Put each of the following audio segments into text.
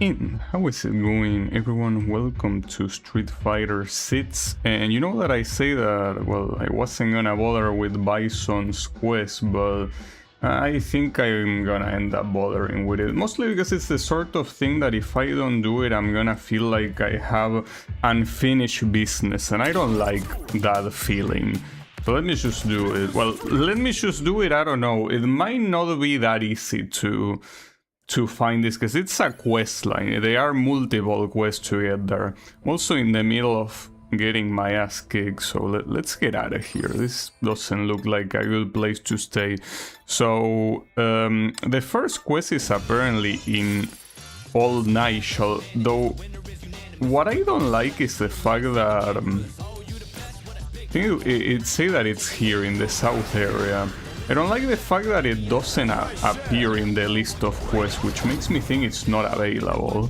in. How is it going, everyone? Welcome to Street Fighter 6. And you know that I say that, well, I wasn't gonna bother with Bison's quest, but I think I'm gonna end up bothering with it. Mostly because it's the sort of thing that if I don't do it, I'm gonna feel like I have unfinished business, and I don't like that feeling. So let me just do it. Well, let me just do it, I don't know. It might not be that easy to find this, because it's a quest line. There are multiple quests to get there. I'm also in the middle of getting my ass kicked, so let's get out of here. This doesn't look like a good place to stay. So the first quest is apparently in Old Nigel, though what I don't like is the fact that I think it say that it's here in the south area. I don't like the fact that it doesn't appear in the list of quests, which makes me think it's not available.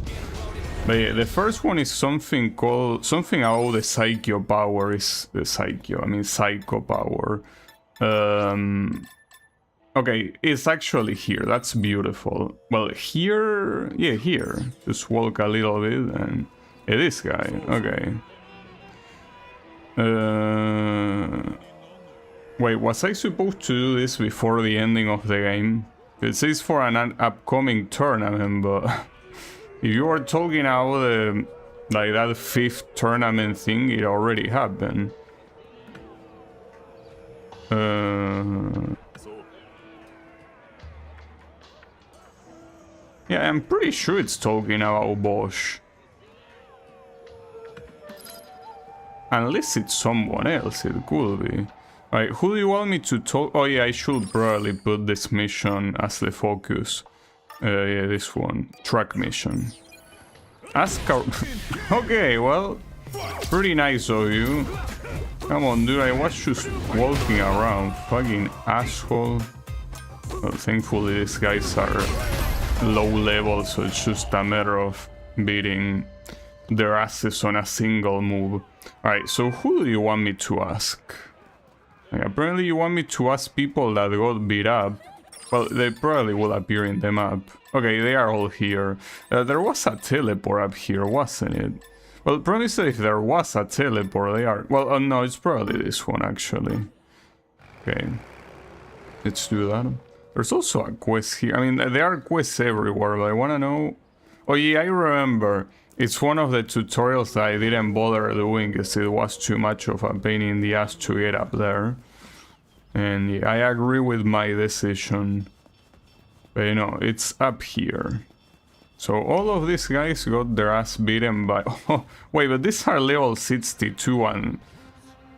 But yeah, the first one is something about the Psycho power. Is the Psycho power. Okay, it's actually here. That's beautiful. Well, here, yeah, here. Just walk a little bit and this guy. Okay. Wait, was I supposed to do this before the ending of the game? It says for an upcoming tournament, but if you are talking about like that 5th tournament thing, it already happened. Yeah, I'm pretty sure it's talking about Bosch. Unless it's someone else, it could be. Alright, who do you want me to talk? Oh yeah, I should probably put this mission as the focus. Yeah, this one. Track mission. Ask our... Okay, well, pretty nice of you. Come on, dude, I was just walking around. Fucking asshole. Well, thankfully these guys are low level, so it's just a matter of beating their asses on a single move. Alright, so who do you want me to ask? Like, apparently you want me to ask people that got beat up. Well, they probably will appear in the map. Okay, they are all here. There was a teleport up here, wasn't it? Well, probably say if there was a teleport, they are... Well, no, it's probably this one, actually. Okay. Let's do that. There's also a quest here. I mean, there are quests everywhere, but I want to know... Oh yeah, I remember. It's one of the tutorials that I didn't bother doing because it was too much of a pain in the ass to get up there. And yeah, I agree with my decision. But you know, it's up here. So all of these guys got their ass beaten by... Oh, wait, but these are level 62 and...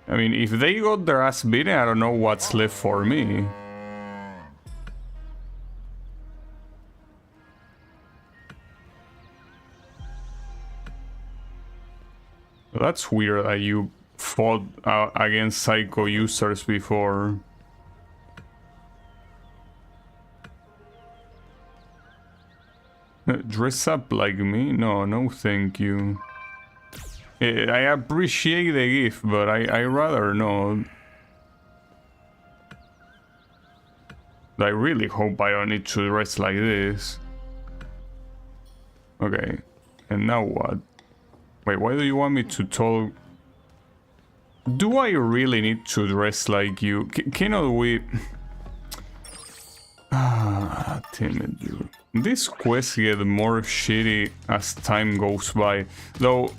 I mean, if they got their ass beaten, I don't know what's left for me. That's weird that you fought against Psycho users before. Dress up like me? No, no thank you. I appreciate the gift, but I rather not. I really hope I don't need to dress like this. Okay, and now what? Wait, why do you want me to talk? Do I really need to dress like you? Cannot we... Ah, damn it, dude. These quests get more shitty as time goes by. Though,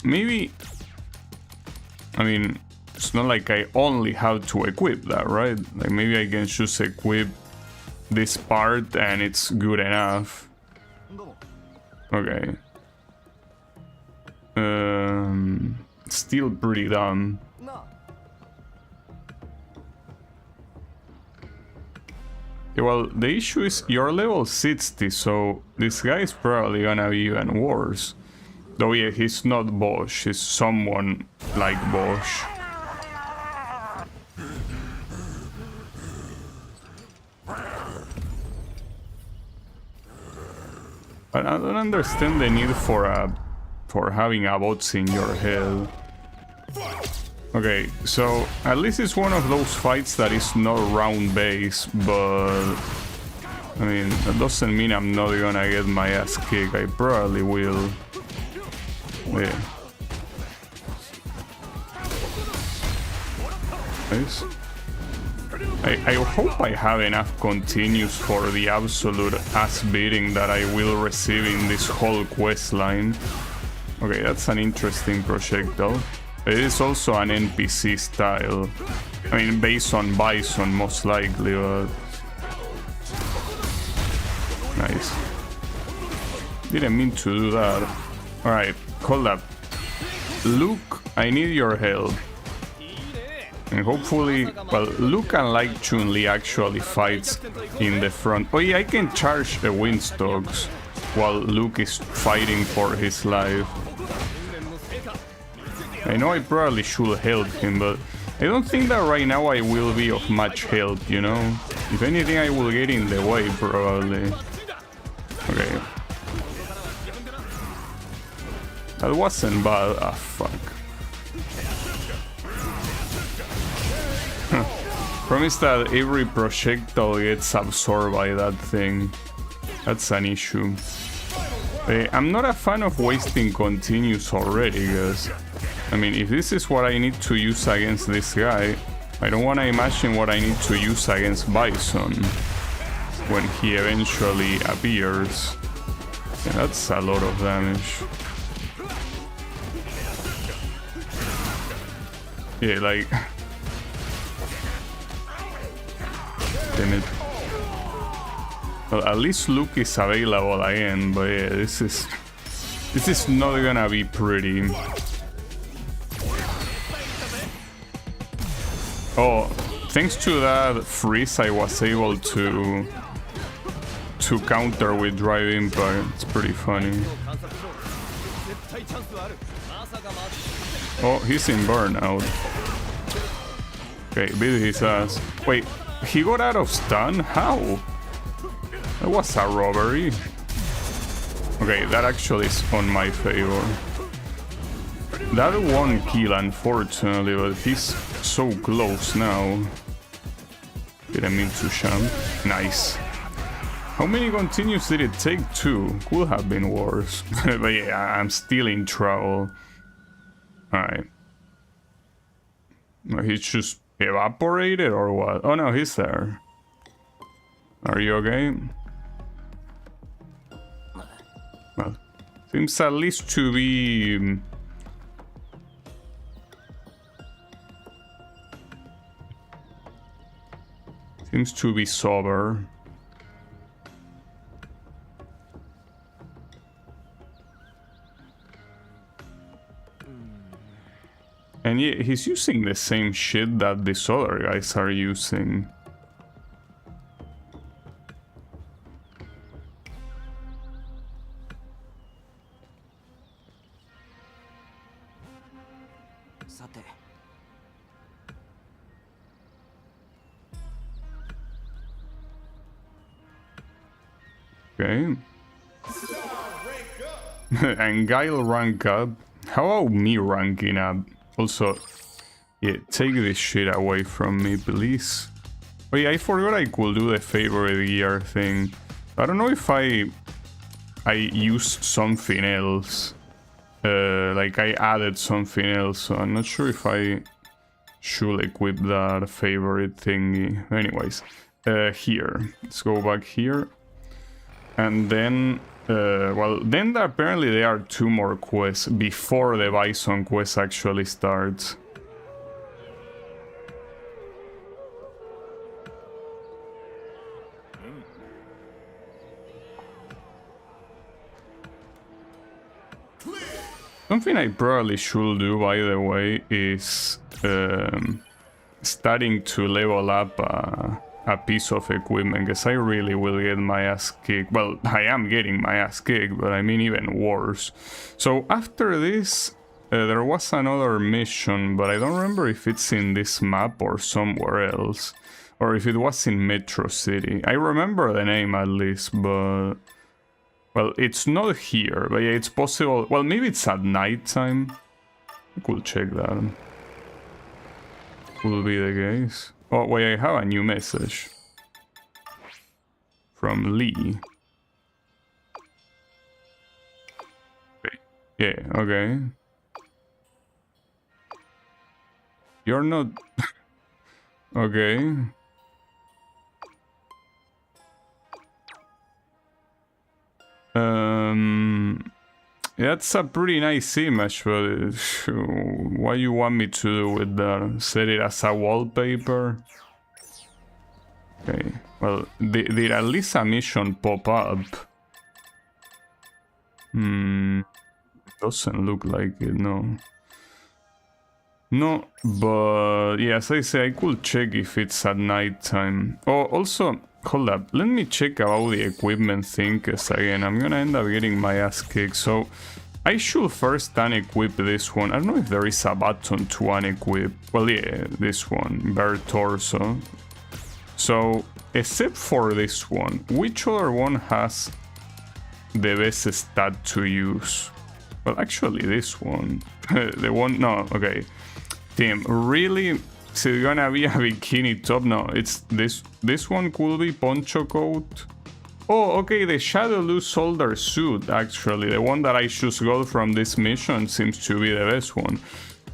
maybe... I mean, it's not like I only have to equip that, right? Like, maybe I can just equip this part and it's good enough. Okay. Still pretty dumb. Okay, well, the issue is you're level 60, so this guy is probably gonna be even worse. Though yeah, he's not Bosch, he's someone like Bosch. But I don't understand the need for having a bots in your head. Okay, so at least it's one of those fights that is not round based, but I mean, that doesn't mean I'm not gonna get my ass kicked. I probably will. Yeah. Nice. I hope I have enough continues for the absolute ass beating that I will receive in this whole quest line. Okay, that's an interesting projectile. It is also an NPC style. I mean, based on Bison, most likely, but... Nice. Didn't mean to do that. Alright, hold up. Luke, I need your help. And hopefully, well, Luke unlike Chun-Li actually fights in the front. Oh yeah, I can charge the Windstalks while Luke is fighting for his life. I know I probably should help him, but I don't think that right now I will be of much help, you know? If anything, I will get in the way, probably. Okay. That wasn't bad. Ah, fuck. Promise that every projectile gets absorbed by that thing. That's an issue. I'm not a fan of wasting continues already, guys. I mean, if this is what I need to use against this guy, I don't want to imagine what I need to use against Bison when he eventually appears. Yeah, that's a lot of damage. Yeah, like... Damn it. Well, at least Luke is available again, but yeah, this is not gonna be pretty. Oh, thanks to that freeze, I was able to counter with Drive Impact. It's pretty funny. Oh, he's in burnout. Okay, beat his ass. Wait, he got out of stun? How? That was a robbery. Okay, that actually is on my favor. That won't kill, unfortunately, but he's so close now. Didn't mean to jump. Nice. How many continues did it take? 2. Could have been worse. But yeah, I'm still in trouble. Alright. He's just evaporated or what? Oh no, he's there. Are you okay? Well, seems at least to be... Seems to be sober. And yeah, he's using the same shit that these other guys are using. Okay. And Guile rank up. How about me ranking up? Also, yeah, take this shit away from me, please. Oh yeah, I forgot I could do the favorite gear thing. I don't know if I use something else. Like I added something else, so I'm not sure if I should equip that favorite thingy. Anyways, here. Let's go back here. And then, well, then apparently there are 2 more quests before the Bison quest actually starts. Something I probably should do, by the way, is starting to level up a piece of equipment, because I really will get my ass kicked. Well, I am getting my ass kicked, but I mean even worse. So after this, there was another mission, but I don't remember if it's in this map or somewhere else, or if it was in Metro City. I remember the name at least, but... Well, it's not here, but yeah, it's possible... Well, maybe it's at night time. I could check that. Could be the case. Oh, wait, I have a new message. from Lee. Yeah, okay. You're not... okay. That's a pretty nice image, but what you want me to do with that? Set it as a wallpaper? Okay, well, did at least a mission pop up? Doesn't look like it, no. No, but yeah, as I say, I could check if it's at night time. Oh, also, hold up, let me check about the equipment thing, because again, I'm gonna end up getting my ass kicked. So, I should first unequip this one. I don't know if there is a button to unequip. Well, yeah, this one, bare torso. So, except for this one, which other one has the best stat to use? Well, actually, this one. The one, no, okay. Team, really? Is it gonna be a bikini top? No, it's this one could be poncho coat. Oh, okay, the Shadow Loose Soldier suit, actually. The one that I just got from this mission seems to be the best one.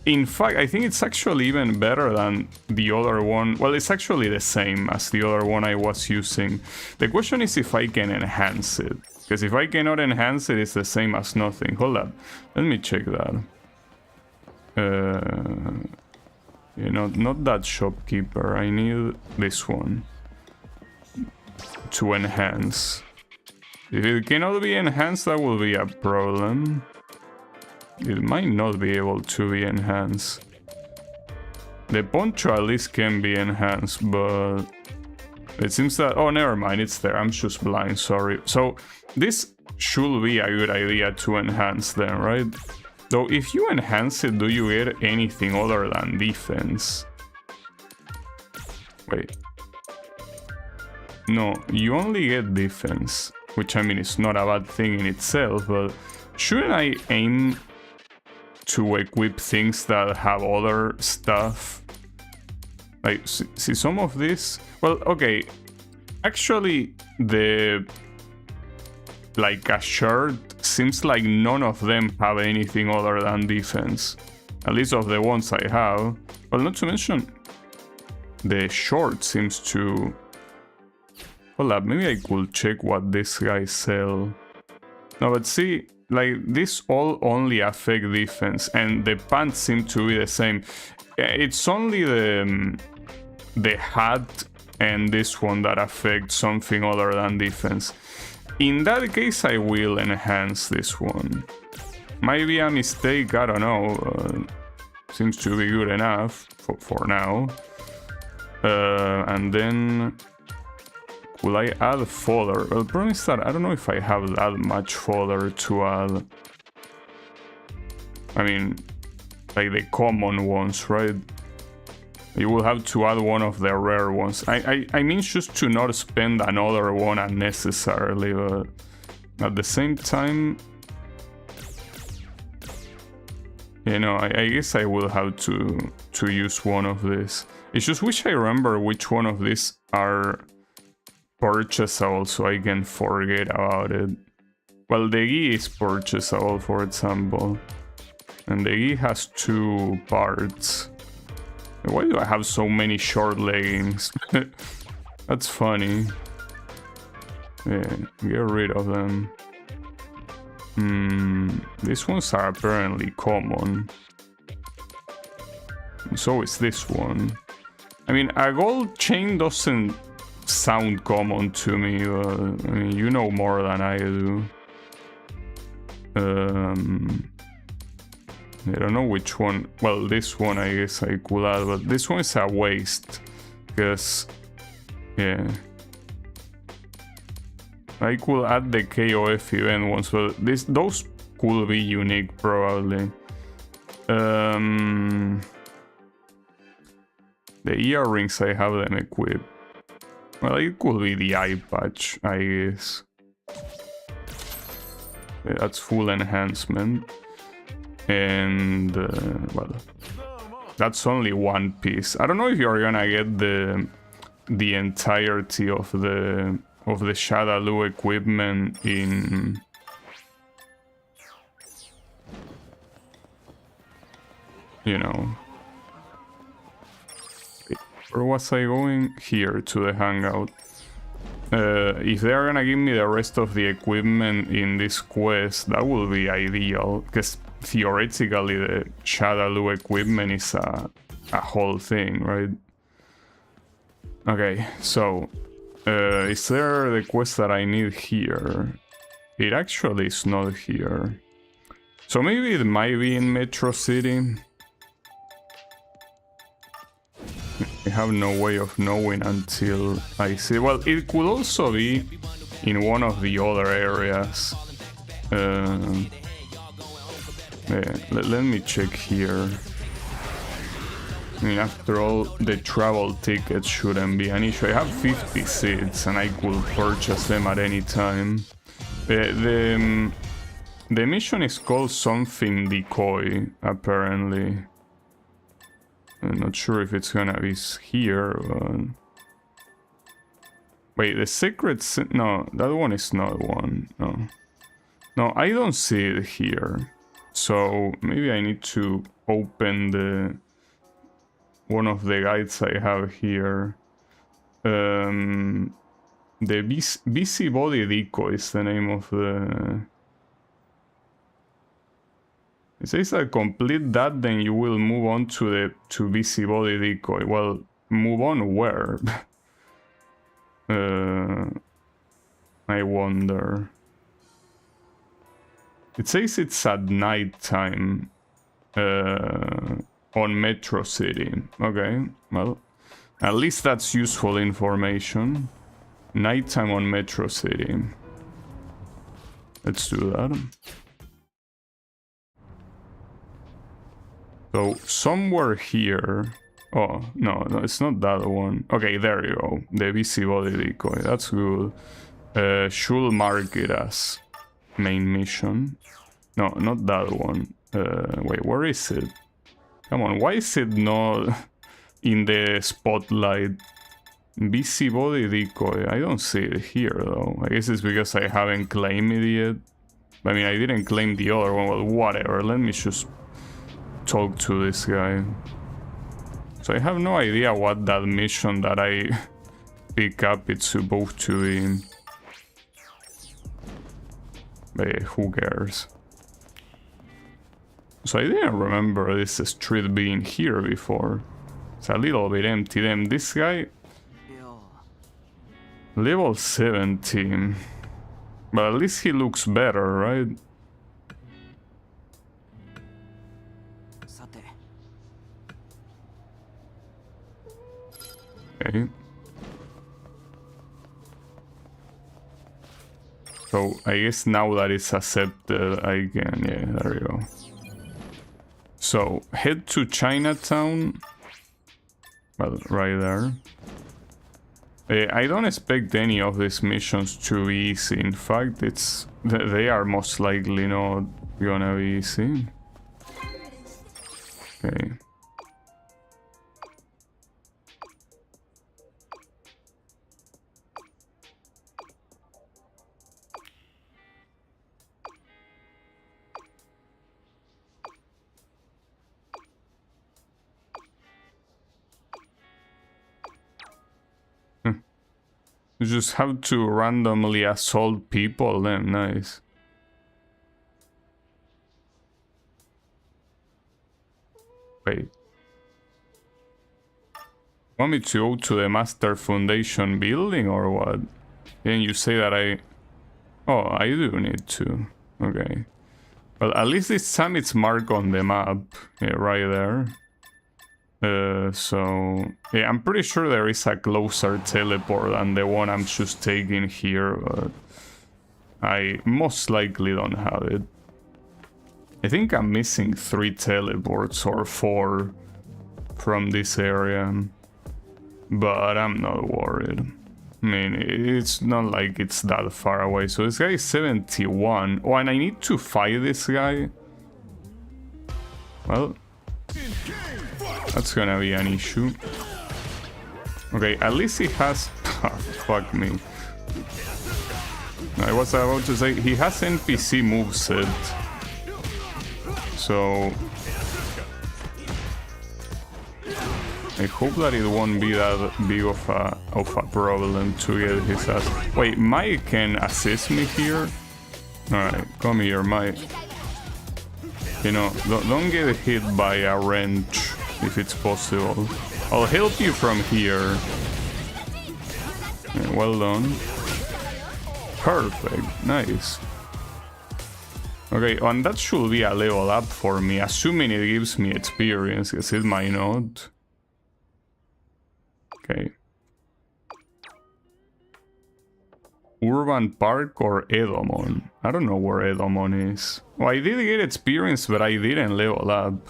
In fact, I think it's actually even better than the other one. Well, it's actually the same as the other one I was using. The question is if I can enhance it. Because if I cannot enhance it, it's the same as nothing. Hold up. Let me check that. You know, not that shopkeeper. I need this one to enhance. If it cannot be enhanced, that will be a problem. It might not be able to be enhanced. The poncho at least can be enhanced, but it seems that... oh, never mind, it's there. I'm just blind, sorry. So this should be a good idea to enhance them, right? Though if you enhance it, do you get anything other than defense? Wait. No, you only get defense. Which, I mean, it's not a bad thing in itself, but shouldn't I aim to equip things that have other stuff? Like, see some of this? Well, okay. Actually, like a shirt, seems like none of them have anything other than defense. At least of the ones I have. Well, not to mention, the short seems to... hold up, maybe I could check what this guy sell. No, but see, like, this all only affect defense, and the pants seem to be the same. It's only the hat and this one that affect something other than defense. In that case, I will enhance this one. Might be a mistake, I don't know. Seems to be good enough for now. And then... will I add fodder? Well, the problem is that I don't know if I have that much fodder to add. I mean, like the common ones, right? You will have to add one of the rare ones. I mean just to not spend another one unnecessarily, but at the same time... you know, I guess I will have to use one of these. I just wish I remember which one of these are purchasable so I can forget about it. Well, the gi is purchasable, for example. And the gi has 2 parts. Why do I have so many short leggings? That's funny. Yeah, get rid of them. These ones are apparently common. So is this one. I mean, a gold chain doesn't sound common to me, but I mean, you know more than I do. I don't know which one. Well, this one I guess I could add, but this one is a waste. Because, yeah. I could add the KOF event ones, but those could be unique probably. The earrings, I have them equipped. Well, it could be the eye patch, I guess. Yeah, that's full enhancement. And, well, that's only one piece. I don't know if you're gonna get the entirety of the of the Shadaloo equipment in... You know... Where was I going? Here, to the hangout. If they're gonna give me the rest of the equipment in this quest, that will be ideal, because theoretically the Shadaloo equipment is a whole thing, right? Okay, so is there the quest that I need here? It actually is not here. So maybe it might be in Metro City. I have no way of knowing until I see. Well, it could also be in one of the other areas. Let me check here. I mean, after all, the travel tickets shouldn't be an issue. I have 50 seats and I could purchase them at any time. The mission is called something decoy, apparently. I'm not sure if it's gonna be here, but... Wait, the secret... No, that one is not one. No. No, I don't see it here. So maybe I need to open the... one of the guides I have here. The Busybody Decoy is the name of the... It says that complete that, then you will move on to Busybody Decoy. Well, move on where? I wonder. It says it's at night time on Metro City. Okay, well, at least that's useful information. Nighttime on Metro City. Let's do that. So somewhere here... Oh, no, it's not that one. Okay, there you go. The Busybody Decoy. That's good. Should mark it as main mission. No, not that one. Wait, where is it? Come on, why is it not in the spotlight? Busybody Decoy. I don't see it here, though. I guess it's because I haven't claimed it yet. I mean, I didn't claim the other one. Well, whatever. Let me just talk to this guy. So I have no idea what that mission that I pick up it's supposed to be. But who cares? So I didn't remember this street being here before. It's a little bit empty. Then this guy... Level 17. But at least he looks better, right? Okay. So I guess now that it's accepted, I can... Yeah, there you go. So head to Chinatown. Well, right there. I don't expect any of these missions to be easy. In fact, they are most likely not gonna be easy. Okay. You just have to randomly assault people then, nice. Wait. Want me to go to the Master Foundation building or what? Then you say that Oh, I do need to. Okay. Well, at least this time it's marked on the map. Yeah, right there. So yeah, I'm pretty sure there is a closer teleport than the one I'm just taking here, but I most likely don't have it. I think I'm missing 3 teleports or 4 from this area, but I'm not worried. I mean, it's not like it's that far away. So this guy is 71. Oh, and I need to fight this guy? Well, that's gonna be an issue. Okay, at least he has... fuck me. I was about to say, he has NPC moveset. So... I hope that it won't be that big of a problem to get his ass. Wait, Mike can assist me here? Alright, come here, Mike. You know, don't get hit by a wrench if it's possible. I'll help you from here. Yeah, well done. Perfect, nice. Okay, and that should be a level up for me, assuming it gives me experience, because it might not. Okay. Urban Park or Edomon? I don't know where Edomon is. Well, I did get experience, but I didn't level up.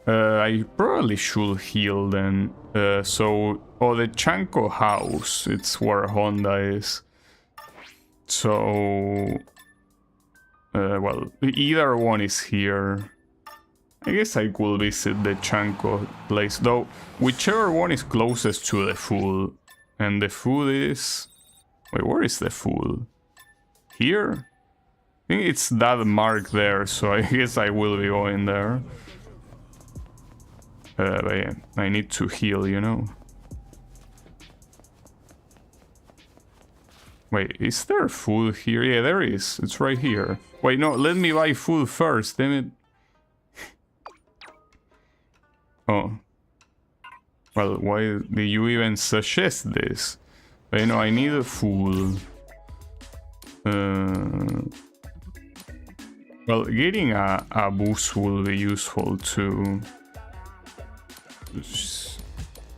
I probably should heal then. Oh, the Chanko house, it's where Honda is. So... well, either one is here. I guess I could visit the Chanko place, though whichever one is closest to the food. And the food is... Wait, where is the food? Here? I think it's that mark there, so I guess I will be going there. But yeah, I need to heal, you know. Wait, is there food here? Yeah, there is. It's right here. Wait, no, let me buy food first, damn it. Oh. Well, why do you even suggest this? But, you know, I need a food. Well, getting a boost will be useful too.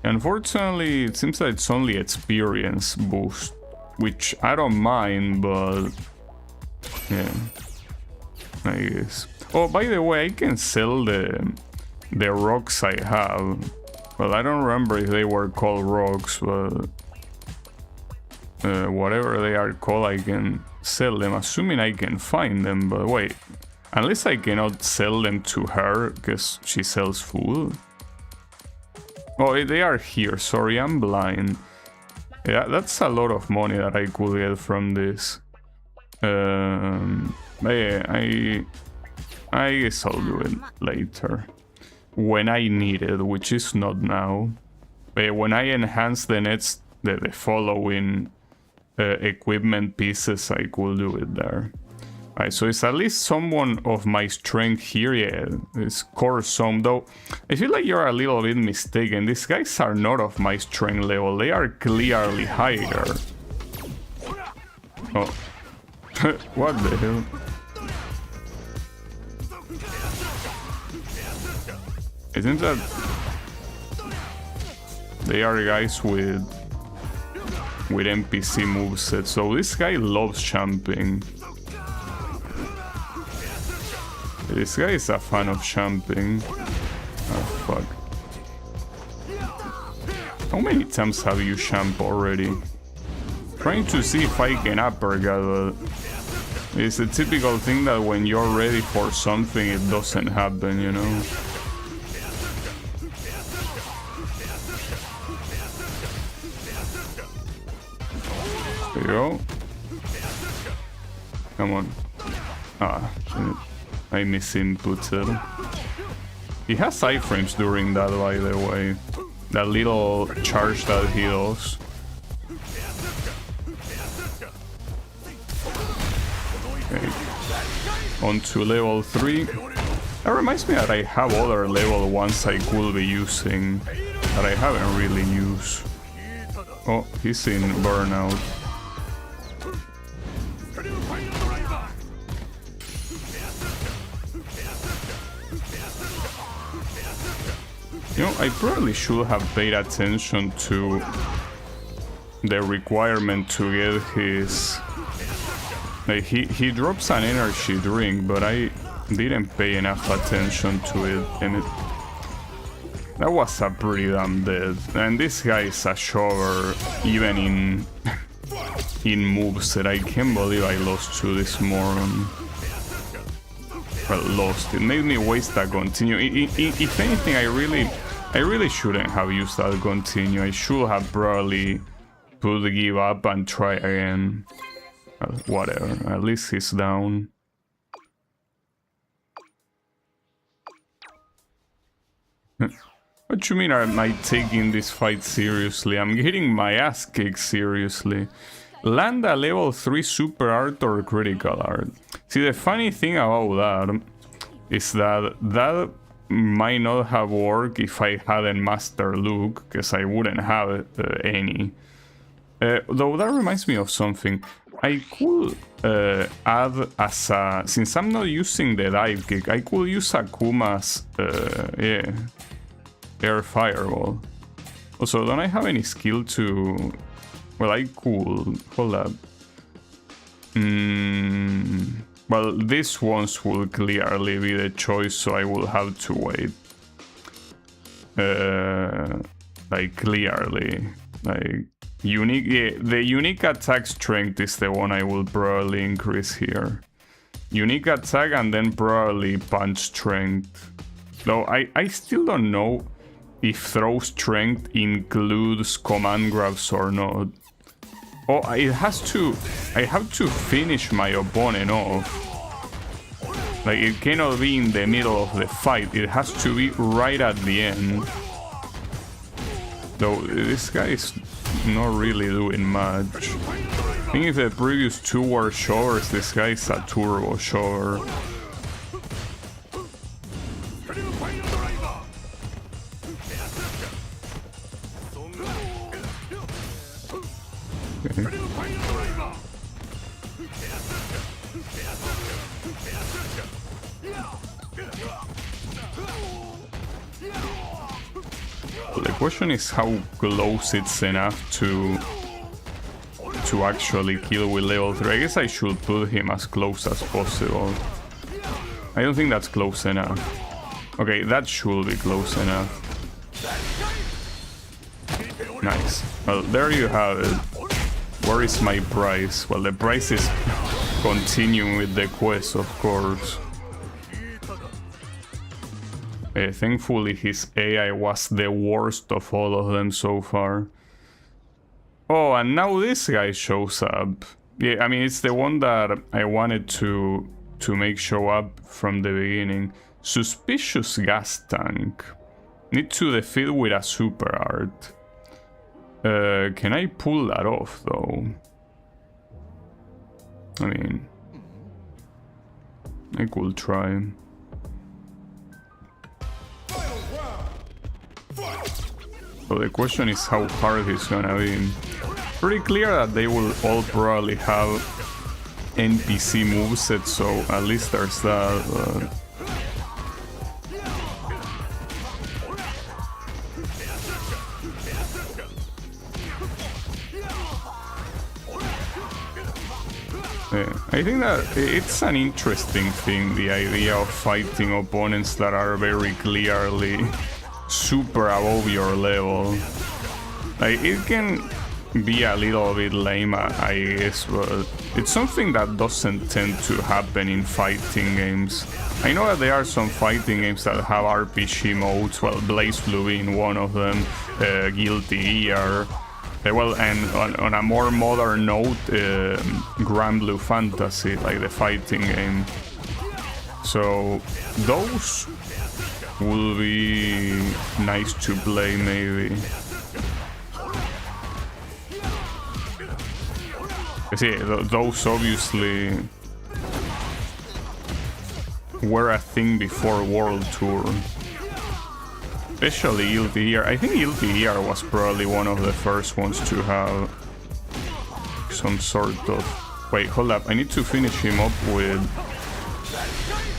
Unfortunately, it seems that it's only experience boost, which I don't mind, but yeah, I guess. Oh, by the way, I can sell the rocks I have. Well, I don't remember if they were called rocks, but whatever they are called, I can sell them, assuming I can find them. But wait, unless I cannot sell them to her because she sells food. Oh, they are here. Sorry, I'm blind. Yeah, that's a lot of money that I could get from this. But yeah, I guess I'll do it later. When I need it, which is not now. But yeah, when I enhance the following equipment pieces, I could do it there. Alright, so it's at least someone of my strength here. Yeah, it's Corzome, though I feel like you're a little bit mistaken. These guys are not of my strength level. They are clearly higher. Oh. What the hell? Isn't that... They are guys with NPC moveset, so this guy loves jumping. This guy is a fan of jumping. Oh fuck. How many times have you jumped already? Trying to see if I can uppercut, but it's a typical thing that when you're ready for something, it doesn't happen, you know? There you go. Come on. Ah, I misinputted. He has iframes during that, by the way. That little charge that he does. Okay. On to level 3. That reminds me that I have other level 1s I could be using that I haven't really used. Oh, he's in burnout. You know, I probably should have paid attention to the requirement to get his... Like, he drops an energy drink, but I didn't pay enough attention to it, and that was a pretty damn dead. And this guy is a shover, even in moveset. I can't believe I lost to this moron. Well, lost. It made me waste that continue. If anything, I really shouldn't have used that continue. I should have probably put the give up and try again. Whatever, at least he's down. What you mean am I taking this fight seriously? I'm getting my ass kicked seriously. Land a level 3 super art or critical art. See, the funny thing about that is that that might not have worked if I hadn't mastered Luke, because I wouldn't have any. Though that reminds me of something. I could add as a... Since I'm not using the dive kick, I could use Akuma's air fireball. Also, don't I have any skill to... Well, I could... Hold up. Well, these ones will clearly be the choice, so I will have to wait. Like, clearly. Like, unique... Yeah, the unique attack strength is the one I will probably increase here. Unique attack and then probably punch strength. Though I still don't know if throw strength includes command grabs or not. Oh, it has to... I have to finish my opponent off. Like, it cannot be in the middle of the fight. It has to be right at the end. Though, this guy is not really doing much. I think if the previous two were shovers, this guy is a turbo shover. Okay. Well, the question is how close it's enough to actually kill with level 3. I guess I should put him as close as possible. I don't think that's close enough. Okay, that should be close enough. Nice. Well, there you have it. Where is my prize? Well, the prize is continuing with the quest, of course. Thankfully, his AI was the worst of all of them so far. Oh, and now this guy shows up. Yeah, I mean, it's the one that I wanted to make show up from the beginning. Suspicious gas tank. Need to defeat with a super art. Can I pull that off, though? I mean... I could try. So the question is how hard it's gonna be. Pretty clear that they will all probably have NPC moveset, so at least there's that. Yeah, I think that it's an interesting thing, the idea of fighting opponents that are very clearly super above your level. Like, it can be a little bit lame, I guess, but it's something that doesn't tend to happen in fighting games. I know that there are some fighting games that have RPG modes, well, Blaze Blue being one of them, Guilty Gear. Well, and on a more modern note, Grand Blue Fantasy, like the fighting game. So those will be nice to play, maybe. See, those obviously were a thing before World Tour. Especially Guilty Gear. I think Guilty Gear was probably one of the first ones to have some sort of... Wait, hold up. I need to finish him up with...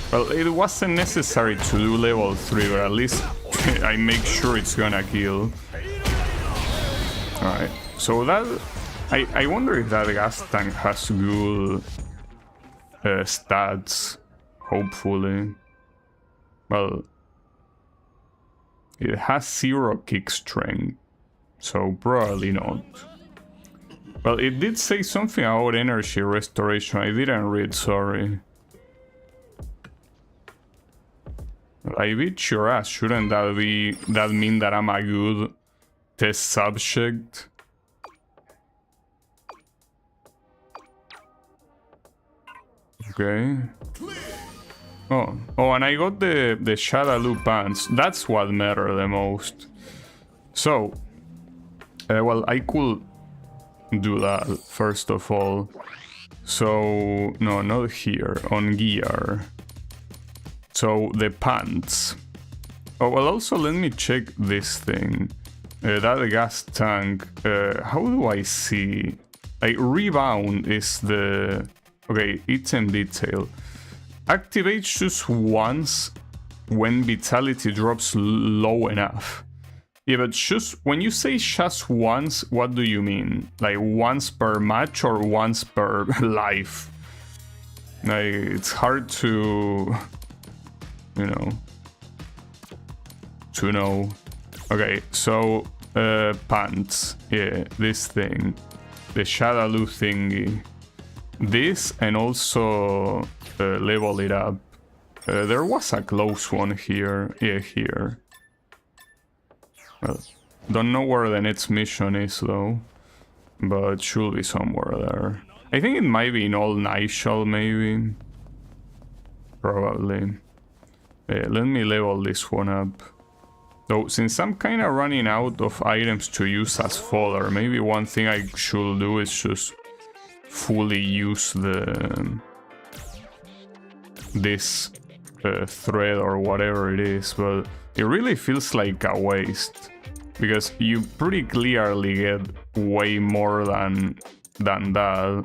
Well, it wasn't necessary to do level 3, but at least I make sure it's gonna kill. Alright, so that... I wonder if that gas tank has good stats, hopefully. Well... It has 0 kick strength, so probably not. Well, it did say something about energy restoration. I didn't read, sorry. I beat your ass. Shouldn't that mean that I'm a good test subject? Okay. Oh, and I got the Shadaloo pants. That's what mattered the most. So, well, I could do that first of all. So, no, not here, on gear. So, the pants. Oh, well, also let me check this thing. That gas tank, how do I see? Like, rebound is the... Okay, item detail. Activates just once when vitality drops low enough. Yeah, but just when you say just once, what do you mean? Like once per match or once per life? Like, it's hard to, you know, to know. Okay, so pants. Yeah, this thing, the Shadaloo thingy. This and also level it up. There was a close one here. Yeah, here. Well, don't know where the next mission is though, but should be somewhere there. I think it might be in Old Nightshell, maybe. Probably. Yeah, let me level this one up. Though, since I'm kind of running out of items to use as fodder, maybe one thing I should do is just fully use this thread or whatever it is, but it really feels like a waste because you pretty clearly get way more than that.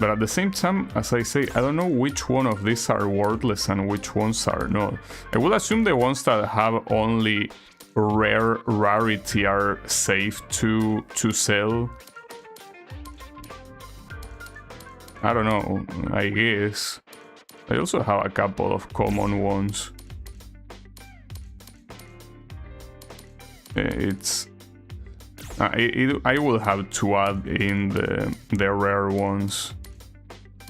But at the same time, as I say, I don't know which one of these are worthless and which ones are not. I would assume the ones that have only rarity are safe to sell. I don't know, I guess. I also have a couple of common ones. I will have to add in the rare ones,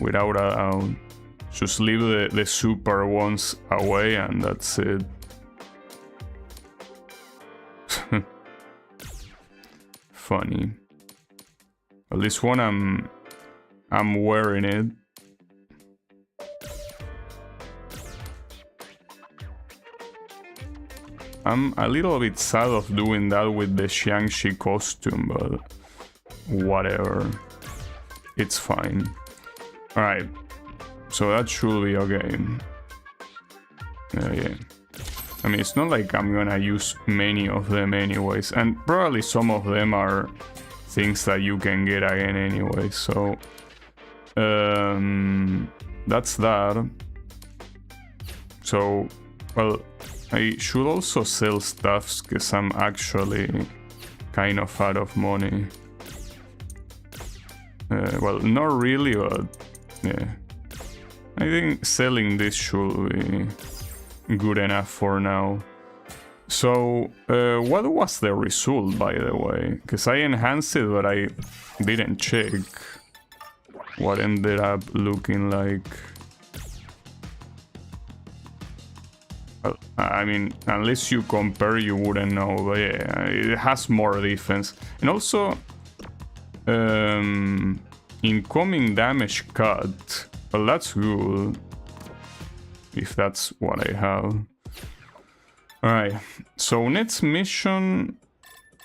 without a doubt. Just leave the super ones away and that's it. Funny. Well, this one I'm wearing it. I'm a little bit sad of doing that with the Xiangxi costume, but whatever. It's fine. Alright, so that should be okay. Yeah. I mean, it's not like I'm gonna use many of them anyways, and probably some of them are things that you can get again anyway, so... that's that. So, well, I should also sell stuffs because I'm actually kind of out of money. Well, not really, but yeah. I think selling this should be good enough for now. So, what was the result, by the way? Because I enhanced it, but I didn't check what ended up looking like. Well, I mean, unless you compare, you wouldn't know, but yeah, it has more defense. And also, incoming damage cut. Well, that's good. If that's what I have. Alright, so next mission...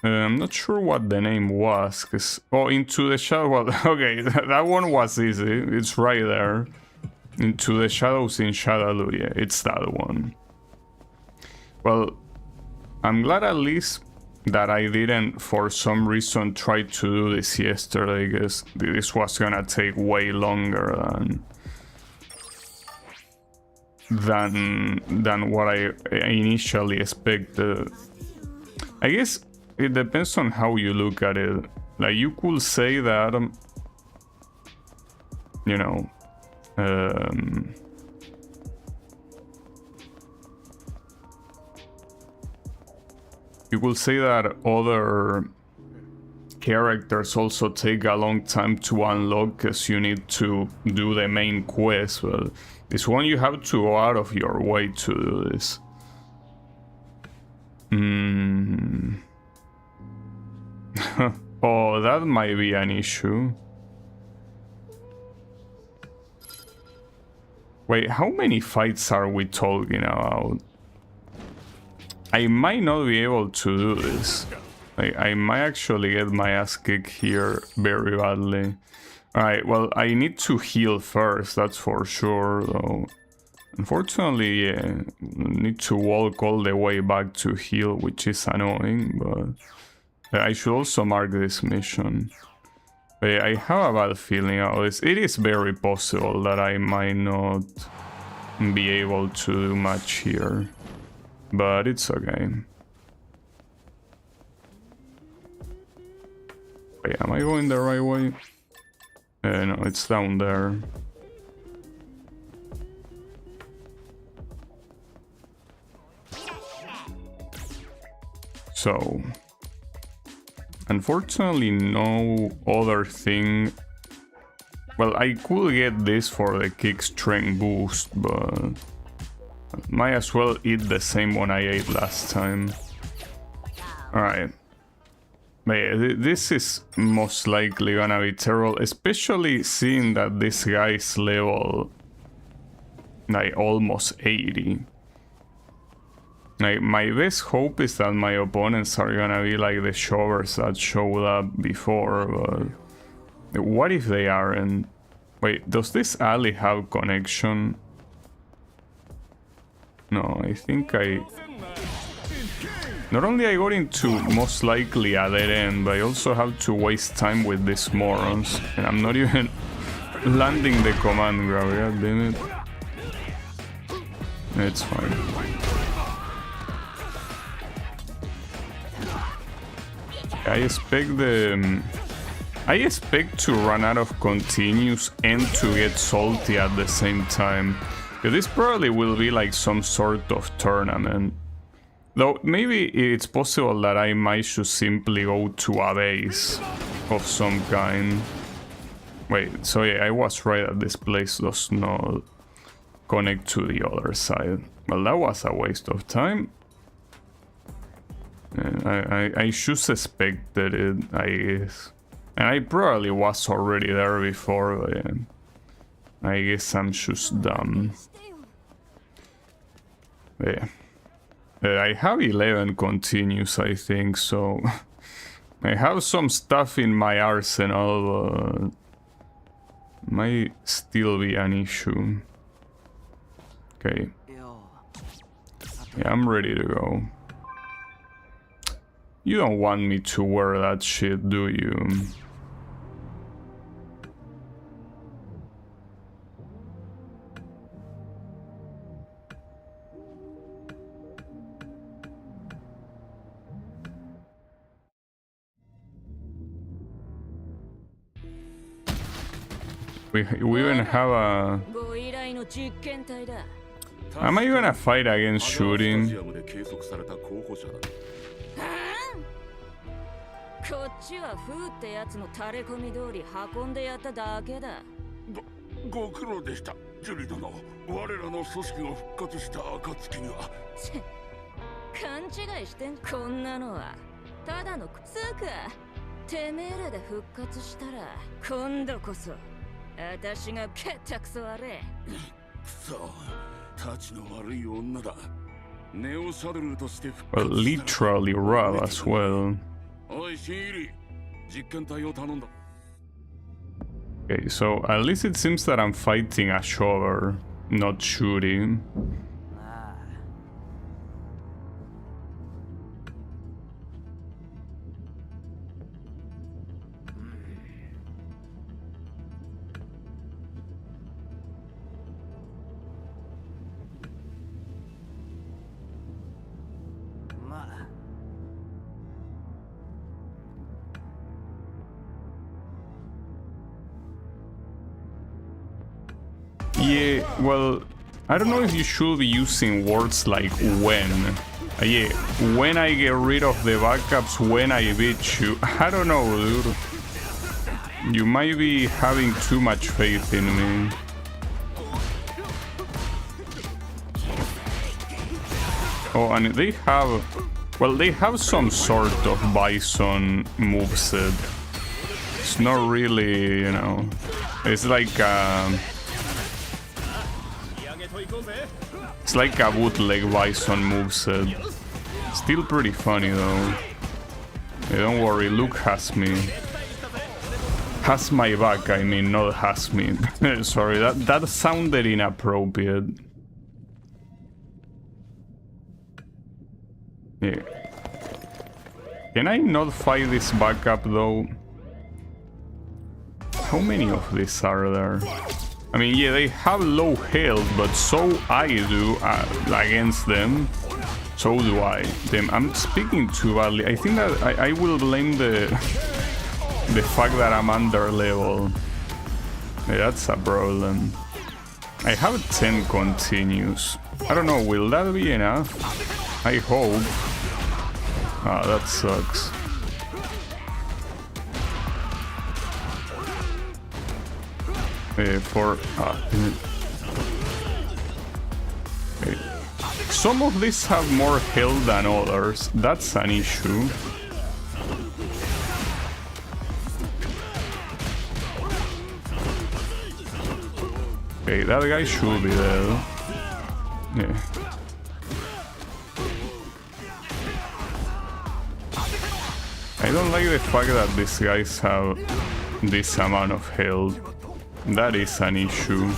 I'm not sure what the name was, cause... Oh, Into the Shadow... Well, okay, that one was easy. It's right there. Into the Shadows in Shadaloo, yeah, it's that one. Well, I'm glad at least that I didn't, for some reason, try to do this yesterday, because this was gonna take way longer than what I initially expected. I guess it depends on how you look at it. Like, you could say that, you know, you could say that other characters also take a long time to unlock because you need to do the main quest, but this one you have to go out of your way to do this. Oh, that might be an issue. Wait, how many fights are we talking about? I might not be able to do this. I might actually get my ass kicked here very badly. Alright, well, I need to heal first, that's for sure, though. Unfortunately, yeah, need to walk all the way back to heal, which is annoying, but I should also mark this mission. I have a bad feeling about this. It is very possible that I might not be able to do much here, but it's okay. Wait, am I going the right way? No, it's down there. So, unfortunately, no other thing. Well, I could get this for the kick strength boost, but might as well eat the same one I ate last time. Alright. This is most likely gonna be terrible, especially seeing that this guy's level like almost 80. Like, my best hope is that my opponents are gonna be like the shovers that showed up before, but what if they aren't? Wait, does this alley have connection? No, I think not only I got into most likely a dead end, but I also have to waste time with these morons, and I'm not even landing the command grab, god damn it. It's fine. I expect to run out of continues and to get salty at the same time. This probably will be like some sort of tournament. Though maybe it's possible that I might just simply go to a base of some kind. Wait, so yeah, I was right that this place does not connect to the other side. Well, that was a waste of time. I should suspected it, I guess. And I probably was already there before, but yeah. I guess I'm just dumb. Yeah. I have 11 continues, I think, so I have some stuff in my arsenal, but might still be an issue. Okay. Yeah, I'm ready to go. You don't want me to wear that shit, do you? We even have a... Am I gonna fight against shooting? こっちはフーってやつの垂れ込み通り運んでやっただけだ。ご苦労でした、ジュリ殿。我らの組織が復活した暁には。勘違いしてん、こんなのは。ただのつうか、てめえらで復活したら、今度こそ、私がけったくそ悪い。くそ、たちの悪い女だ。ネオシャドルとして復 Well, 活した。 literally raw as well. おい、新入り、実験体を頼んだ。 Okay, so at least it seems that I'm fighting a shover, not shooting. Yeah, well, I don't know if you should be using words like when. Yeah, when I get rid of the backups, when I beat you. I don't know, dude. You might be having too much faith in me. Oh, and they have... Well, they have some sort of Bison moveset. It's not really, you know... It's like... It's like a bootleg Bison moveset. Still pretty funny though. Hey, don't worry, Luke has me. Has my back, I mean, not has me. Sorry, that sounded inappropriate. Yeah. Can I not fight this backup though? How many of these are there? I mean, yeah, they have low health, but so I do against them. So do I. Them. I'm speaking too badly. I think that I will blame the fact that I'm under level. Yeah, that's a problem. I have 10 continues. I don't know, will that be enough? I hope. Ah, that sucks. Some of these have more health than others. That's an issue. Okay, that guy should be dead. Yeah. I don't like the fact that these guys have this amount of health. That is an issue.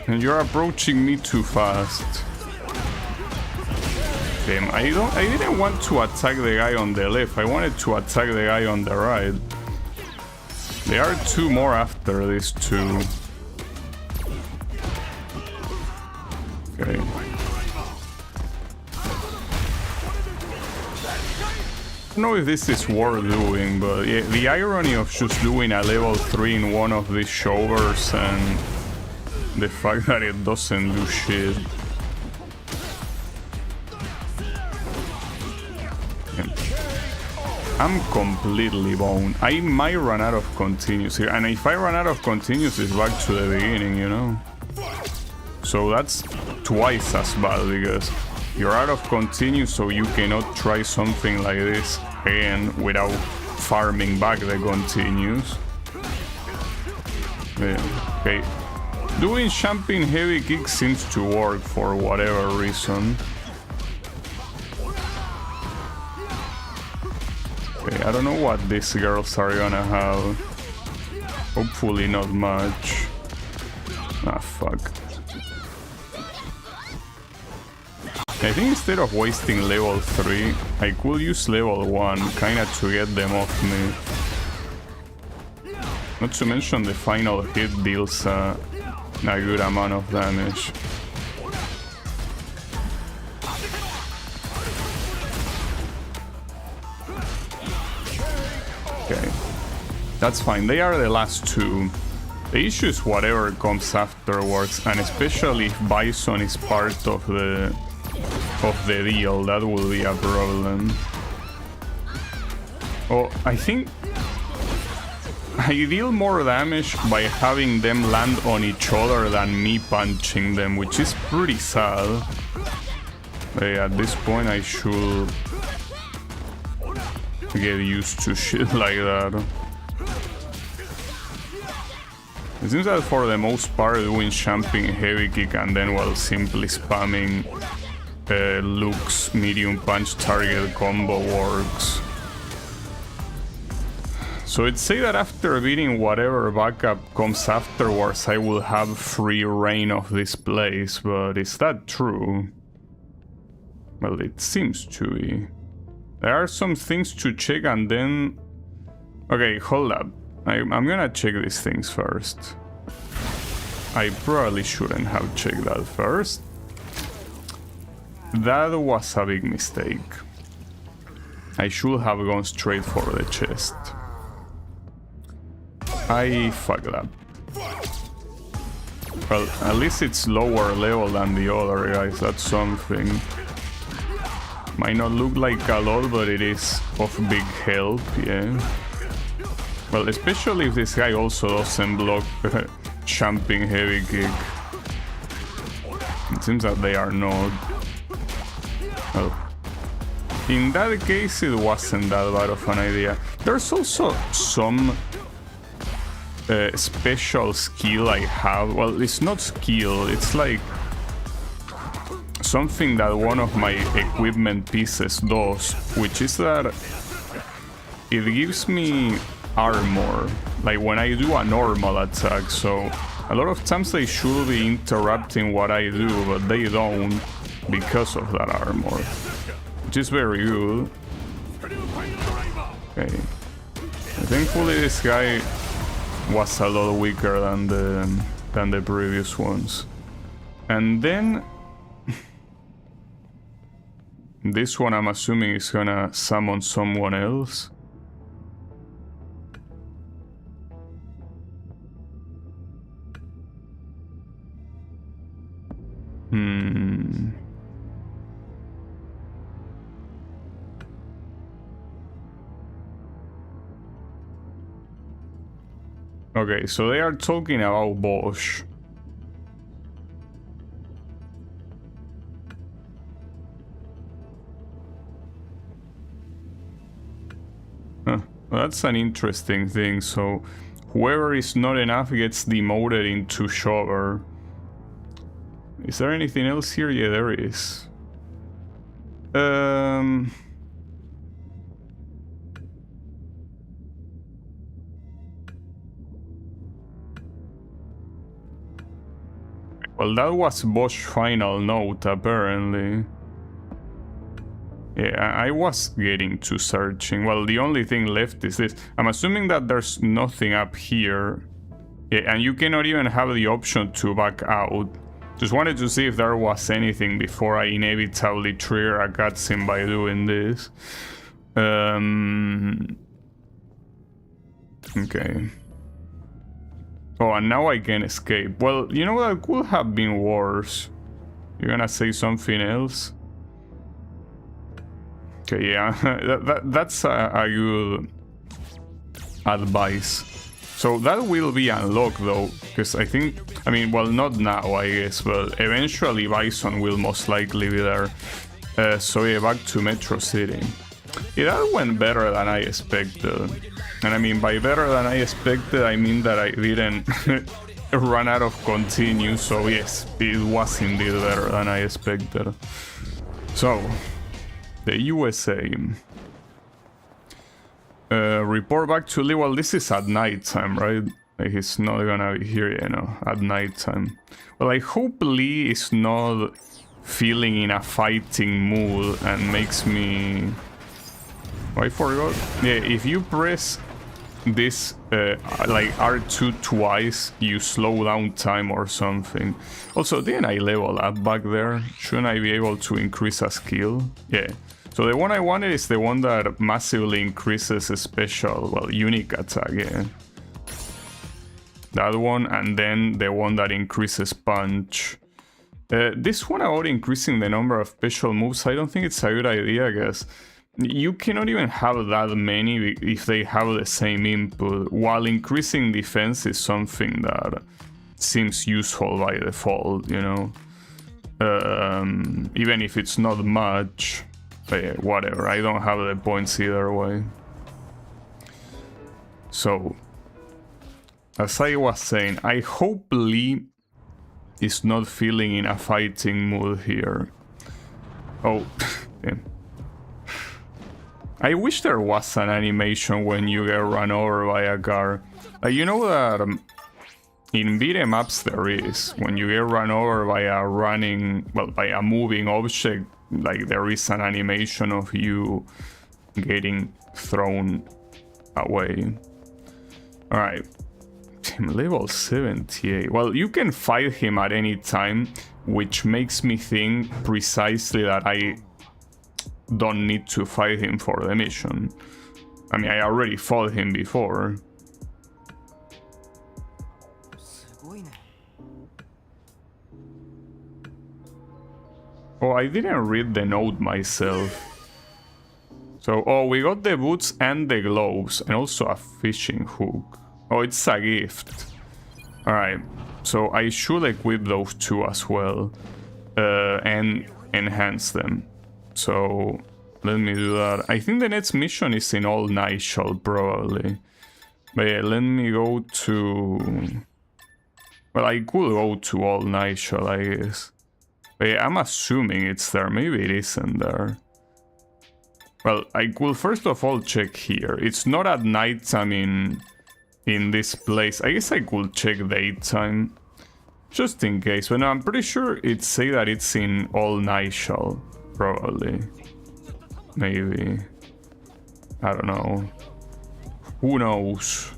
And you're approaching me too fast. Damn, I didn't want to attack the guy on the left. I wanted to attack the guy on the right. There are two more after these two. Okay. I don't know if this is worth doing, but yeah, the irony of just doing a level 3 in one of these showers and the fact that it doesn't do shit. Yeah. I'm completely boned. I might run out of continues here, and if I run out of continues, it's back to the beginning, you know? So that's twice as bad, because you're out of continues, so you cannot try something like this again without farming back the continues. Yeah. Okay. Doing jumping heavy kick seems to work for whatever reason. Okay, I don't know what these girls are gonna have. Hopefully not much. Ah, fuck. I think instead of wasting level 3, I could use level 1, kinda to get them off me. Not to mention the final hit deals a good amount of damage. Okay, that's fine. They are the last two. The issue is whatever comes afterwards, and especially if Bison is part of the deal, that will be a problem. Oh, I think I deal more damage by having them land on each other than me punching them, which is pretty sad. But yeah, at this point I should get used to shit like that. It seems that for the most part doing jumping heavy kick and then while simply spamming Luke's medium punch target combo works. So it'd say that after beating whatever backup comes afterwards, I will have free reign of this place, but is that true? Well, it seems to be. There are some things to check and then... Okay, hold up. I'm gonna check these things first. I probably shouldn't have checked that first. That was a big mistake. I should have gone straight for the chest. I fucked up. Well, at least it's lower level than the other guys, that's something. Might not look like a lot, but it is of big help, yeah. Well, especially if this guy also doesn't block jumping heavy kick. It seems that they are not. Well, in that case, it wasn't that bad of an idea. There's also some special skill I have. Well, it's not skill, it's like something that one of my equipment pieces does, which is that it gives me armor, like when I do a normal attack. So a lot of times they should be interrupting what I do, but they don't because of that armor, which is very good. Okay. Thankfully this guy was a lot weaker than the previous ones. And then this one I'm assuming is gonna summon someone else. Okay, so they are talking about Bosch. Huh. Well, that's an interesting thing. So whoever is not enough gets demoted into shover. Is there anything else here? Yeah, there is. Well, that was Bosch's final note, apparently. Yeah, I was getting to searching. Well, the only thing left is this. I'm assuming that there's nothing up here. Yeah, and you cannot even have the option to back out. Just wanted to see if there was anything before I inevitably trigger a cutscene by doing this. Okay. Oh, and now I can escape. Well, you know that could have been worse. You're gonna say something else? Okay, yeah, that's a good advice. So that will be unlocked though, because I think, I mean, well, not now, I guess, but eventually Bison will most likely be there. So yeah, back to Metro City. Yeah, that went better than I expected. And I mean, by better than I expected, I mean that I didn't run out of continue. So yes, it was indeed better than I expected. So, the USA. Report back to Lee. Well, this is at night time, right? Like, he's not gonna be here, you know, at night time. Well, I hope Lee is not feeling in a fighting mood and makes me... Oh, I forgot. Yeah, if you press this like R2 twice, you slow down time or something. Also, didn't I level up back there? Shouldn't I be able to increase a skill? Yeah. So the one I wanted is the one that massively increases a special, well, unique attack, yeah. That one, and then the one that increases punch. This one about increasing the number of special moves, I don't think it's a good idea, I guess. You cannot even have that many if they have the same input, while increasing defense is something that seems useful by default, you know? Even if it's not much, but yeah, whatever, I don't have the points either way. So, as I was saying, I hope Lee is not feeling in a fighting mood here. Oh, damn. I wish there was an animation when you get run over by a car. You know that in beat-em ups there is. When you get run over by a by a moving object, like there is an animation of you getting thrown away. Alright. Level 78. Well, you can fight him at any time, which makes me think precisely that I don't need to fight him for the mission. I mean, I already fought him before. Oh, I didn't read the note myself. So, oh, we got the boots and the gloves, and also a fishing hook. Oh, it's a gift. Alright, so I should equip those two as well, and enhance them. So, let me do that. I think the next mission is in All Nightshell, probably. But yeah, let me go to... Well, I could go to All Nightshell, I guess. But yeah, I'm assuming it's there. Maybe it isn't there. Well, I could first of all check here. It's not at nighttime in this place. I guess I could check daytime. Just in case. But no, I'm pretty sure it say that it's in All Nightshell. Probably. Maybe. I don't know. Who knows?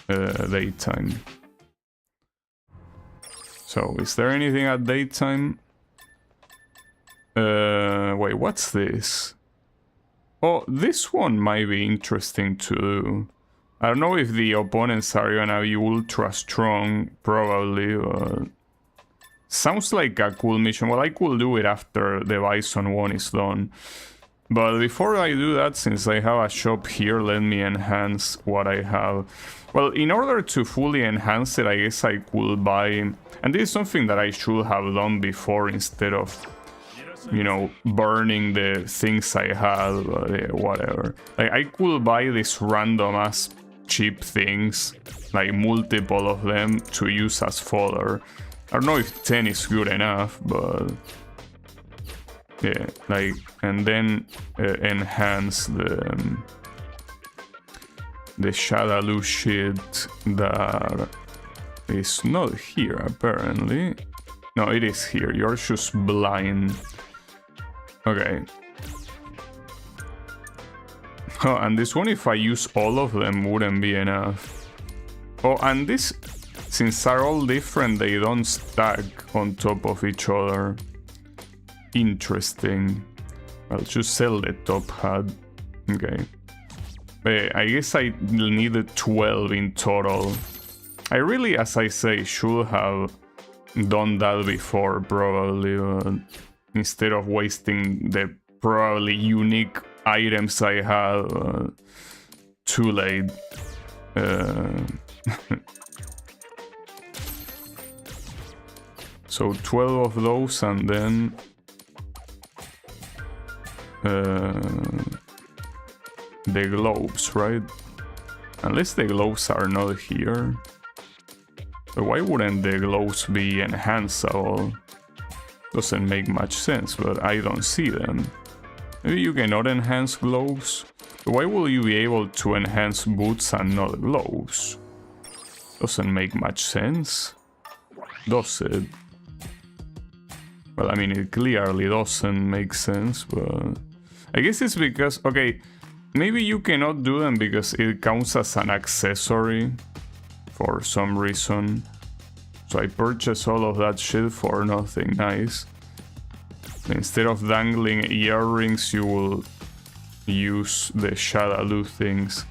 Daytime. So, is there anything at daytime? Wait, what's this? Oh, this one might be interesting to do. I don't know if the opponents are gonna be ultra strong, probably, but... Sounds like a cool mission. Well, I could do it after the Bison one is done. But before I do that, since I have a shop here, let me enhance what I have. Well, in order to fully enhance it, I guess I could buy... And this is something that I should have done before instead of, you know, burning the things I had, but yeah, whatever. Like, I could buy these random ass cheap things, like multiple of them, to use as fodder. I don't know if 10 is good enough, but... Yeah, like, and then enhance the Shadaloo shit that is not here, apparently. No, it is here. You're just blind. Okay. Oh, and this one, if I use all of them, wouldn't be enough. Oh, and this, since they're all different, they don't stack on top of each other. Interesting. I'll just sell the top hat. Okay. I guess I needed 12 in total. I really, as I say, should have done that before, probably. Instead of wasting the probably unique items I had. Too late. So 12 of those, and then... the globes, right? Unless the globes are not here. But why wouldn't the globes be enhanceable? Doesn't make much sense, but I don't see them. Maybe you cannot enhance globes? But why will you be able to enhance boots and not globes? Doesn't make much sense. Does it? Well, I mean, it clearly doesn't make sense, but... I guess it's because, okay, maybe you cannot do them because it counts as an accessory for some reason. So I purchased all of that shit for nothing. Nice. Instead of dangling earrings, you will use the Shadaloo things.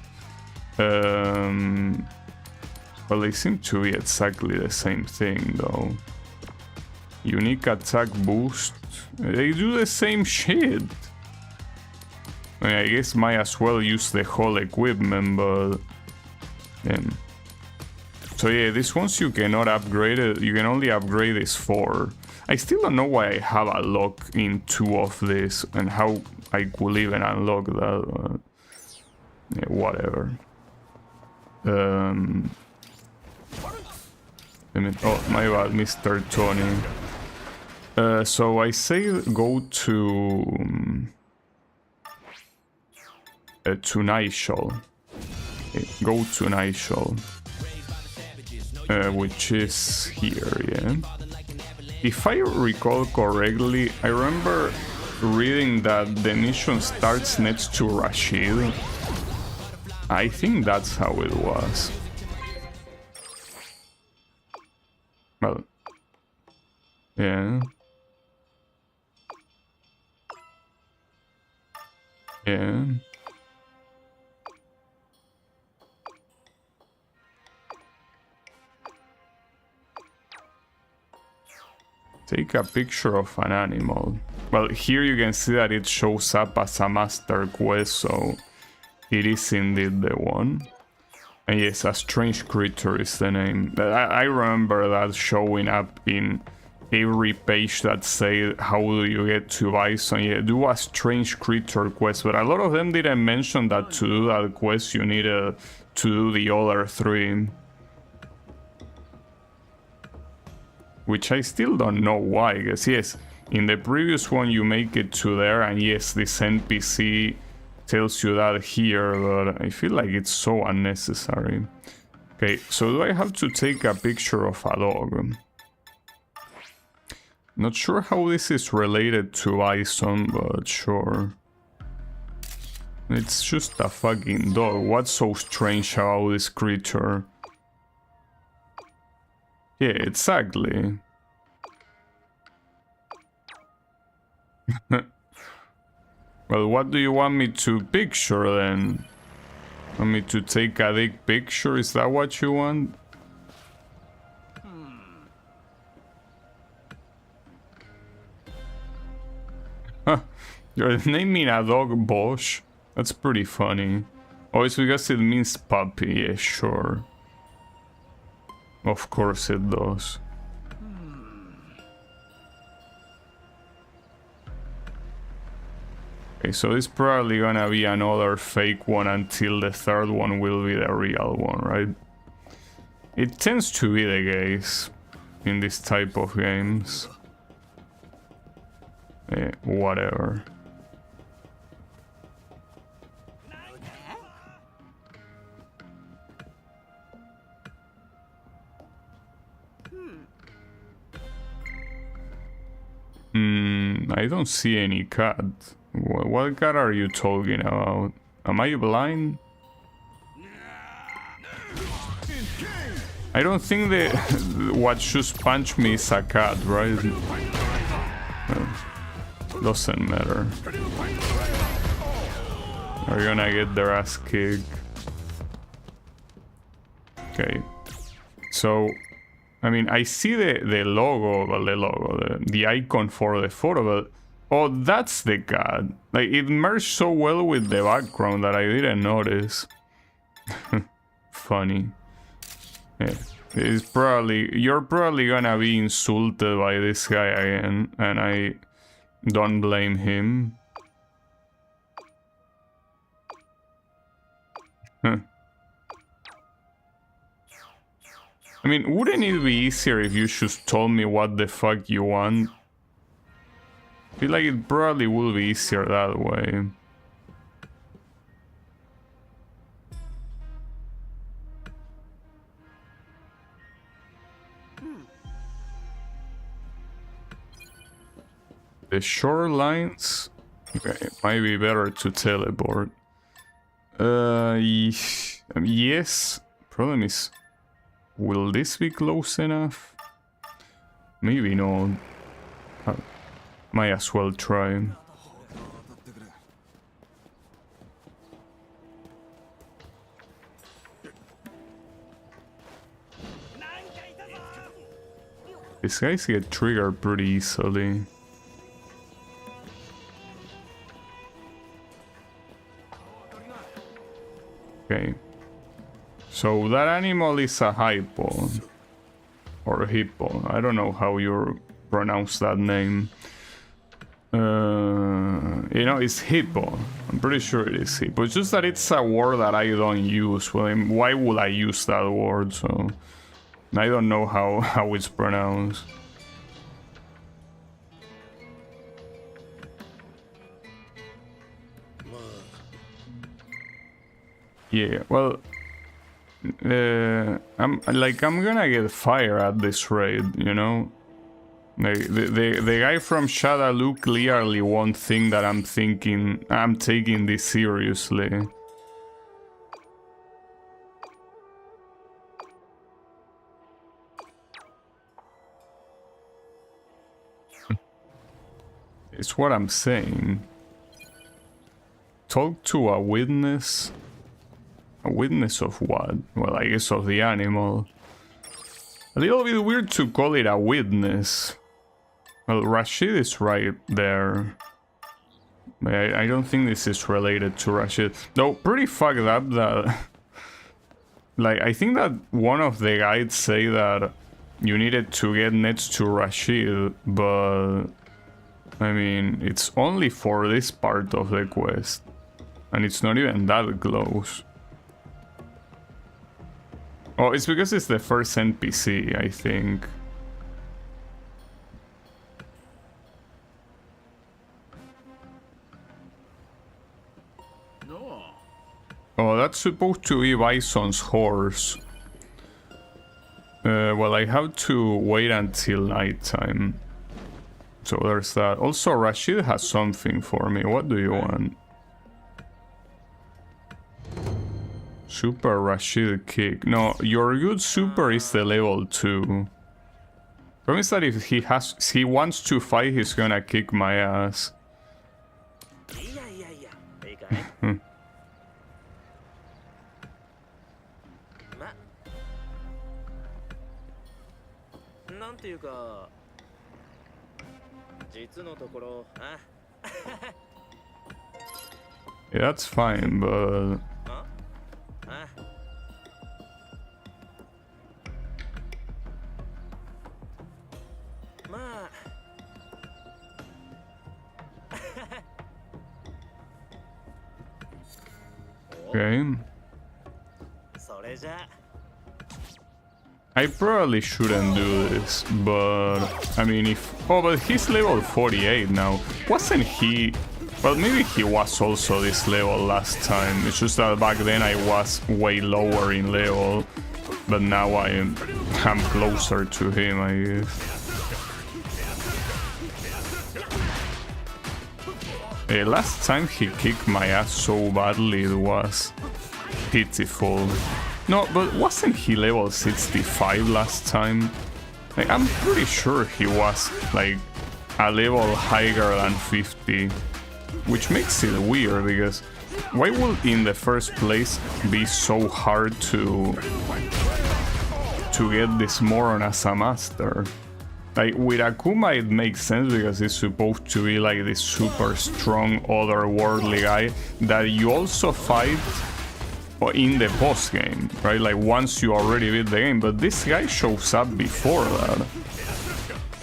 Well, they seem to be exactly the same thing, though. Unique attack boost. They do the same shit. I mean, I guess might as well use the whole equipment, but... So yeah, these ones you cannot upgrade it. You can only upgrade this 4. I still don't know why I have a lock in 2 of this and how I could even unlock that. Yeah, whatever. Oh, my bad, Mr. Tony. So I say go to Nightshell. Okay, go to Nightshell. Which is here, yeah. If I recall correctly, I remember reading that the mission starts next to Rashid. I think that's how it was. Well, yeah. Yeah. Take a picture of an animal. Well, here you can see that it shows up as a master quest, so it is indeed the one. And yes, a strange creature is the name. I remember that showing up in every page that say how do you get to Bison. Yeah, do a strange creature quest, but a lot of them didn't mention that to do that quest you needed to do the other 3. Which I still don't know why. I guess, yes, in the previous one you make it to there, and yes, this NPC tells you that here, but I feel like it's so unnecessary. Okay, so do I have to take a picture of a dog? Not sure how this is related to Bison, but sure. It's just a fucking dog. What's so strange about this creature? Yeah, exactly. Well, what do you want me to picture then? Want me to take a big picture? Is that what you want? Huh. You're naming a dog Bosch? That's pretty funny. Oh, it's because it means puppy. Yeah, sure. Of course it does. Okay, so it's probably gonna be another fake one until the 3rd one will be the real one, right? It tends to be the case in this type of games. Whatever. I don't see any cat. What cat are you talking about? Am I blind? I don't think that what just punched me is a cat, right? Doesn't matter. They're gonna get their ass kicked. Okay. So, I mean, I see the logo, well, the icon for the photo, but oh, that's the cat. Like, it merged so well with the background that I didn't notice. Funny. Yeah. You're probably gonna be insulted by this guy again, and I don't blame him. Huh. I mean, wouldn't it be easier if you just told me what the fuck you want? I feel like it probably will be easier that way. The shorelines? Okay, it might be better to teleport. Yes. Problem is, will this be close enough? Maybe not. Might as well try. These guys get triggered pretty easily. Okay. So that animal is a hippo. Or hippo. I don't know how you pronounce that name. You know, it's hippo. I'm pretty sure it is hippo. It's just that it's a word that I don't use. Well, why would I use that word? So I don't know how it's pronounced. Yeah, well, I'm gonna get fire at this raid, you know. The guy from Shadaloo clearly won't think that I'm taking this seriously. It's what I'm saying. Talk to a witness. A witness of what? Well, I guess of the animal. A little bit weird to call it a witness. Well, Rashid is right there. I don't think this is related to Rashid. Though, pretty fucked up that... Like, I think that one of the guides say that you needed to get next to Rashid, but I mean, it's only for this part of the quest, and it's not even that close. Oh, it's because it's the first NPC, I think. Oh, that's supposed to be Bison's horse. Well, I have to wait until nighttime. So there's that. Also, Rashid has something for me. What do you want? Super Rashid kick. No, your good super is the level 2. Promise that if he wants to fight, he's gonna kick my ass. Yeah, that's fine, but okay. I probably shouldn't do this, but I mean, if... Oh, but he's level 48 now. Wasn't he... Well, maybe he was also this level last time. It's just that back then I was way lower in level, but now I'm closer to him, I guess. Last time he kicked my ass so badly, it was pitiful. No, but wasn't he level 65 last time? Like, I'm pretty sure he was like a level higher than 50, which makes it weird because why would in the first place be so hard to get this moron as a master? Like, with Akuma it makes sense because he's supposed to be like this super strong otherworldly guy that you also fight in the post game, right? Like once you already beat the game, but this guy shows up before that.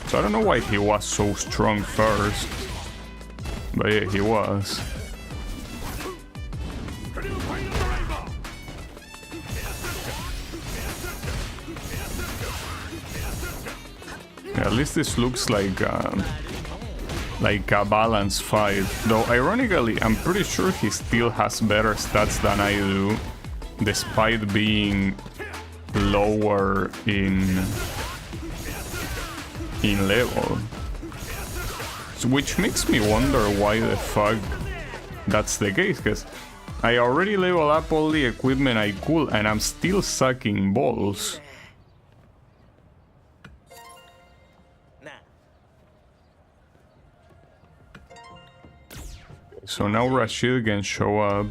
So I don't know why he was so strong first, but yeah, he was. Yeah, at least this looks like a balanced fight. Though ironically, I'm pretty sure he still has better stats than I do, despite being lower in level. Which makes me wonder why the fuck that's the case, because I already level up all the equipment I could and I'm still sucking balls. So now Rashid can show up.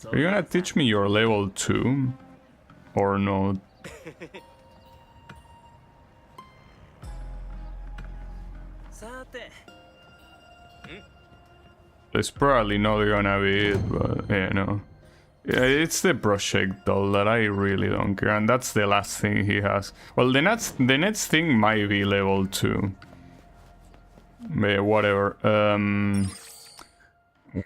Are you gonna teach me your level 2? Or not? It's probably not gonna be it, but yeah, no. Yeah, it's the projectile that I really don't care, and that's the last thing he has. Well, the next thing might be level 2. But yeah, whatever.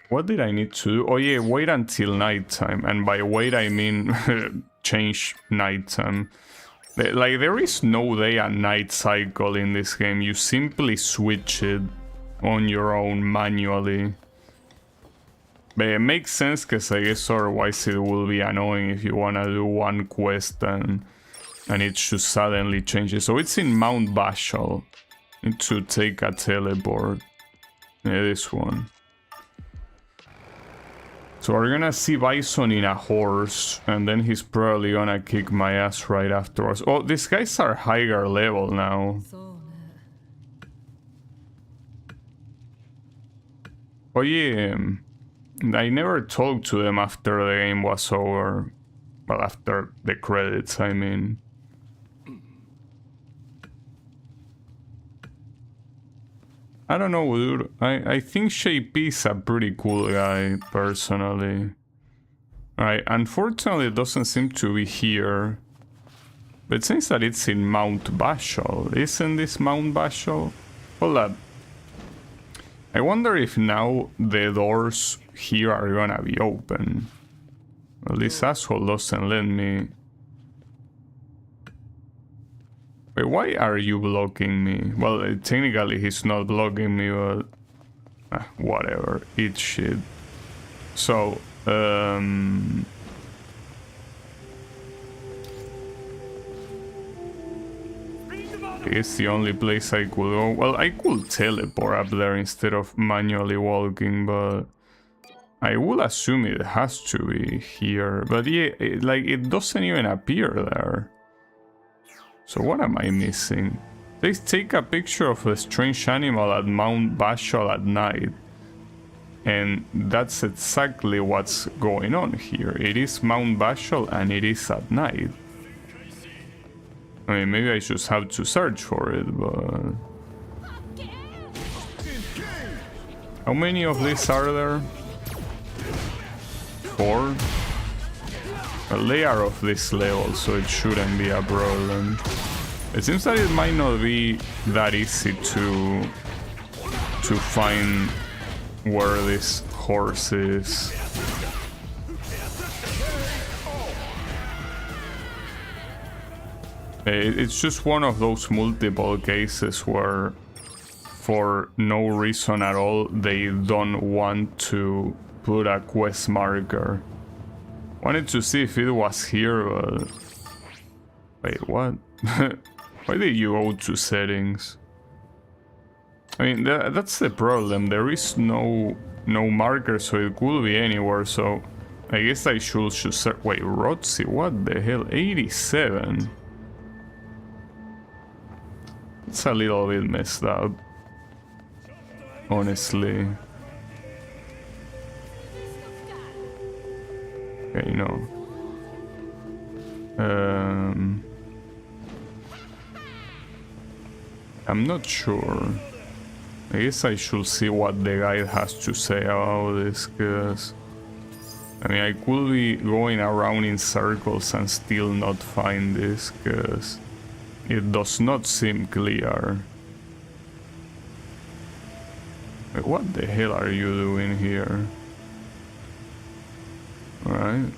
What did I need to do? Oh yeah, wait until nighttime, and by wait I mean change nighttime. Like, there is no day and night cycle in this game. You simply switch it on your own manually. But it makes sense, because I guess otherwise it will be annoying if you wanna do one quest and it should suddenly change it. So it's in Mount Bashal. Need to take a teleport. Yeah, this one. So we're gonna see Bison in a horse, and then he's probably gonna kick my ass right afterwards. Oh, these guys are higher level now. Oh yeah, I never talked to them after the game was over. Well, after the credits, I mean. I don't know, dude. I think Shape is a pretty cool guy, personally. Alright, unfortunately it doesn't seem to be here. But it seems that it's in Mount Bashal. Isn't this Mount Bashal? Hold up. I wonder if now the doors here are gonna be open. Well, this asshole doesn't let me... Wait, why are you blocking me? Well, technically he's not blocking me, but... whatever, eat shit. So, it's the only place I could go. Well, I could teleport up there instead of manually walking, but... I will assume it has to be here. But yeah, it doesn't even appear there. So what am I missing? Please take a picture of a strange animal at Mount Bashal at night. And that's exactly what's going on here. It is Mount Bashal and it is at night. I mean, maybe I just have to search for it, but... How many of these are there? 4? Well, they are of this level, so it shouldn't be a problem. It seems that it might not be that easy to find where this horse is. It's just one of those multiple cases where, for no reason at all, they don't want to put a quest marker. Wanted to see if it was here, but... Wait, what? Why did you go to settings? I mean, that's the problem. There is no marker, so it could be anywhere, so... I guess I should search... Wait, Rotzi, what the hell? 87? It's a little bit messed up. Honestly. Okay, no. I'm not sure. I guess I should see what the guide has to say about this, because... I mean, I could be going around in circles and still not find this, because... it does not seem clear. Wait, what the hell are you doing here? Alright.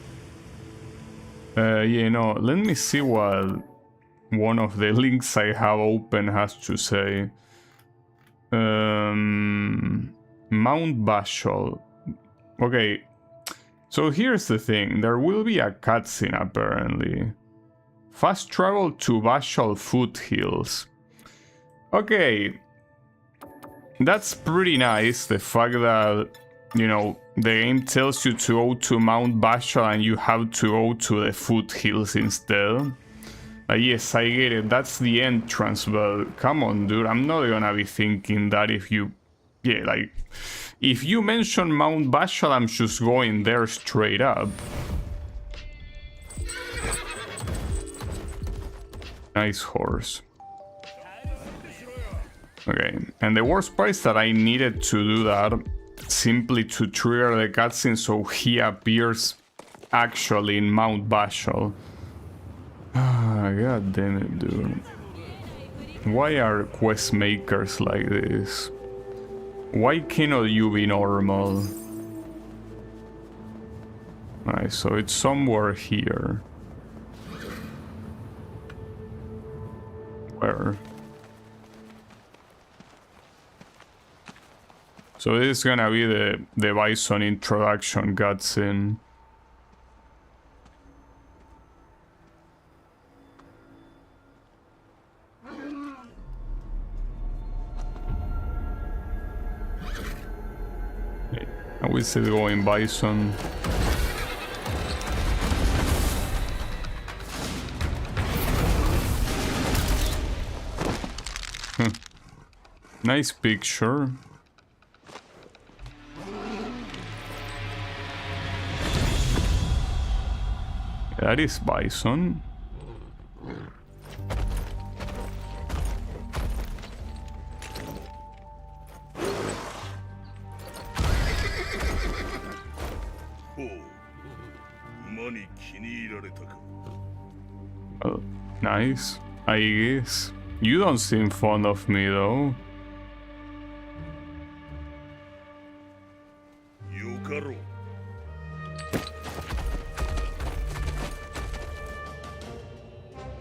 Yeah, no, let me see what one of the links I have open has to say. Mount Bashal. Okay, so here's the thing. There will be a cutscene apparently. Fast travel to Bashal foothills. Okay, that's pretty nice. The fact that, you know, the game tells you to go to Mount Bashal and you have to go to the foothills instead. Yes, I get it. That's the entrance, but come on, dude. I'm not gonna be thinking that if you... Yeah, like... If you mention Mount Bashal, I'm just going there straight up. Nice horse. Okay, and the worst part is that I needed to do that simply to trigger the cutscene so he appears actually in Mount Bashal. God damn it, dude. Why are quest makers like this? Why cannot you be normal? Alright, so it's somewhere here. Where? So this is gonna be the Bison introduction cutscene. How is it going, Bison? Nice picture. That is Bison. Nice, I guess. You don't seem fond of me though. よかろう。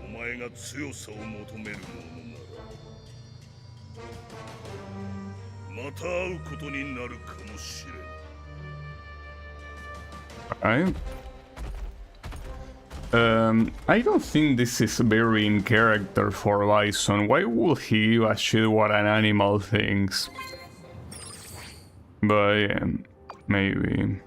お前が強さを求めるものなら、また会うことになるかもしれん。Alright. I don't think this is very in character for Bison. Why would he give a shit what an animal thinks? But yeah, maybe.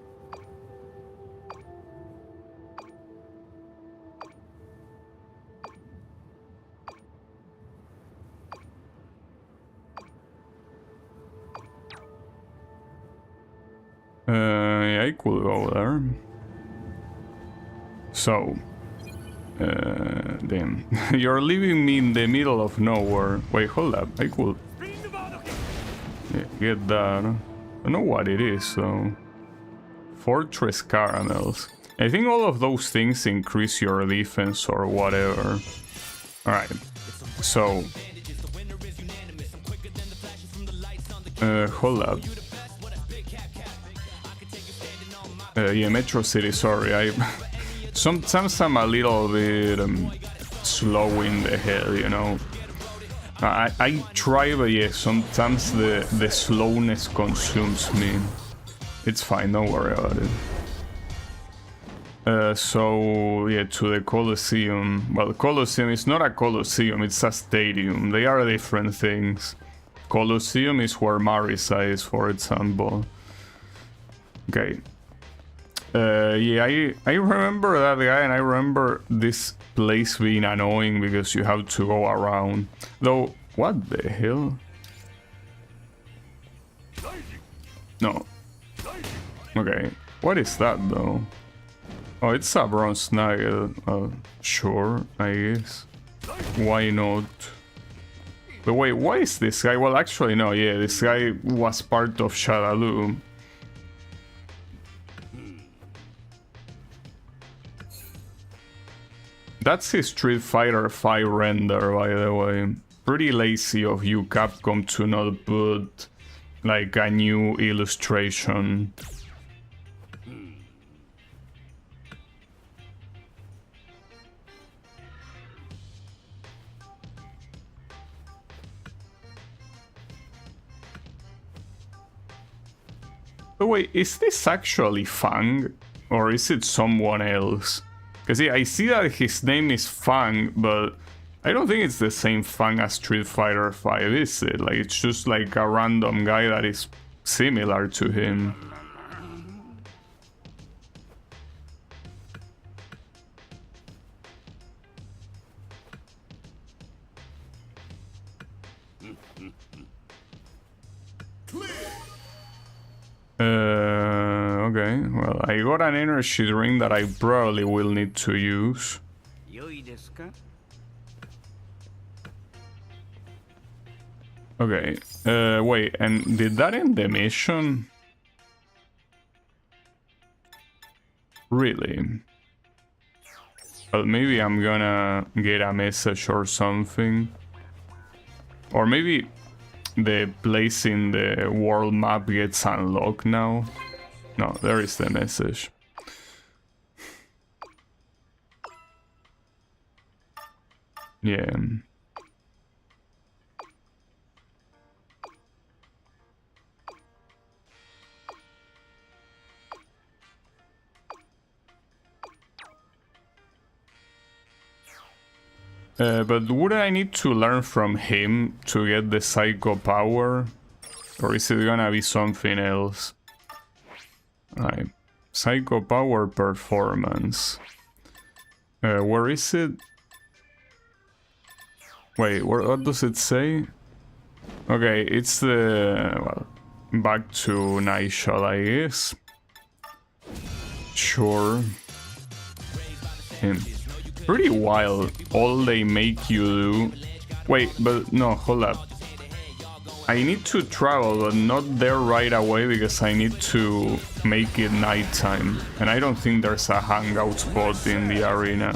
Yeah, I could go there. So, damn, you're leaving me in the middle of nowhere. Wait, hold up, I could get that. I don't know what it is, so... Fortress caramels. I think all of those things increase your defense or whatever. Alright, so... hold up. Yeah, Metro City, sorry, sometimes I'm a little bit slow in the head, you know. I try, but yeah, sometimes the slowness consumes me. It's fine, don't worry about it. So, yeah, to the Colosseum. Well, Colosseum is not a Colosseum, it's a stadium. They are different things. Colosseum is where Marisa is, for example. Okay. Yeah, I remember that guy, and I remember this place being annoying because you have to go around. Though, what the hell? No. Okay, what is that though? Oh, it's a bronze nugget. Sure, I guess. Why not? But wait, why is this guy? Well, actually, no, yeah, this guy was part of Shadaloo. That's his Street Fighter 5 render, by the way. Pretty lazy of you, Capcom, to not put like a new illustration. But wait, is this actually Fang? Or is it someone else? Because yeah, I see that his name is Fang, but I don't think it's the same Fang as Street Fighter 5, is it? Like, it's just like a random guy that is similar to him. Okay, well, I got an energy drink that I probably will need to use. Okay, wait, and did that end the mission? Really? Well, maybe I'm gonna get a message or something. Or maybe the place in the world map gets unlocked now. No, there is the message. Yeah. But would I need to learn from him to get the psycho power? Or is it gonna be something else? Alright. Psycho power performance. Where is it? Wait, what does it say? Okay, it's the... well, back to Nightshot, I guess. Sure. Pretty wild, all they make you do. Wait, but no, hold up. I need to travel, but not there right away because I need to make it nighttime. And I don't think there's a hangout spot in the arena.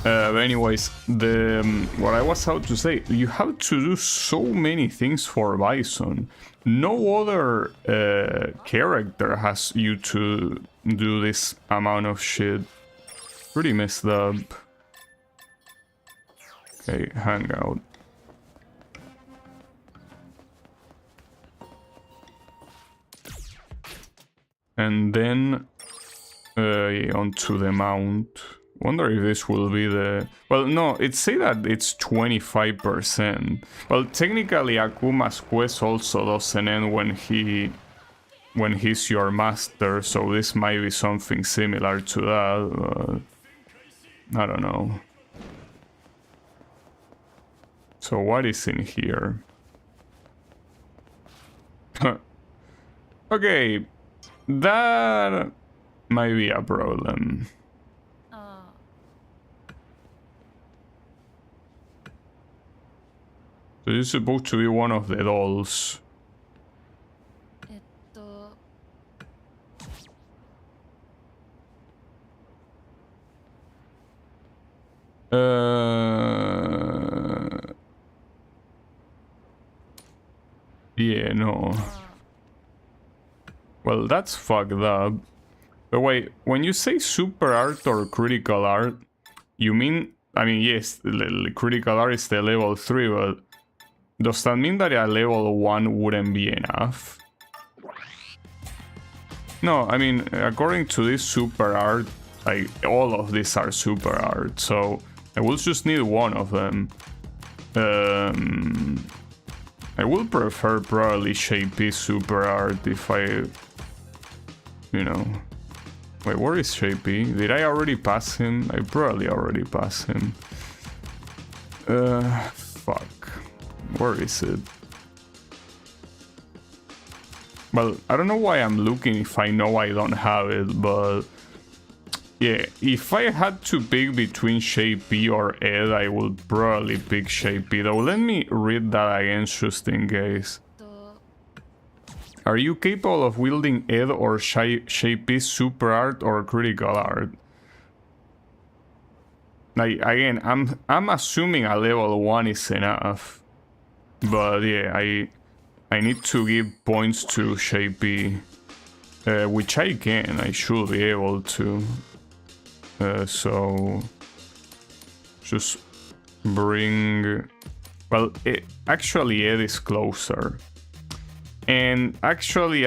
Anyways, the what I was about to say, you have to do so many things for Bison. No other character has you to do this amount of shit. Pretty messed up. Okay, hang out. And then onto the mount. Wonder if this will be the... Well, no, it say that it's 25%. Well, technically Akuma's quest also doesn't end when he's your master, so this might be something similar to that, but I don't know. So what is in here? Okay, that might be a problem. So this is supposed to be one of the dolls. Yeah, no. Well, that's fucked up. But wait, when you say super art or critical art, you mean... I mean, yes, the critical art is the level 3, but... Does that mean that a level 1 wouldn't be enough? No, I mean, according to this super art, like, all of these are super art, so I will just need one of them. I will prefer probably Shapey super art if I... You know... Wait, where is Shapey? Did I already pass him? I probably already passed him. Fuck. Where is it? Well, I don't know why I'm looking if I know I don't have it, but... Yeah, if I had to pick between Shapey or Ed, I would probably pick Shapey, though. Let me read that again just in case. Are you capable of wielding Ed or Shapey's super art or critical art? Like, again, I'm assuming a level 1 is enough. But yeah, I need to give points to Shapey, which I can. I should be able to. So just bring. Well, actually, Ed is closer, and actually,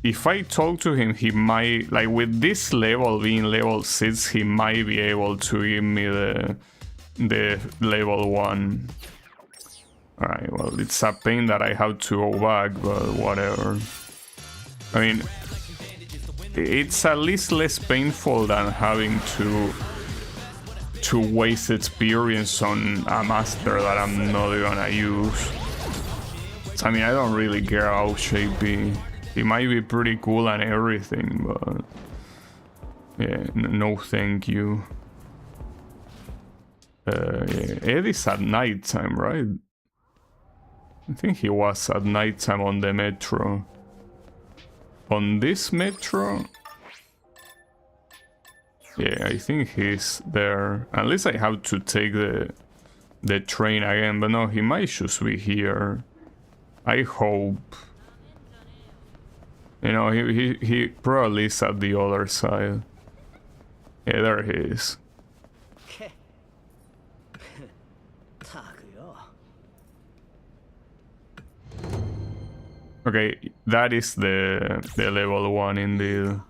if I talk to him, he might, like, with this level being level 6, he might be able to give me the level 1. Alright, well, it's a pain that I have to go back, but whatever. I mean, it's at least less painful than having to waste experience on a master that I'm not gonna use. I mean, I don't really care how Shapey. He might be pretty cool and everything, but... Yeah, no thank you. Yeah, Ed is at nighttime, right? I think he was at nighttime on the metro. On this metro? Yeah, I think he's there. Unless I have to take the train again, but no, he might just be here. I hope. You know, he probably is at the other side. Yeah, there he is. Okay, that is the level 1 indeed.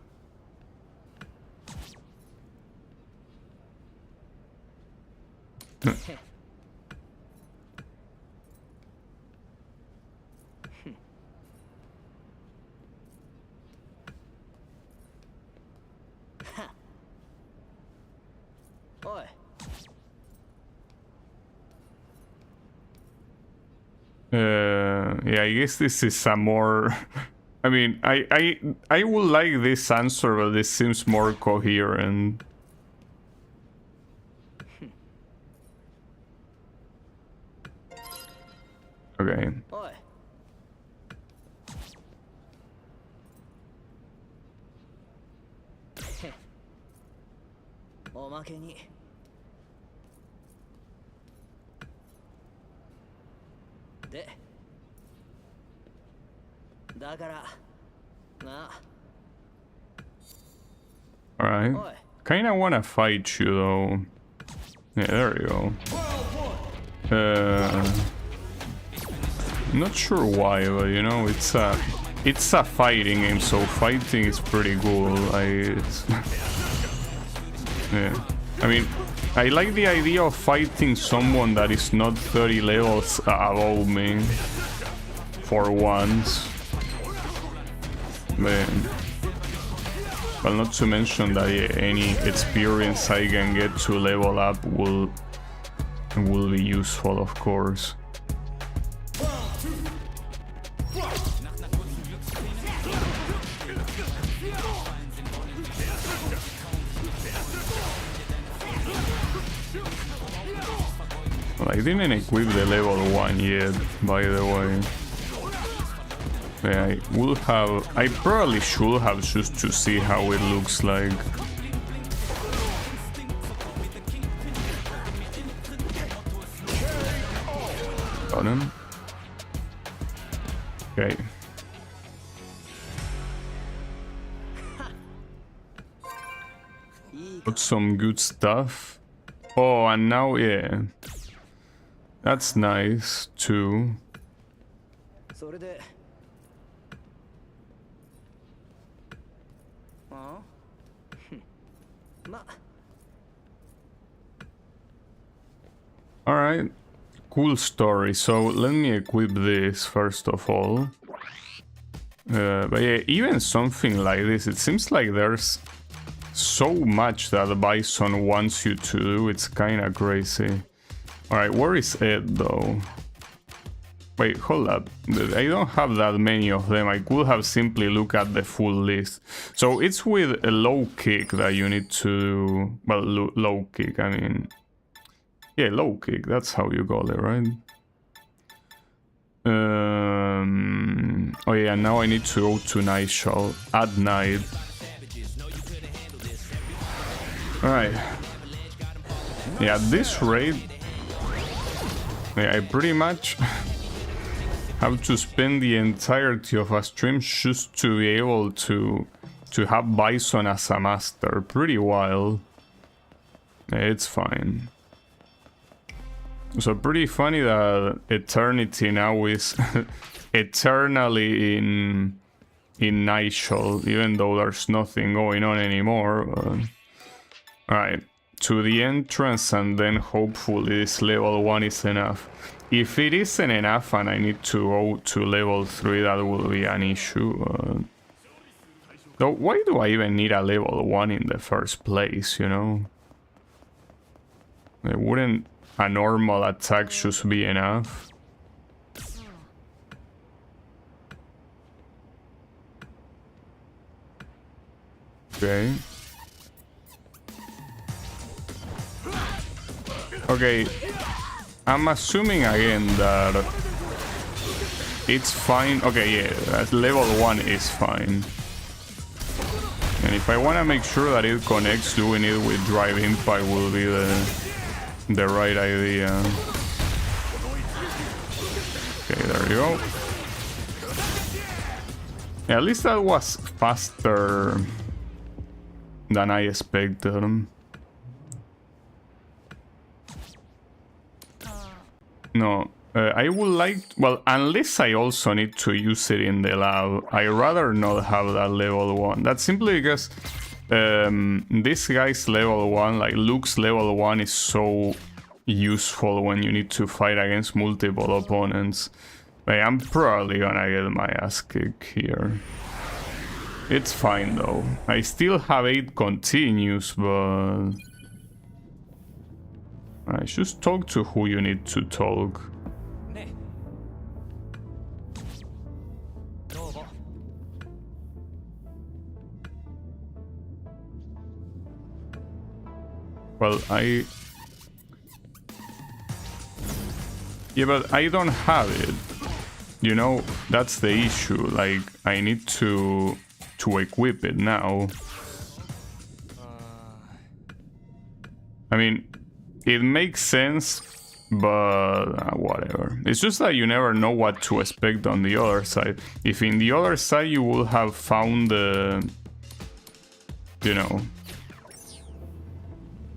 Yeah, I guess this is a more... I mean, I would like this answer, but this seems more coherent. Okay. おまけにでだからな Alright. Kinda wanna fight you though. Yeah, there you go. Not sure why, but you know, it's a fighting game, so fighting is pretty cool. Yeah. I mean, I like the idea of fighting someone that is not 30 levels above me for once. Well, not to mention that any experience I can get to level up will be useful, of course. Well, I didn't equip the level 1 yet, by the way. Yeah, I probably should have just to see how it looks like. Got him. Okay. Got some good stuff. Oh, and now, yeah. That's nice, too. Alright, cool story. So let me equip this first of all. But yeah, even something like this, it seems like there's so much that Bison wants you to do, it's kinda crazy. Alright, where is Ed though? Wait, hold up. I don't have that many of them. I could have simply looked at the full list. So it's with a low kick that you need to do. Well, low kick, I mean... Yeah, low kick, that's how you call it, right? Oh yeah, now I need to go to Night Shell at night. Alright. Yeah, at this rate... Yeah, I pretty much have to spend the entirety of a stream just to be able to have Bison as a master. Pretty wild. Yeah, it's fine. So pretty funny that Eternity now is eternally in Night Shell, even though there's nothing going on anymore. Alright, to the entrance, and then hopefully this level 1 is enough. If it isn't enough and I need to go to level 3, that will be an issue. Though, why do I even need a level 1 in the first place, you know? Wouldn't a normal attack just be enough? Okay. Okay. I'm assuming again that it's fine. Okay, yeah, level 1 is fine. And if I want to make sure that it connects, doing it with Drive Impact will be the right idea. Okay, there you go. Yeah, at least that was faster than I expected. No, I would like... Well, unless I also need to use it in the lab, I'd rather not have that level 1. That's simply because this guy's level 1, like Luke's level 1, is so useful when you need to fight against multiple opponents. Like, I'm probably gonna get my ass kicked here. It's fine though. I still have 8 continues, but... I just talk to who you need to talk. Well, yeah, but I don't have it. You know, that's the issue. Like, I need to equip it now. I mean, it makes sense, but whatever. It's just that you never know what to expect on the other side. If in the other side you will have found the, you know,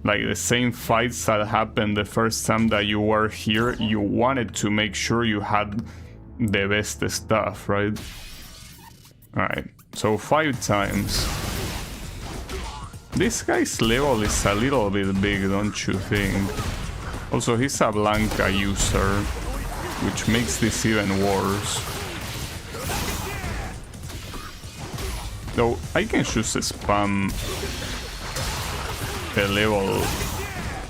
like the same fights that happened the first time that you were here, you wanted to make sure you had the best stuff, right? Alright, so 5 times. This guy's level is a little bit big, don't you think? Also, he's a Blanca user, which makes this even worse. Though, I can just spam the level.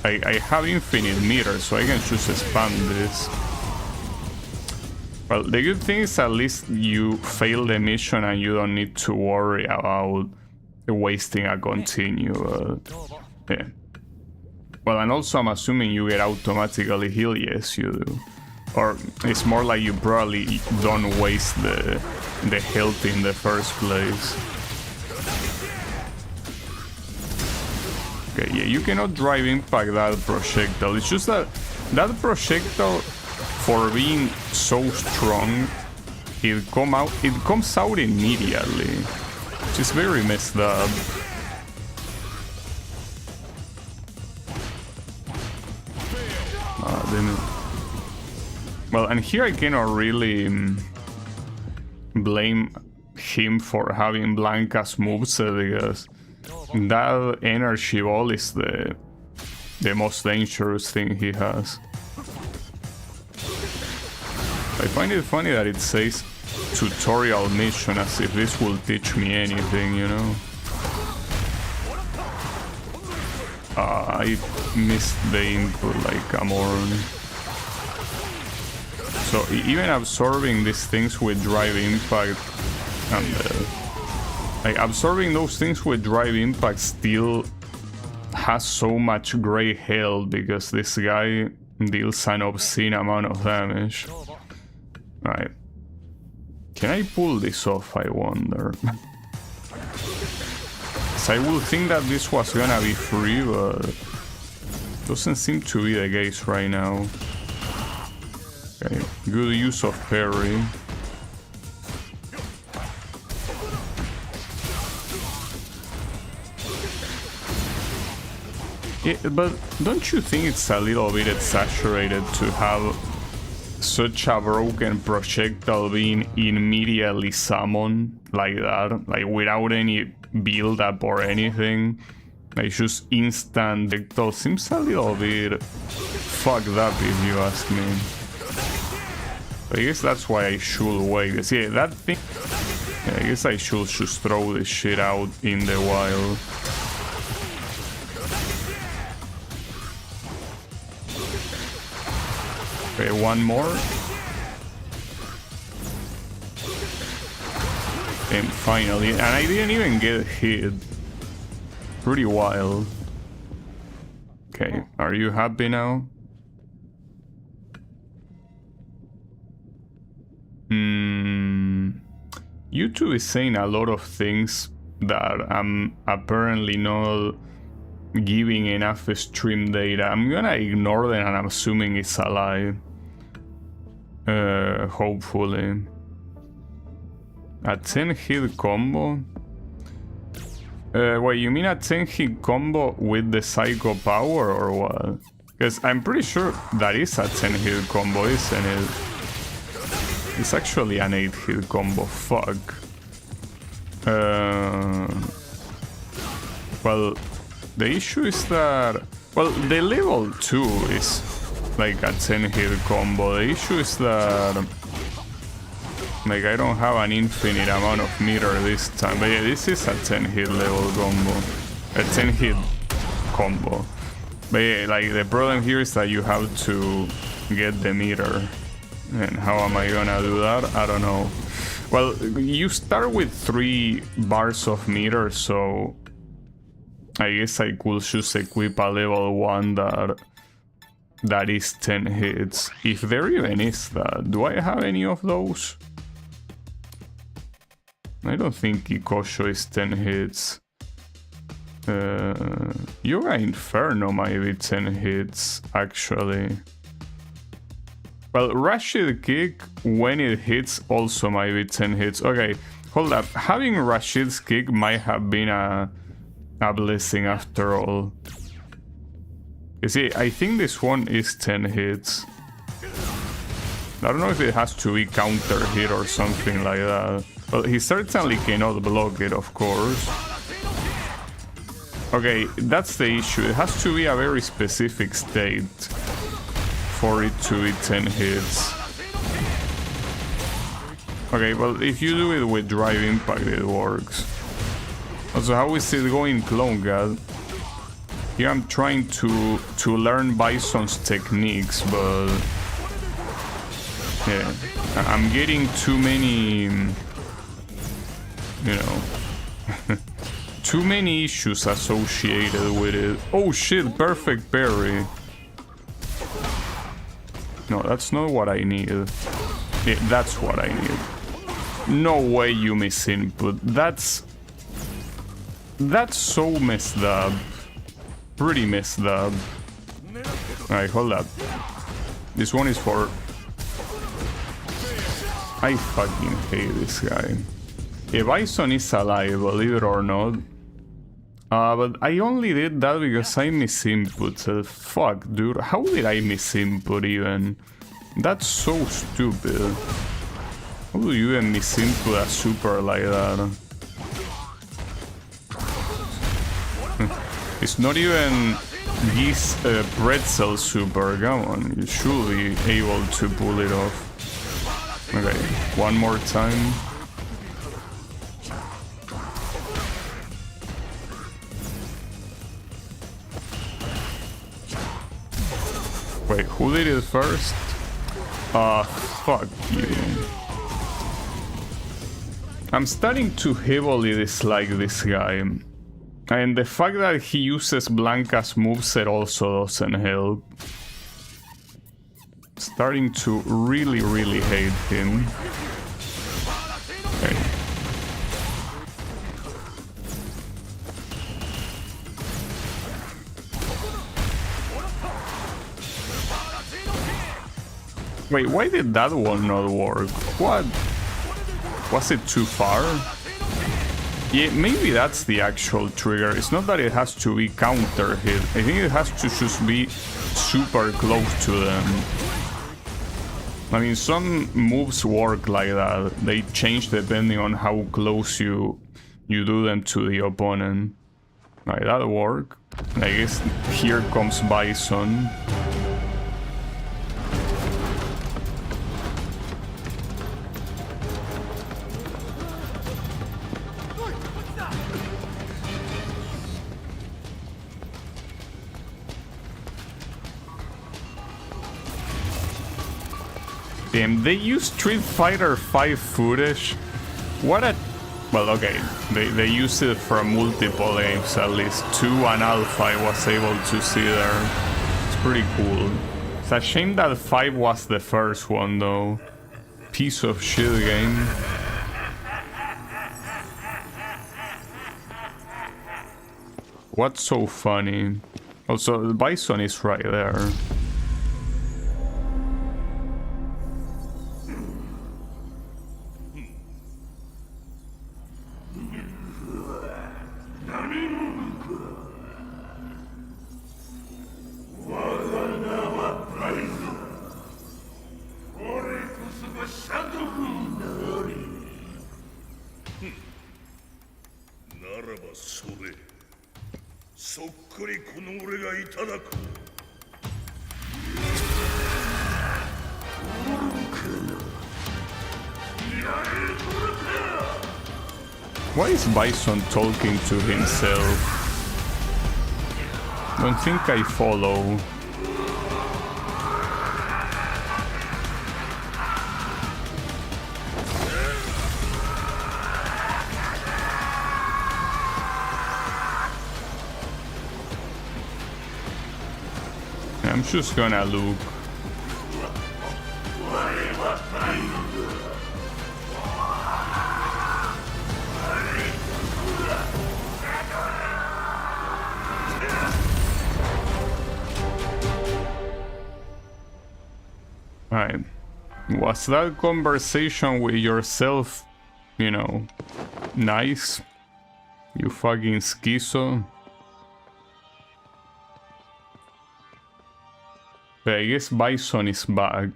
I have infinite meters, so I can just spam this. Well, the good thing is at least you fail the mission and you don't need to worry about wasting a continue. Yeah. Well, and also I'm assuming you get automatically healed. Yes, you do. Or it's more like you probably don't waste the health in the first place. Okay, yeah, you cannot drive impact that projectile. It's just that that projectile, for being so strong, it comes out immediately, which is very messed up. Well, and here I cannot really blame him for having Blanca's moveset, because that energy ball is the most dangerous thing he has. I find it funny that it says tutorial mission, as if this will teach me anything, you know? I missed the input like a moron. So even absorbing these things with drive impact and like absorbing those things with drive impact still has so much gray health, because this guy deals an obscene amount of damage. Right. Can I pull this off, I wonder? So I would think that this was gonna be free, but doesn't seem to be the case right now. Okay, good use of parry. Yeah, but don't you think it's a little bit exaggerated to have such a broken projectile being immediately summoned like that, like without any build up or anything? Like just instant projectile seems a little bit fucked up, if you ask me. I guess that's why I should wait. Because yeah, that thing, yeah, I guess I should just throw this shit out in the wild. Okay, one more. And finally, and I didn't even get hit. Pretty wild. Okay, are you happy now? YouTube is saying a lot of things that I'm apparently not giving enough stream data. I'm gonna ignore them and I'm assuming it's a lie. Hopefully. A 10 hit combo? Wait, you mean a 10 hit combo with the psycho power or what? Because I'm pretty sure that is a 10 hit combo, isn't it? It's actually an 8 hit combo, fuck. Well, the issue is that... Well, the level 2 is like a 10 hit combo. The issue is that... Like, I don't have an infinite amount of meter this time. But yeah, this is a 10 hit level combo. A 10 hit combo. But yeah, like, the problem here is that you have to get the meter. And how am I gonna do that? I don't know. Well, you start with 3 bars of meter, so I guess I could just equip a level 1 that is 10 hits. If there even is that. Do I have any of those? I don't think Ikosho is 10 hits. You're Inferno might be 10 hits, actually. Well, Rashid Kick, when it hits, also might be 10 hits. Okay, hold up. Having Rashid's Kick might have been a blessing after all. You see, I think this one is 10 hits. I don't know if it has to be counter hit or something like that. Well, he certainly cannot block it, of course. Okay, that's the issue. It has to be a very specific state for it to be 10 hits. Okay, well, if you do it with Drive Impact, it works. Also, how is it going, Clone God? Here I'm trying to learn Bison's techniques, but... yeah, I'm getting too many... you know... too many issues associated with it. Oh shit, perfect parry. No, that's not what I need. Yeah, that's what I need. No way you miss input. That's so messed up. Pretty messed up. Alright, hold up. This one is for... I fucking hate this guy. Yeah, Bison is alive, believe it or not. But I only did that because I miss input. Fuck, dude. How did I miss input even? That's so stupid. How do you even miss input a super like that? It's not even this pretzel super. Come on, you should be able to pull it off. Okay, one more time. Wait, who did it first? Fuck you. I'm starting to heavily dislike this guy. And the fact that he uses Blanca's moveset also doesn't help. Starting to really, really hate him. Okay. Wait, why did that one not work? What? Was it too far? Yeah, maybe that's the actual trigger. It's not that it has to be counter hit. I think it has to just be super close to them. I mean, some moves work like that. They change depending on how close you do them to the opponent. Right, that'll work. I guess here comes Bison. Damn, they use Street Fighter 5 footage? What a... well, okay, they use it for multiple games, at least 2 and Alpha I was able to see there. It's pretty cool. It's a shame that 5 was the first one, though. Piece of shit game. What's so funny? Also, Bison is right there. Why is Bison talking to himself? Don't think I follow. I'm just gonna look. Right. Was that conversation with yourself, you know, nice? You fucking schizo? But I guess Bison is back.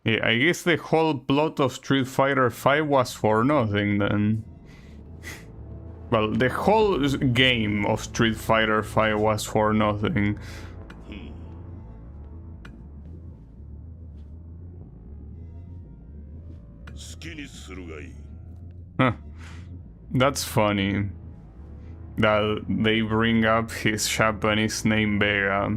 Yeah, I guess the whole plot of Street Fighter V was for nothing then. Well, the whole game of Street Fighter V was for nothing. Huh. That's funny that they bring up his Japanese name Vega.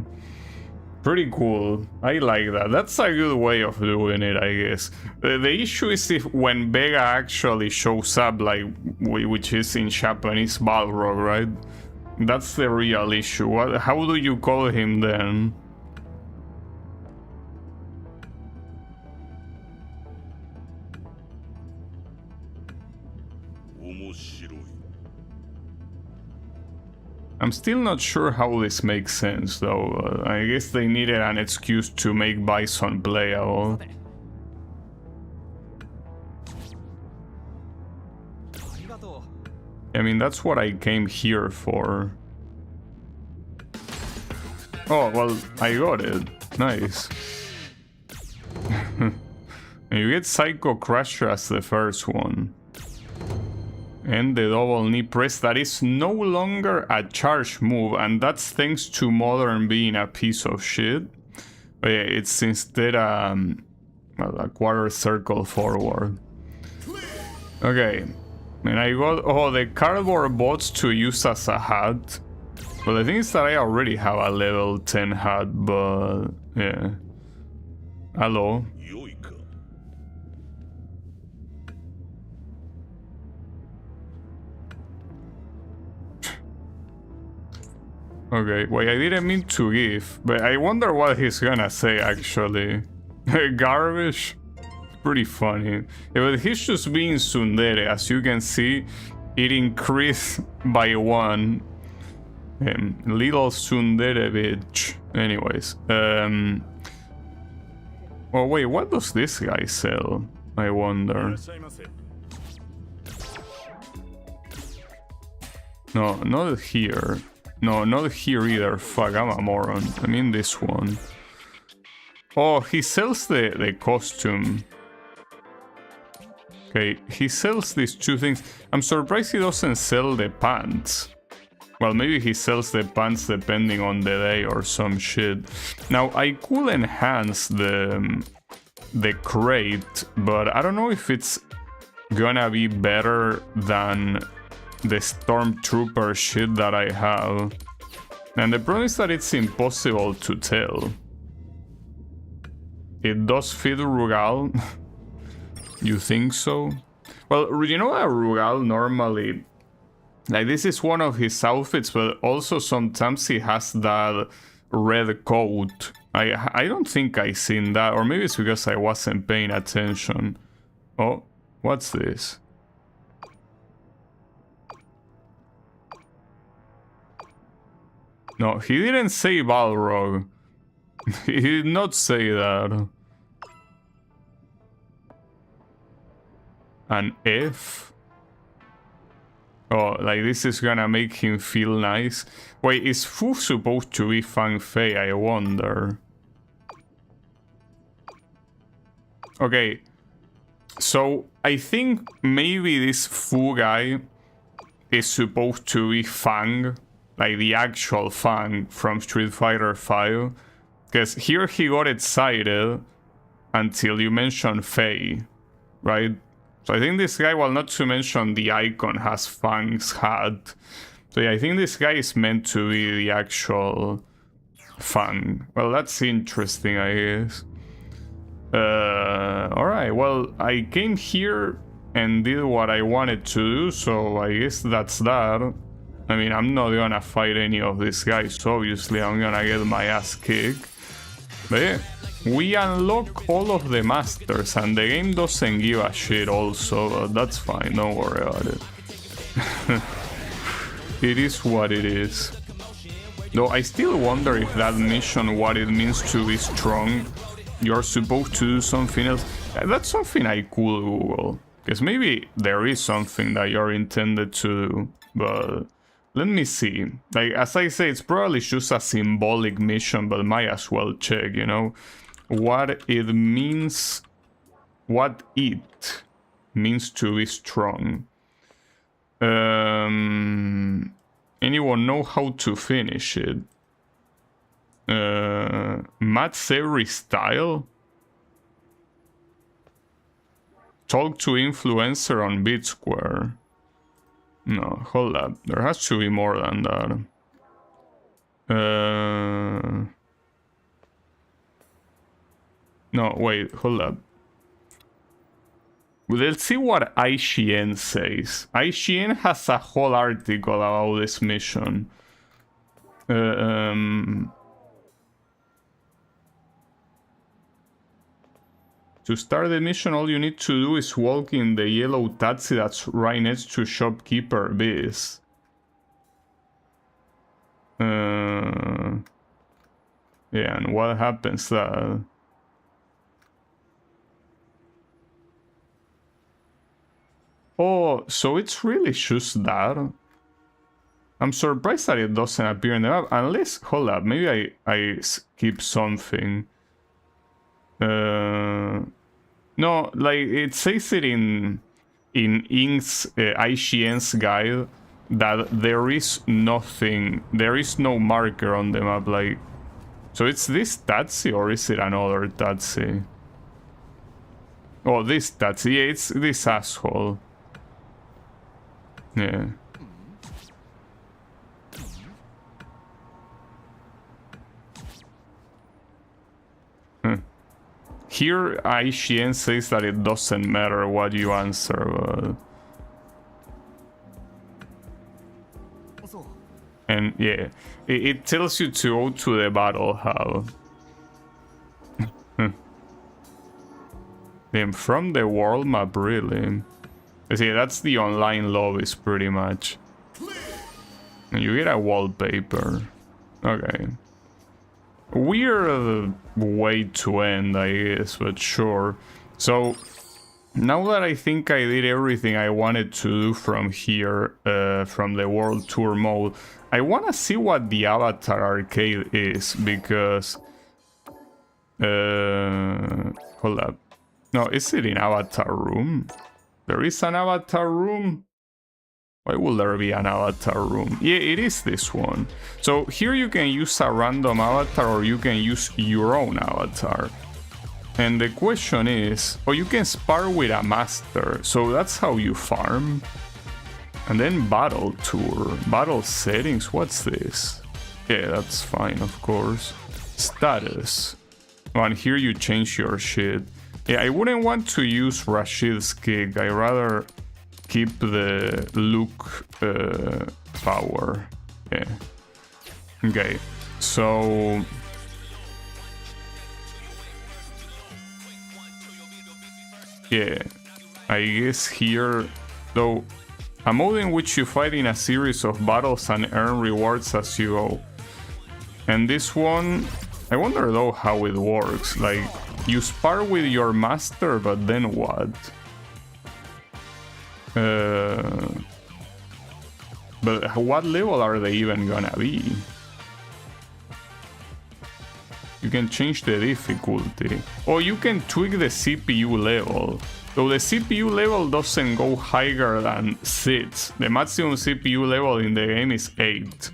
Pretty cool. I like that. That's a good way of doing it, I guess. The issue is if when Vega actually shows up, like, which is in Japanese Balrog, right? That's the real issue. How do you call him then? I'm still not sure how this makes sense, though. I guess they needed an excuse to make Bison playable. I mean, that's what I came here for. Oh, well, I got it. Nice. And you get Psycho Crusher as the first one. And the double knee press that is no longer a charge move, and that's thanks to Modern being a piece of shit. But yeah, it's instead well, a quarter circle forward. Okay, and I got the cardboard bots to use as a hat. But the thing is that I already have a level 10 hat, but yeah. Hello. Okay, wait, I didn't mean to give, but I wonder what he's gonna say actually. Garbage? Pretty funny. Yeah, but he's just being tsundere. As you can see, it increased by 1. Little tsundere bitch. Anyways, oh wait, what does this guy sell? I wonder. No, not here. No, not here either. Fuck, I'm a moron. I mean this one. Oh, he sells the costume. Okay, he sells these two things. I'm surprised he doesn't sell the pants. Well, maybe he sells the pants depending on the day or some shit. Now, I could enhance the crate, but I don't know if it's gonna be better than the Stormtrooper shit that I have. And the problem is that it's impossible to tell. It does fit Rugal. You think so? Well, you know that Rugal normally, like, this is one of his outfits, but also sometimes he has that red coat. I don't think I seen that, or maybe it's because I wasn't paying attention. Oh, what's this? No, he didn't say Balrog. He did not say that. An F? Oh, like this is gonna make him feel nice. Wait, is Fu supposed to be Fang Fei? I wonder. Okay, so I think maybe this Fu guy is supposed to be Fang. Like the actual Fang from Street Fighter V. Because here he got excited until you mentioned Fei, right? So I think this guy, well, not to mention the icon has Fang's hat. So yeah, I think this guy is meant to be the actual Fang. Well, that's interesting, I guess. Alright, well, I came here and did what I wanted to do, so I guess that's that. I mean, I'm not gonna fight any of these guys, obviously. I'm gonna get my ass kicked. But yeah, we unlock all of the masters, and the game doesn't give a shit also, but that's fine, don't worry about it. It is what it is. Though I still wonder if that mission, what it means to be strong, you're supposed to do something else. That's something I could Google. Because maybe there is something that you're intended to do. But let me see. Like, as I say, it's probably just a symbolic mission, but might as well check, you know? What it means to be strong. Anyone know how to finish it? Match every style? Talk to influencer on Beat Square. No, hold up. There has to be more than that. No, wait, hold up. Let's see what IGN says. IGN has a whole article about this mission. To start the mission, all you need to do is walk in the yellow taxi that's right next to shopkeeper Biz. Yeah, and what happens that... Oh, so it's really just that? I'm surprised that it doesn't appear in the map. Unless, hold up, maybe I skip something. No, like, it says it in Ink's IGN's guide that there is nothing, there is no marker on the map, like... So it's this taxi, or is it another taxi? Oh, this taxi, yeah, it's this asshole. Yeah. Here, IGN says that it doesn't matter what you answer, but... And yeah, it tells you to go to the battle hub. Then from the world map, really? See, that's the online lobbies, pretty much. And you get a wallpaper. Okay. Weird way to end, I guess, but sure. So, now that I think I did everything I wanted to do from here, from the World Tour mode, I want to see what the Avatar Arcade is, because... hold up. No, is it in Avatar Room? There is an Avatar Room? Why will there be an Avatar Room? Yeah, it is this one. So here you can use a random avatar, or you can use your own avatar. And the question is... Oh, you can spar with a master. So that's how you farm. And then battle tour. Battle settings, what's this? Yeah, that's fine, of course. Status. Oh, and here you change your shit. Yeah, I wouldn't want to use Rashid's kick. I rather keep the Luke power. Yeah. Okay, so... Yeah, I guess here... Though, a mode in which you fight in a series of battles and earn rewards as you go. And this one... I wonder though how it works. Like, you spar with your master, but then what? But what level are they even gonna be? You can change the difficulty. Or you can tweak the CPU level. Though the CPU level doesn't go higher than 6. The maximum CPU level in the game is 8.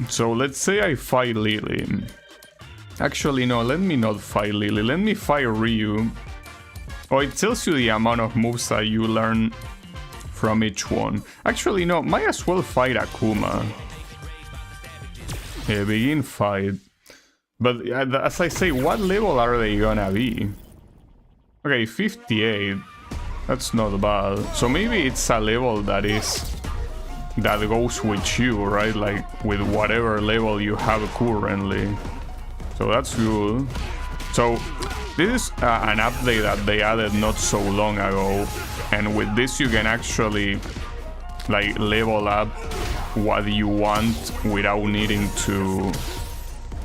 So let's say I fight Lily. Actually no, let me not fight Lily. Let me fight Ryu. Oh, it tells you the amount of moves that you learn from each one. Actually no, might as well fight Akuma. Yeah, begin fight. But as I say, what level are they gonna be? Okay, 58. That's not bad. So maybe it's a level that goes with you, right? Like with whatever level you have currently. So that's good. So this is an update that they added not so long ago, and with this you can actually like level up what you want without needing to,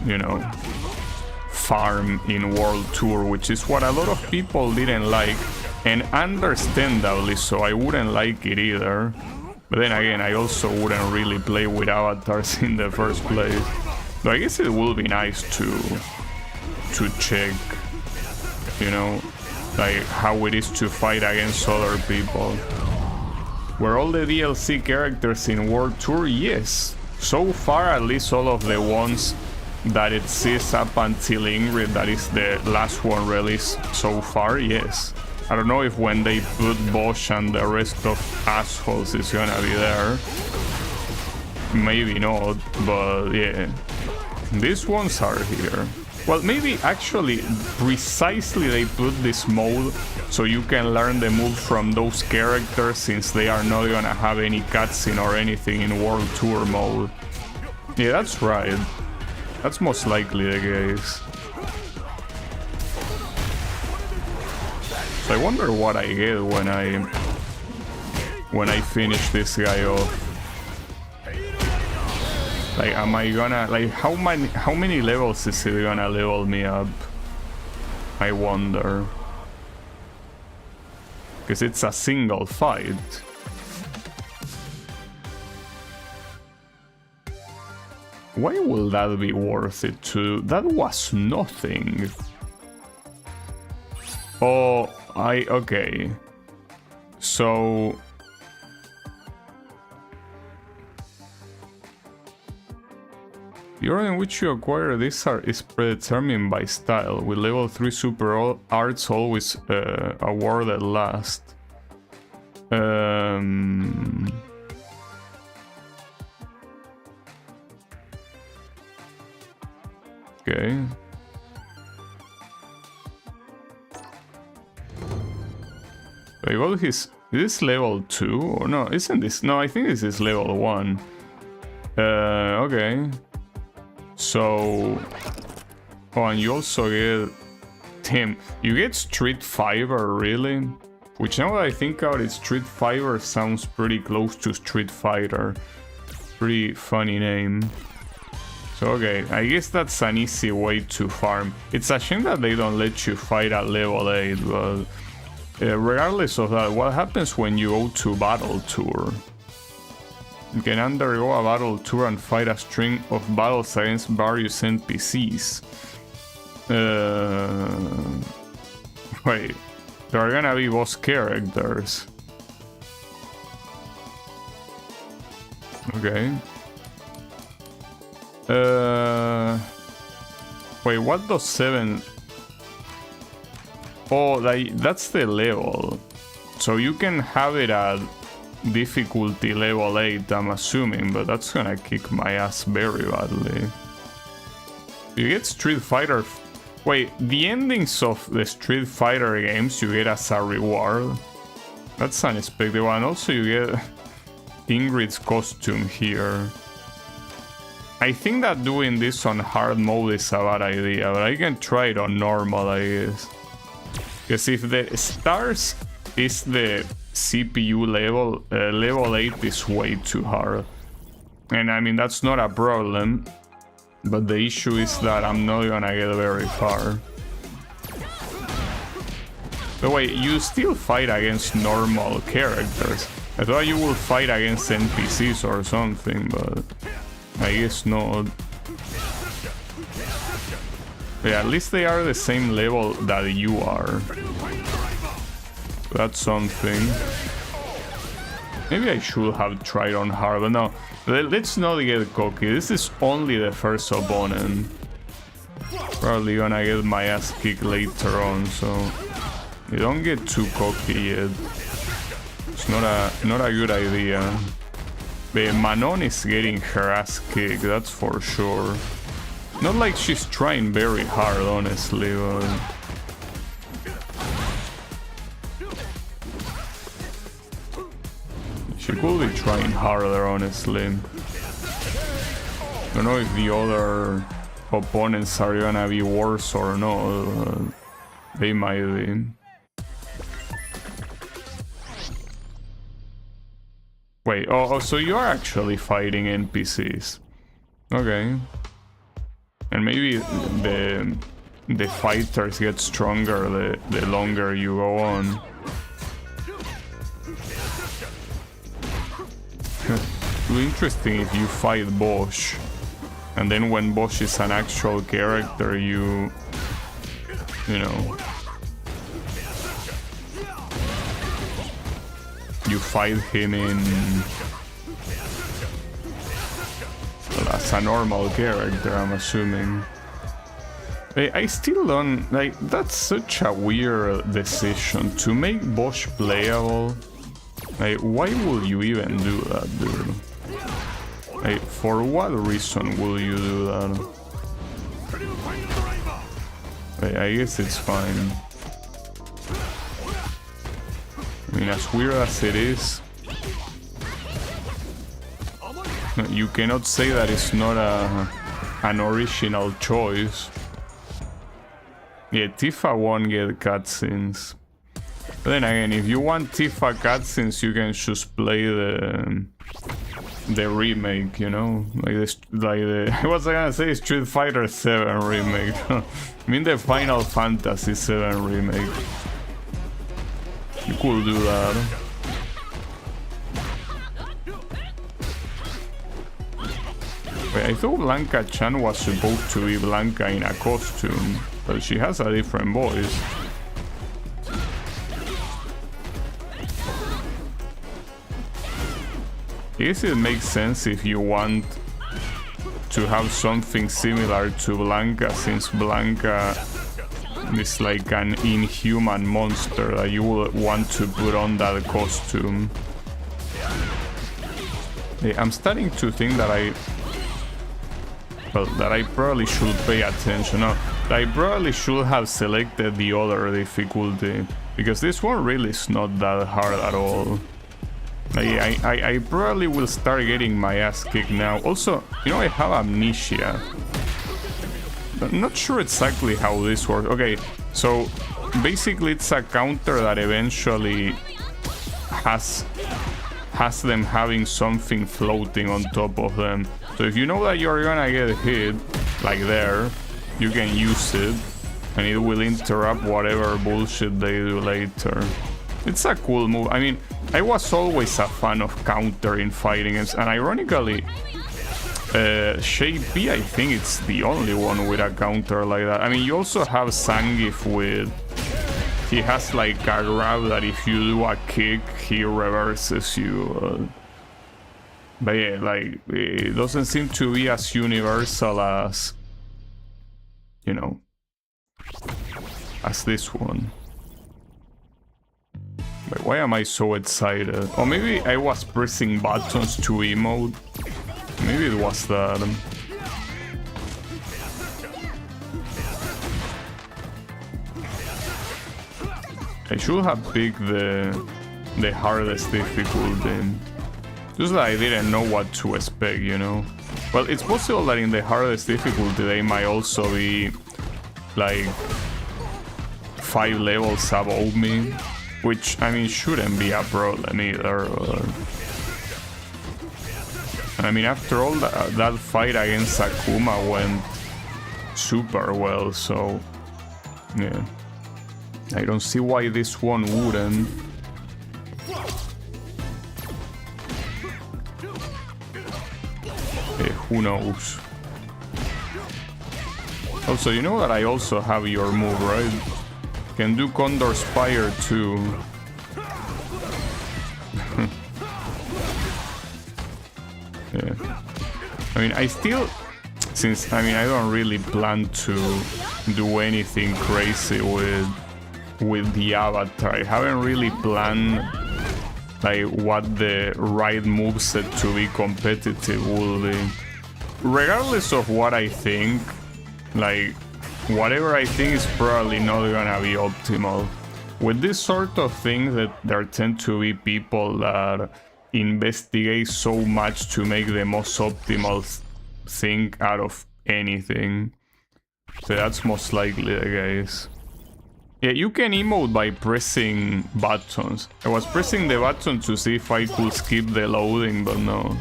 you know, farm in World Tour, which is what a lot of people didn't like, and understandably so. I wouldn't like it either. But then again, I also wouldn't really play with avatars in the first place. So I guess it will be nice to check, you know, like how it is to fight against other people. Were all the DLC characters in World Tour? Yes. So far, at least all of the ones that it says up until Ingrid, that is the last one released so far, yes. I don't know if when they put Bosch and the rest of assholes is gonna be there. Maybe not, but yeah. These ones are here. Well, maybe actually precisely they put this mode so you can learn the move from those characters, since they are not gonna have any cutscene or anything in World Tour mode. Yeah, that's right. That's most likely the case. So I wonder what I get when I finish this guy off. Like, am I gonna, like, how many levels is it gonna level me up? I wonder. Because it's a single fight. Why will that be worth it to? That was nothing. Oh, okay. So the order in which you acquire this art is predetermined by style, with level 3 super arts always awarded last. Okay. I got his. Is this level 2 or no? Isn't this? No, I think this is level 1. Okay. So, oh, and you also get him. You get Street Fighter, really? Which, now that I think about it, Street Fighter sounds pretty close to Street Fighter. Pretty funny name. So, okay, I guess that's an easy way to farm. It's a shame that they don't let you fight at level 8, but regardless of that, what happens when you go to Battle Tour? You can undergo a battle tour and fight a string of battles against various NPCs. Wait, there are gonna be boss characters. Okay. Wait, what does 7? Oh, that's the level. So you can have it at difficulty level 8, I'm assuming, but that's gonna kick my ass very badly. You get Street Fighter. Wait, the endings of the Street Fighter games you get as a reward. That's unexpected one. Also, you get Ingrid's costume here. I think that doing this on hard mode is a bad idea, but I can try it on normal, I guess. Because if the stars is the CPU level, level 8 is way too hard. And I mean, that's not a problem, but the issue is that I'm not gonna get very far. But wait, you still fight against normal characters. I thought you would fight against NPCs or something, but I guess not. But yeah, at least they are the same level that you are. That's something. Maybe I should have tried on hard, but no. Let's not get cocky. This is only the first opponent. Probably gonna get my ass kicked later on, so you don't get too cocky yet. It's not a good idea. But Manon is getting her ass kicked, that's for sure. Not like she's trying very hard, honestly, but she could be trying harder, honestly. Don't know if the other opponents are gonna be worse or not. They might be. Wait, oh, so you're actually fighting NPCs. Okay. And maybe the fighters get stronger the longer you go on. It would be interesting if you fight Bosch, and then when Bosch is an actual character, you know, you fight him in well, as a normal character, I'm assuming. I still don't like. That's such a weird decision to make Bosch playable. Like, why will you even do that, dude? Like, for what reason will you do that? Like, I guess it's fine. I mean, as weird as it is, you cannot say that it's not an original choice. Yeah, Tifa won't get cutscenes. But then again, if you want Tifa cutscenes, you can just play the remake, you know, like the I was gonna say Street Fighter 7 remake. I mean the Final Fantasy 7 remake. You could do that. Wait, I thought Blanca Chan was supposed to be Blanca in a costume, but she has a different voice. I guess it makes sense if you want to have something similar to Blanca, since Blanca is like an inhuman monster that you would want to put on that costume. I'm starting to think that I probably should pay attention. No, I probably should have selected the other difficulty, because this one really is not that hard at all. I probably will start getting my ass kicked now. Also, you know, I have amnesia. I'm not sure exactly how this works. Okay, so basically it's a counter that eventually has them having something floating on top of them. So if you know that you're gonna get hit, like there, you can use it, and it will interrupt whatever bullshit they do later. It's a cool move. I mean, I was always a fan of countering fighting games, and ironically, Shape B, I think it's the only one with a counter like that. I mean, you also have Zangief with... He has like a grab that if you do a kick, he reverses you. But yeah, like, it doesn't seem to be as universal as, you know, as this one. But why am I so excited? Or maybe I was pressing buttons to emote. Maybe it was that. I should have picked the hardest difficulty. Just that I didn't know what to expect, you know? Well, it's possible that in the hardest difficulty they might also be like 5 levels above me, which, I mean, shouldn't be a problem either. I mean, after all, that fight against Akuma went super well, so yeah. I don't see why this one wouldn't. Who knows? Also, you know that I also have your move, right? Can do Condor Spire too. Yeah. I mean, I still... Since, I mean, I don't really plan to do anything crazy with the avatar. I haven't really planned like what the right moveset to be competitive will be. Regardless of what I think, like whatever I think is probably not gonna be optimal. With this sort of thing, that there tend to be people that investigate so much to make the most optimal thing out of anything. So that's most likely the case. Yeah, you can emote by pressing buttons. I was pressing the button to see if I could skip the loading, but no.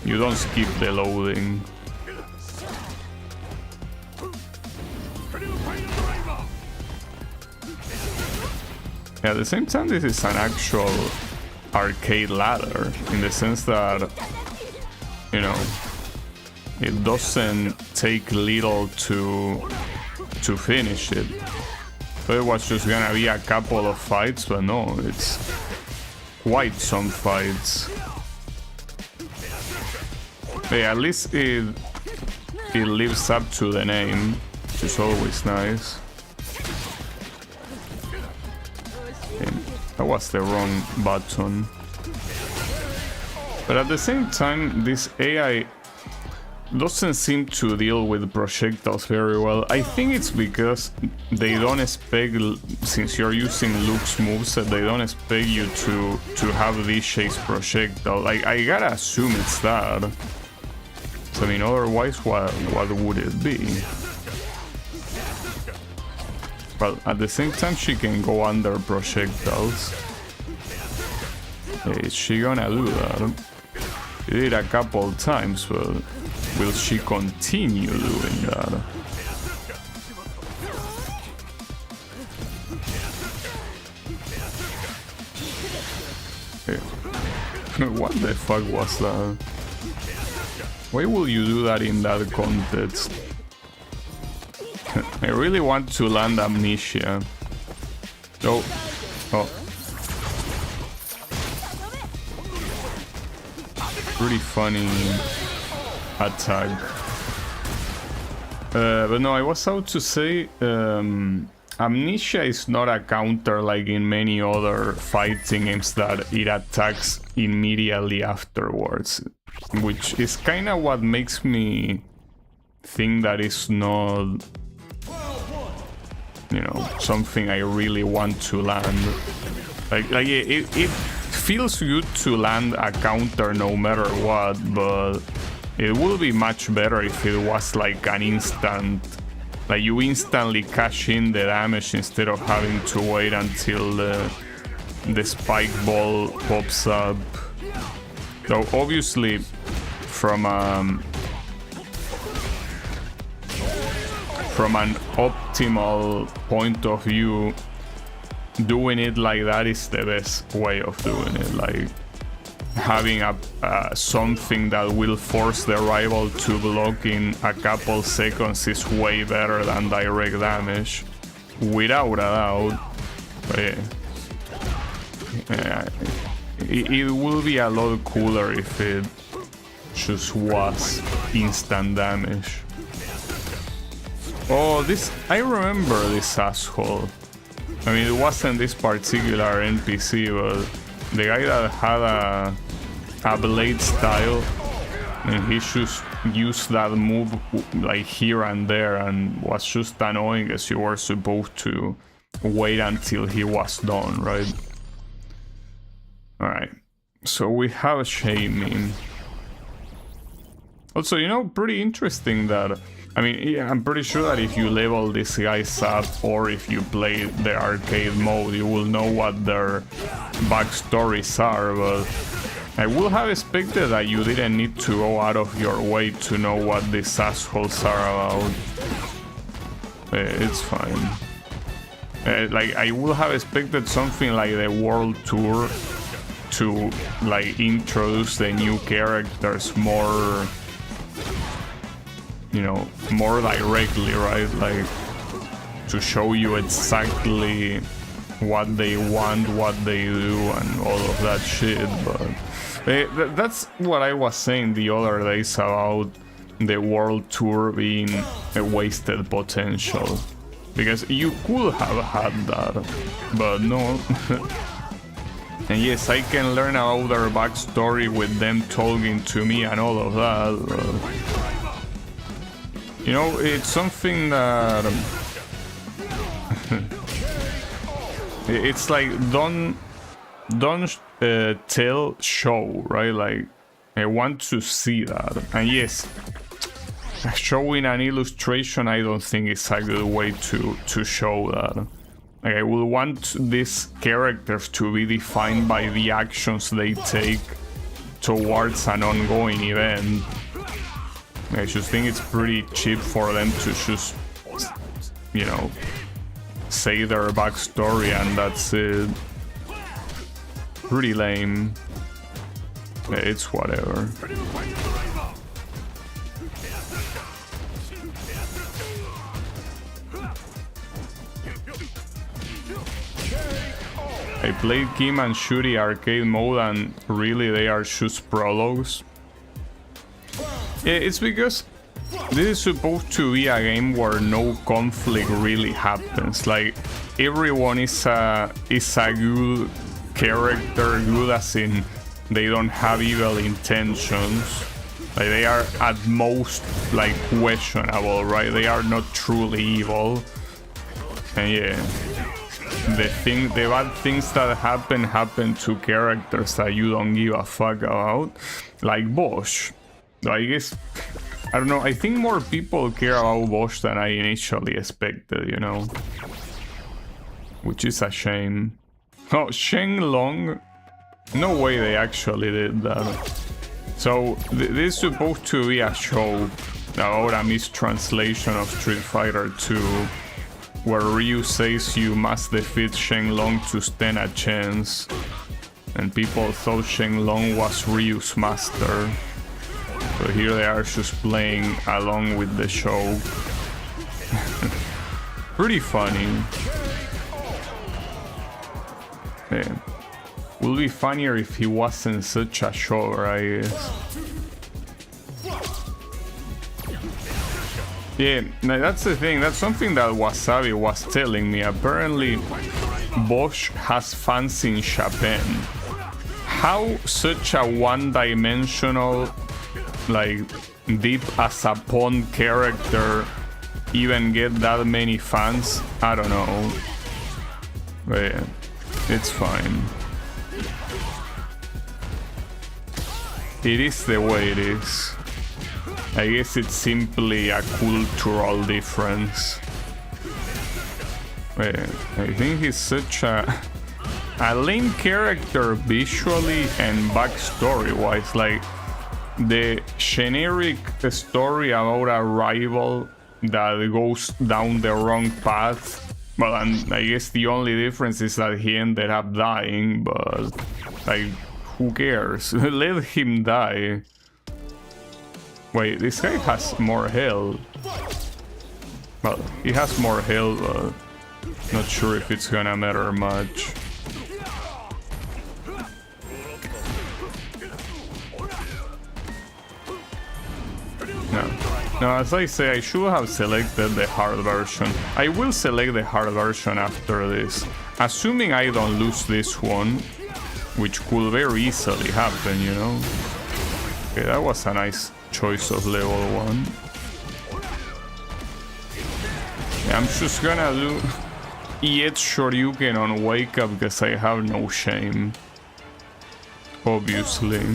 You don't skip the loading. at the same time, this is an actual arcade ladder in the sense that, you know, it doesn't take little to finish it. So it was just gonna be a couple of fights, but no, it's quite some fights. Yeah, at least it lives up to the name, which is always nice. Okay, that was the wrong button. But at the same time, this AI doesn't seem to deal with projectiles very well. I think it's because they don't expect, since you're using Luke's moveset, they don't expect you to have this chase projectile. Like, I gotta assume it's that. So, I mean, otherwise, what would it be? But at the same time, she can go under projectiles. Is she gonna do that? She did a couple times, but will she continue doing that? Okay. What the fuck was that? Why will you do that in that context? I really want to land Amnesia. Oh. Oh. Pretty funny attack. But no, I was out to say Amnesia is not a counter like in many other fighting games that it attacks immediately afterwards, which is kind of what makes me think that it's not, you know, something I really want to land. Like it feels good to land a counter no matter what, but it would be much better if it was like an instant, like you instantly cash in the damage instead of having to wait until the spike ball pops up. So obviously from an optimal point of view, doing it like that is the best way of doing it. Like having something that will force the rival to block in a couple seconds is way better than direct damage, without a doubt. But yeah, it will be a lot cooler if it just was instant damage. Oh, this, I remember this asshole. I mean, it wasn't this particular NPC, but the guy that had a blade style, and he just used that move like here and there, and was just annoying as you were supposed to wait until he was done, right? Alright, so we have a shaming. Also, you know, pretty interesting that, I mean, yeah, I'm pretty sure that if you level these guys up, or if you play the arcade mode, you will know what their backstories are, but I would have expected that you didn't need to go out of your way to know what these assholes are about. It's fine. Like, I would have expected something like the World Tour to, like, introduce the new characters more, you know, more directly, right? Like, to show you exactly what they want, what they do, and all of that shit. But that's what I was saying the other days about the World Tour being a wasted potential, because you could have had that, but no. And yes, I can learn about their backstory with them talking to me and all of that, but, you know, it's something that it's like don't tell, show, right? Like, I want to see that. And yes, showing an illustration, I don't think is a good way to show that. Like, I would want these characters to be defined by the actions they take towards an ongoing event. I just think it's pretty cheap for them to just, you know, say their backstory and that's it. Pretty lame. Yeah, it's whatever. I played Kim and Shuri arcade mode and really they are just prologues. Yeah, it's because this is supposed to be a game where no conflict really happens. Like everyone is a good character, good as in they don't have evil intentions. Like they are at most like questionable, right? They are not truly evil. And yeah, the bad things that happen to characters that you don't give a fuck about, like Bosch. I guess, I don't know, I think more people care about Bosch than I initially expected, you know? Which is a shame. Oh, Shenlong? No way they actually did that. So, this is supposed to be a show about a mistranslation of Street Fighter 2, where Ryu says you must defeat Shenlong to stand a chance, and people thought Shenlong was Ryu's master. So here they are just playing along with the show. Pretty funny. Yeah. Would be funnier if he wasn't such a show, I guess. Yeah, that's the thing. That's something that Wasabi was telling me. Apparently, Bosch has fans in Japan. How such a one-dimensional, like, deep as a pawn character even get that many fans? I don't know. But yeah, it's fine. It is the way it is. I guess it's simply a cultural difference. But yeah, I think he's such a lame character visually and backstory-wise. Like, the generic story about a rival that goes down the wrong path. Well, and I guess the only difference is that he ended up dying, but like, who cares? Let him die. Wait, this guy has more health. Well, he has more health, but not sure if it's gonna matter much. No, as I say, I should have selected the hard version. I will select the hard version after this, assuming I don't lose this one, which could very easily happen, you know? Okay, that was a nice choice of level 1. Yeah, I'm just gonna do EH Shoryuken on Wake Up because I have no shame. Obviously.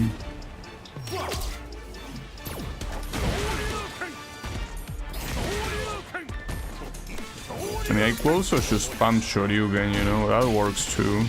I mean, I could also just spam Shoryuken, you know, that works too.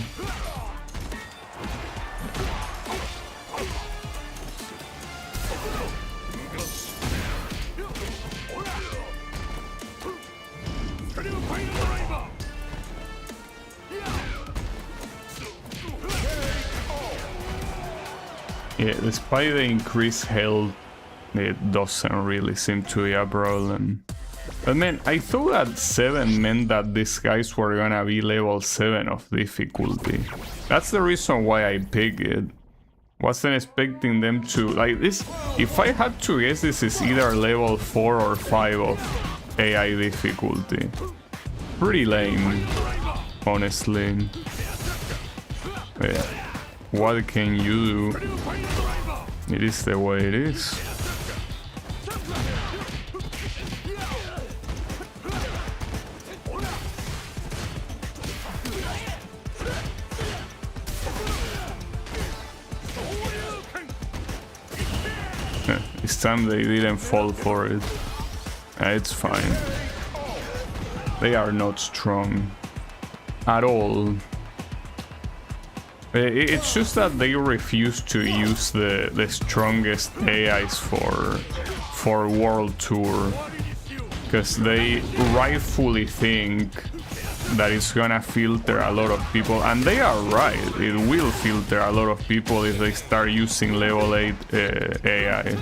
Yeah, despite the increased health, it doesn't really seem to be a problem. But man, I thought that 7 meant that these guys were gonna be level 7 of difficulty. That's the reason why I picked it. Wasn't expecting them to, like this, if I had to guess, this is either level 4 or 5 of AI difficulty. Pretty lame, honestly. But yeah, what can you do? It is the way it is. This time they didn't fall for it. It's fine. They are not strong at all. It's just that they refuse to use the strongest AIs for World Tour, because they rightfully think that it's gonna filter a lot of people, and they are right. It will filter a lot of people if they start using level 8 AI.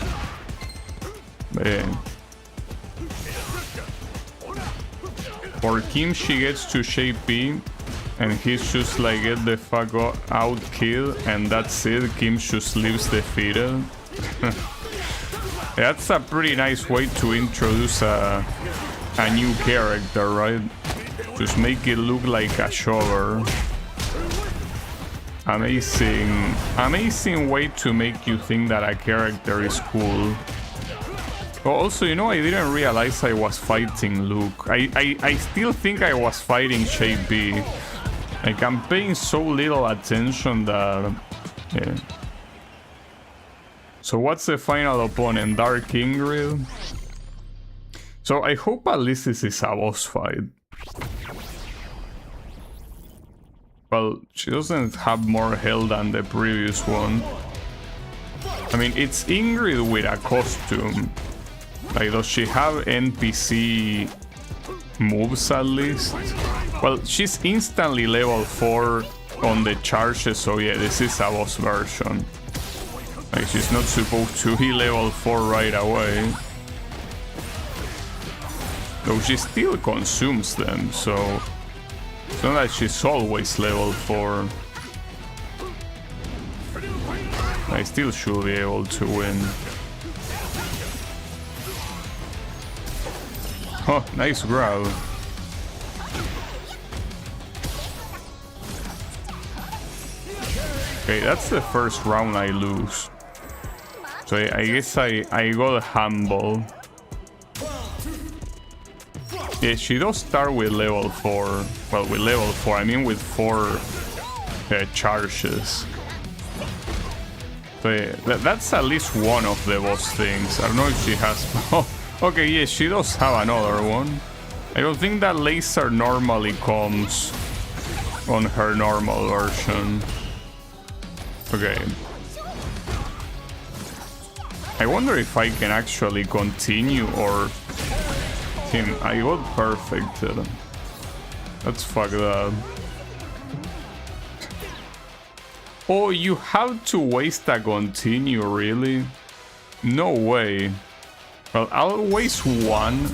For Kim, she gets to shape B, and he's just like, get the fuck out, kid, and that's it. Kim just leaves defeated. That's a pretty nice way to introduce a new character, right? Just make it look like a shover. Amazing way to make you think that a character is cool. Oh, also, you know, I didn't realize I was fighting Luke. I still think I was fighting Shape B. Like, I'm paying so little attention that... Yeah. So what's the final opponent? Dark Ingrid? So I hope at least this is a boss fight. Well, she doesn't have more health than the previous one. I mean, it's Ingrid with a costume. Like, does she have NPC moves at least? Well, she's instantly level 4 on the charges, so yeah, this is a boss version. Like, she's not supposed to be level 4 right away. Though she still consumes them, so... It's not that she's always level 4. I still should be able to win. Oh, nice grab. Okay, that's the first round I lose. So I guess I got humble. Yeah, she does start with level 4. Well, with level 4, I mean with 4 charges. So yeah, that's at least one of the boss things. I don't know if she has... Oh, okay, yeah, she does have another one. I don't think that laser normally comes on her normal version. Okay. I wonder if I can actually continue or... Him, I got perfected. That's fucked up. Oh, you have to waste a continue, really? No way. Well, I'll waste one,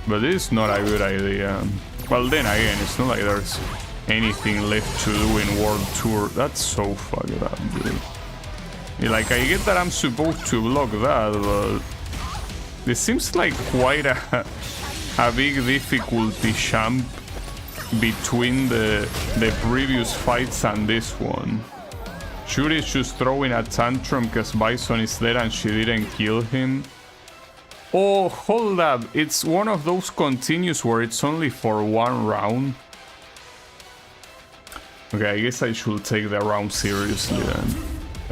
but it's not a good idea. Well, then again, it's not like there's anything left to do in World Tour. That's so fucked up, dude. Yeah, like, I get that I'm supposed to block that, but... This seems like quite a big difficulty jump between the previous fights and this one. Shuri's just throwing a tantrum because Bison is there and she didn't kill him. Oh, hold up. It's one of those continues where it's only for one round. Okay, I guess I should take the round seriously then.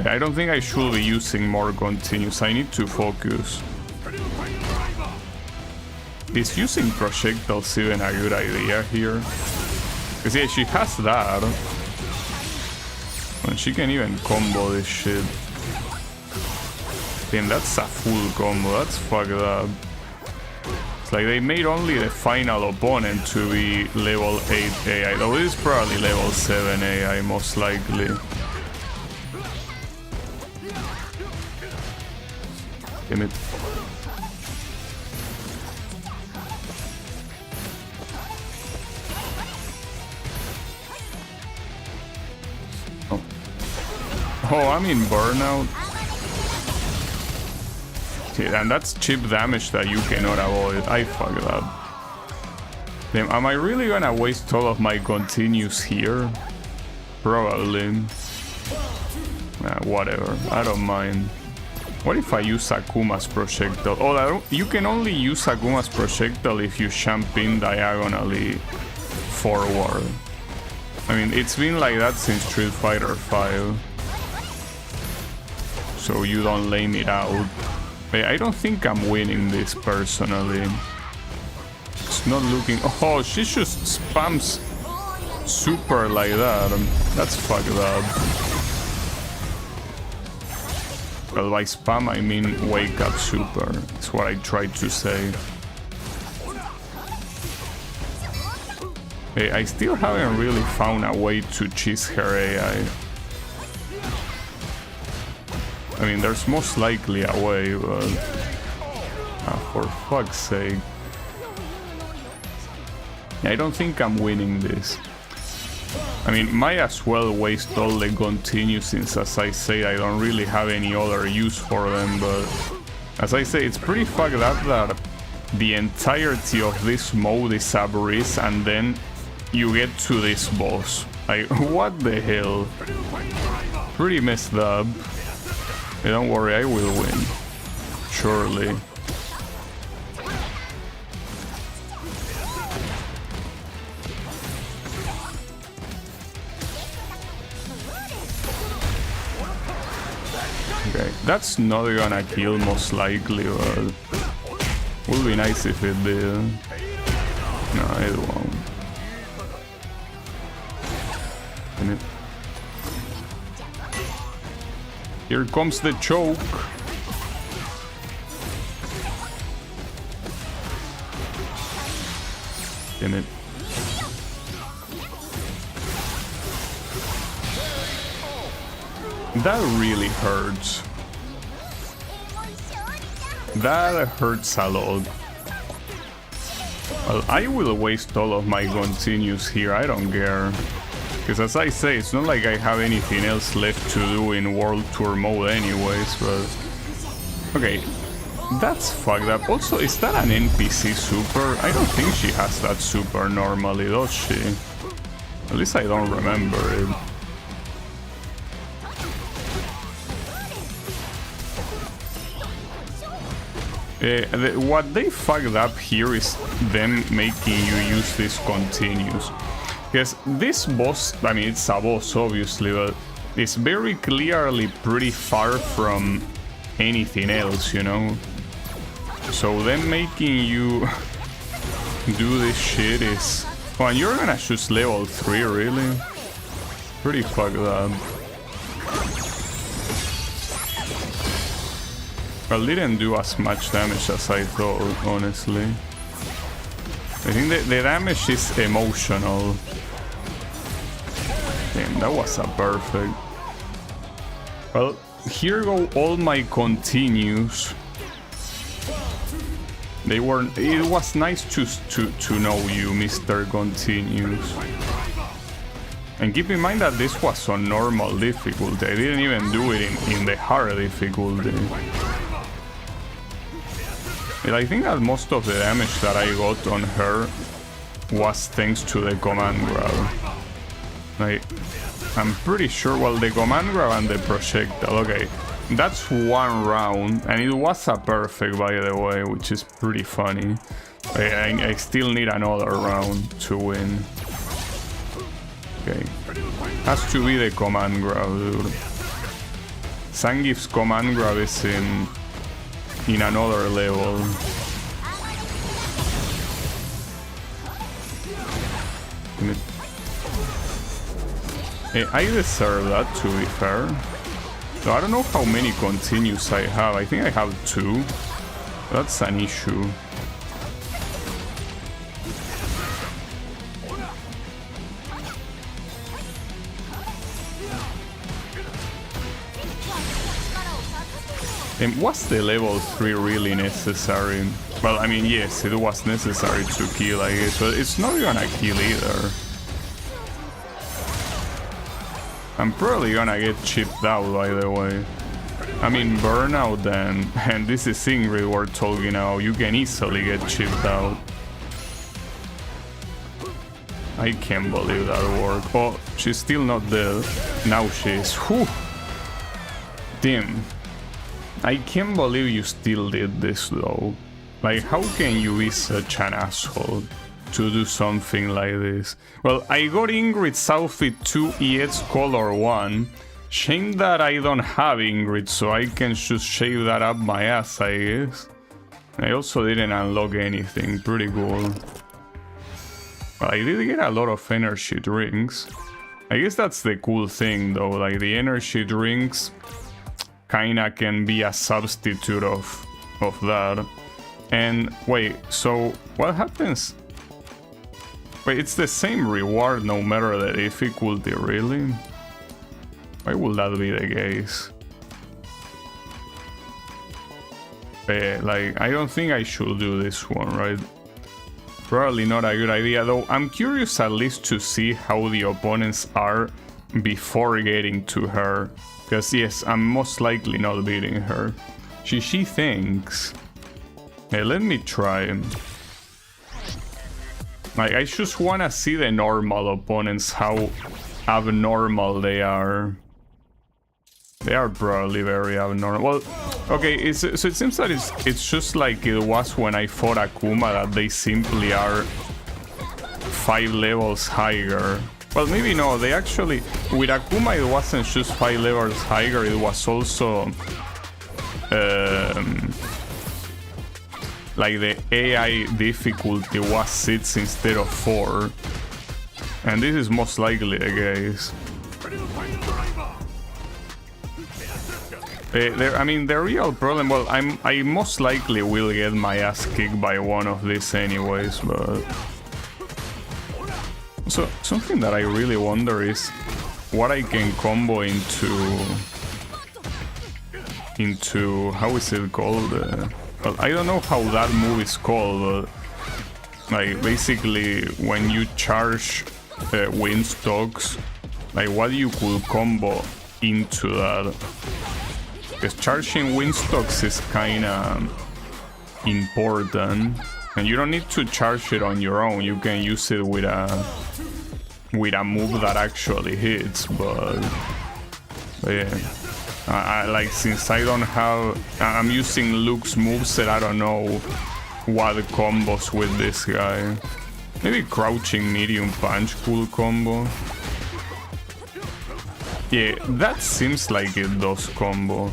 I don't think I should be using more continues. I need to focus. Is using projectiles even a good idea here? Because yeah, she has that. And she can even combo this shit. Damn, that's a full combo. That's fucked up. It's like they made only the final opponent to be level 8 AI. Though it is probably level 7 AI, most likely. Damn it. Oh, I'm in burnout. Okay, and that's chip damage that you cannot avoid. I fucked up. Damn, am I really gonna waste all of my continues here? Probably. Whatever, I don't mind. What if I use Akuma's projectile? Oh, you can only use Akuma's projectile if you jump in diagonally forward. I mean, it's been like that since Street Fighter 5. So you don't lame it out. But I don't think I'm winning this personally. It's not looking... Oh, she just spams super like that. That's fucked up. Well, by spam I mean wake up super. That's what I tried to say. I still haven't really found a way to cheese her AI. I mean, there's most likely a way, but... for fuck's sake. I don't think I'm winning this. I mean, might as well waste all the continues since, as I say, I don't really have any other use for them, but... As I say, it's pretty fucked up that the entirety of this mode is a breeze and then you get to this boss. Like, what the hell? Pretty messed up. Hey, don't worry, I will win. Surely. Okay, that's not gonna kill most likely, but would be nice if it did. No, it won't. And here comes the choke. Damn it. That really hurts. That hurts a lot. Well, I will waste all of my continues here, I don't care. Because as I say, it's not like I have anything else left to do in World Tour mode anyways, but... Okay, that's fucked up. Also, is that an NPC super? I don't think she has that super normally, does she? At least I don't remember it. What they fucked up here is them making you use these continues. Because this boss, I mean, it's a boss obviously, but it's very clearly pretty far from anything else, you know? So them making you do this shit is... Oh, and you're gonna choose level 3, really? Pretty fucked up. Well, didn't do as much damage as I thought, honestly. I think the damage is emotional. Damn, that was a perfect. Well, here go all my continues. They were. It was nice to know you, Mr. Continues. And keep in mind that this was on normal difficulty. I didn't even do it in the hard difficulty. And I think that most of the damage that I got on her was thanks to the command grab. I'm pretty sure, well, the command grab and the projectile, okay, that's one round, and it was a perfect, by the way, which is pretty funny. I still need another round to win. Okay, has to be the command grab, dude. Zangief's command grab is in another level. I deserve that, to be fair. So I don't know how many continues I have. I think I have 2. That's an issue. And was the level 3 really necessary? Well, I mean, yes, it was necessary to kill, I guess, but it's not gonna kill either. I'm probably gonna get chipped out, by the way. I mean, burnout then, and this is Ingrid we're talking now, you can easily get chipped out. I can't believe that worked. Oh, she's still not dead. Now she is. Whew. Damn. I can't believe you still did this though. Like, how can you be such an asshole to do something like this? Well, I got Ingrid's outfit 2 EX color 1. Shame that I don't have Ingrid, so I can just shave that up my ass, I guess. I also didn't unlock anything, pretty cool. Well, I did get a lot of energy drinks. I guess that's the cool thing though, like the energy drinks kinda can be a substitute of that. And wait, so what happens? But it's the same reward no matter the difficulty, really? Why would that be the case? Like, I don't think I should do this one, right? Probably not a good idea, though. I'm curious at least to see how the opponents are before getting to her. Because, yes, I'm most likely not beating her. She thinks. Hey, let me try. Like, I just wanna see the normal opponents, how abnormal they are. They are probably very abnormal. Well, okay, so it seems that it's just like it was when I fought Akuma, that they simply are 5 levels higher. Well, maybe no, they actually... With Akuma it wasn't just 5 levels higher, it was also... like the AI difficulty was 6 instead of 4. And this is most likely the case. I mean, the real problem, well, I most likely will get my ass kicked by one of these anyways, but... So, something that I really wonder is what I can combo into how is it called? Well, I don't know how that move is called, but... Like, basically, when you charge Windstocks, like, what you could combo into that. Because charging Windstocks is kinda important, and you don't need to charge it on your own. You can use it with a move that actually hits, but yeah. I like, since I don't have... I'm using Luke's moveset, I don't know what combos with this guy. Maybe crouching medium punch cool combo. Yeah, that seems like it does combo.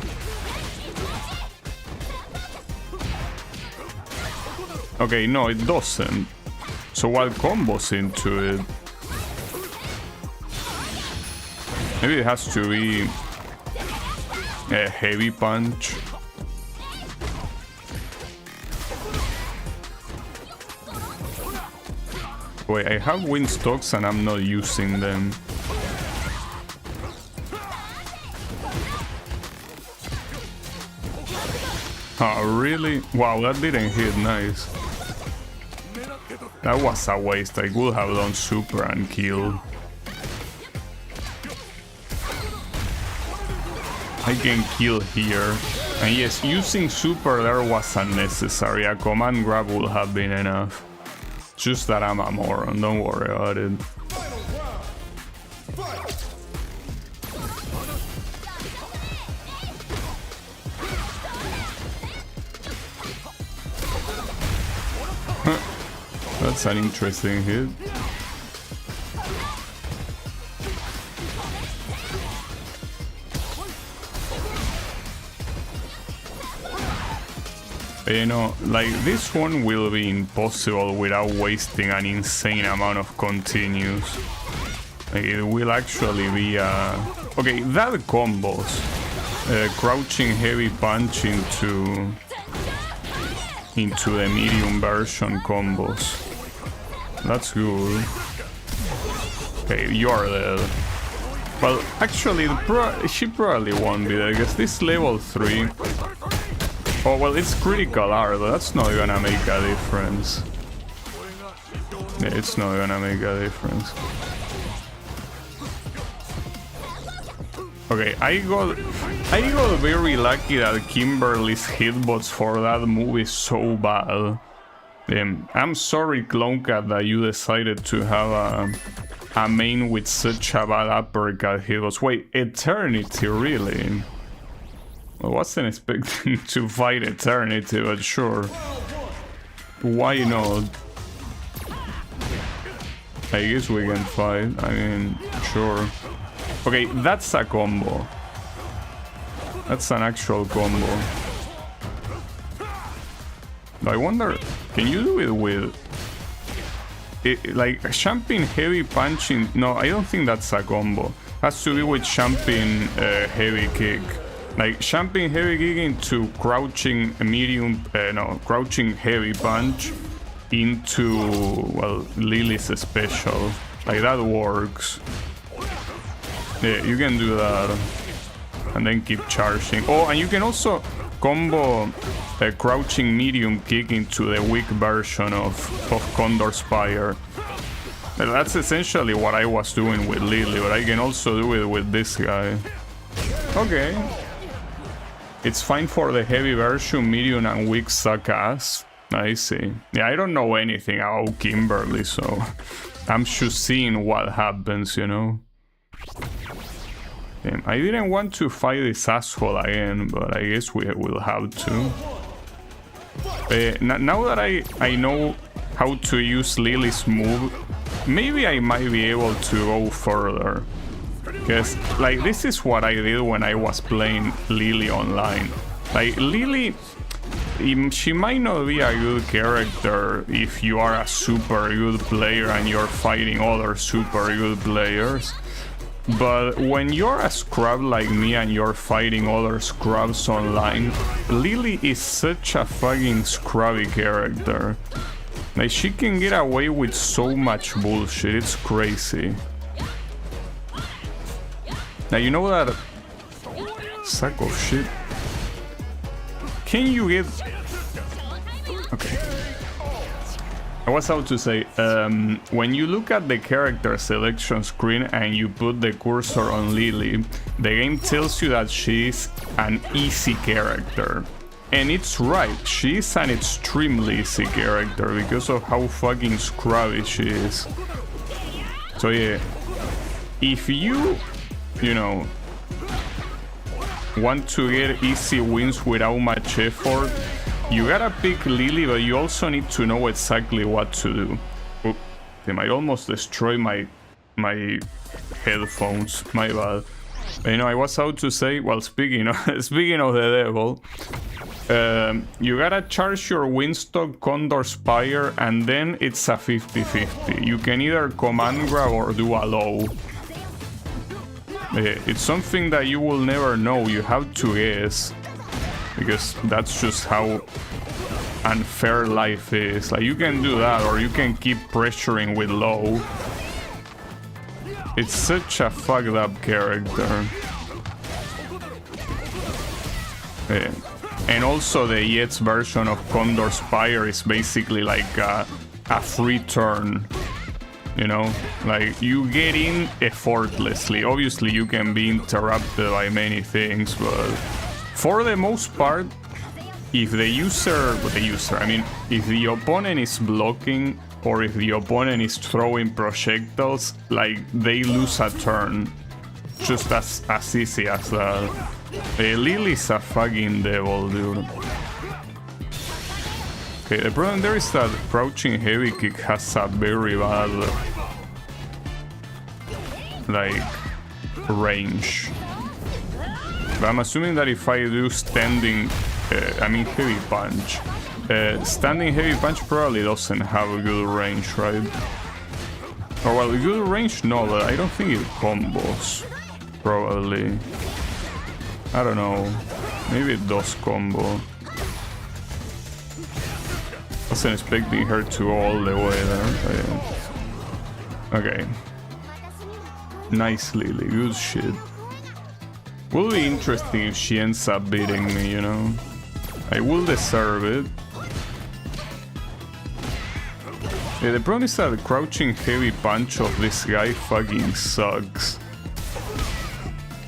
Okay, no, it doesn't. So what combos into it? Maybe it has to be a heavy punch. Wait, I have Windstocks and I'm not using them. Oh, really? Wow, that didn't hit. Nice. That was a waste. I could have done super and kill. I can kill here. And yes, using super there was unnecessary. A command grab would have been enough. Just that I'm a moron, don't worry about it. That's an interesting hit. You know, like, this one will be impossible without wasting an insane amount of continues. Like, it will actually be okay, that combos. Crouching heavy punch into the medium version combos. That's good. Okay, you're dead. Well, actually, she probably won't be there, because this level 3... Oh, well, it's critical art, but that's not gonna make a difference. Yeah, it's not gonna make a difference. Okay, I got very lucky that Kimberly's hitbox for that move is so bad. I'm sorry, Clone Cat, that you decided to have a main with such a bad uppercut hitbox. Wait, Eternity, really? I wasn't expecting to fight Eternity, but sure. Why not? I guess we can fight. I mean, sure. Okay, that's a combo. That's an actual combo. I wonder, can you do it with... like, jumping heavy punching? No, I don't think that's a combo. Has to be with jumping heavy kick. Like, jumping heavy kick into crouching medium... no, crouching heavy punch. into, well, Lily's special. Like, that works. Yeah, you can do that. And then keep charging. Oh, and you can also combo a crouching medium kick into the weak version of Condor Spire. That's essentially what I was doing with Lily, but I can also do it with this guy. Okay. It's fine for the heavy version, medium and weak suck ass. I see. Yeah, I don't know anything about Kimberly, so I'm just seeing what happens, you know? Damn, I didn't want to fight this asshole again, but I guess we will have to. Now that I know how to use Lily's move, maybe I might be able to go further. Because, like, this is what I did when I was playing Lily online. Like, Lily, she might not be a good character if you are a super good player and you're fighting other super good players. But when you're a scrub like me and you're fighting other scrubs online, Lily is such a fucking scrubby character. Like, she can get away with so much bullshit, it's crazy. Now, you know that sack of shit? Can you get... Okay. I was about to say, when you look at the character selection screen and you put the cursor on Lily, the game tells you that she's an easy character. And it's right, she's an extremely easy character because of how fucking scrubby she is. So yeah, if you know, want to get easy wins without much effort, you gotta pick Lily, but you also need to know exactly what to do. Oop, they might almost destroy my headphones, my bad. But, you know, I was about to say, well, speaking of the devil, you gotta charge your Windstock Condor Spire, and then it's a 50-50. You can either command grab or do a low. It's something that you will never know, you have to guess. Because that's just how unfair life is. Like, you can do that, or you can keep pressuring with low. It's such a fucked up character. And also the Yet's version of Condor Spire is basically like a free turn. You know, like, you get in effortlessly. Obviously you can be interrupted by many things, but for the most part, if the opponent is blocking, or if the opponent is throwing projectiles, like, they lose a turn. Just as easy as that. Lily's a fucking devil, dude. Okay, the problem there is that crouching heavy kick has a very bad, like, range. But I'm assuming that if I do standing, heavy punch, standing heavy punch probably doesn't have a good range, right? Or, well, good range, no, but I don't think it combos. Probably. I don't know. Maybe it does combo. Wasn't expecting her to go all the way there. But yeah. Okay. Nice, Lily. Good shit. Will be interesting if she ends up beating me, you know? I will deserve it. Yeah, the problem is that the crouching heavy punch of this guy fucking sucks.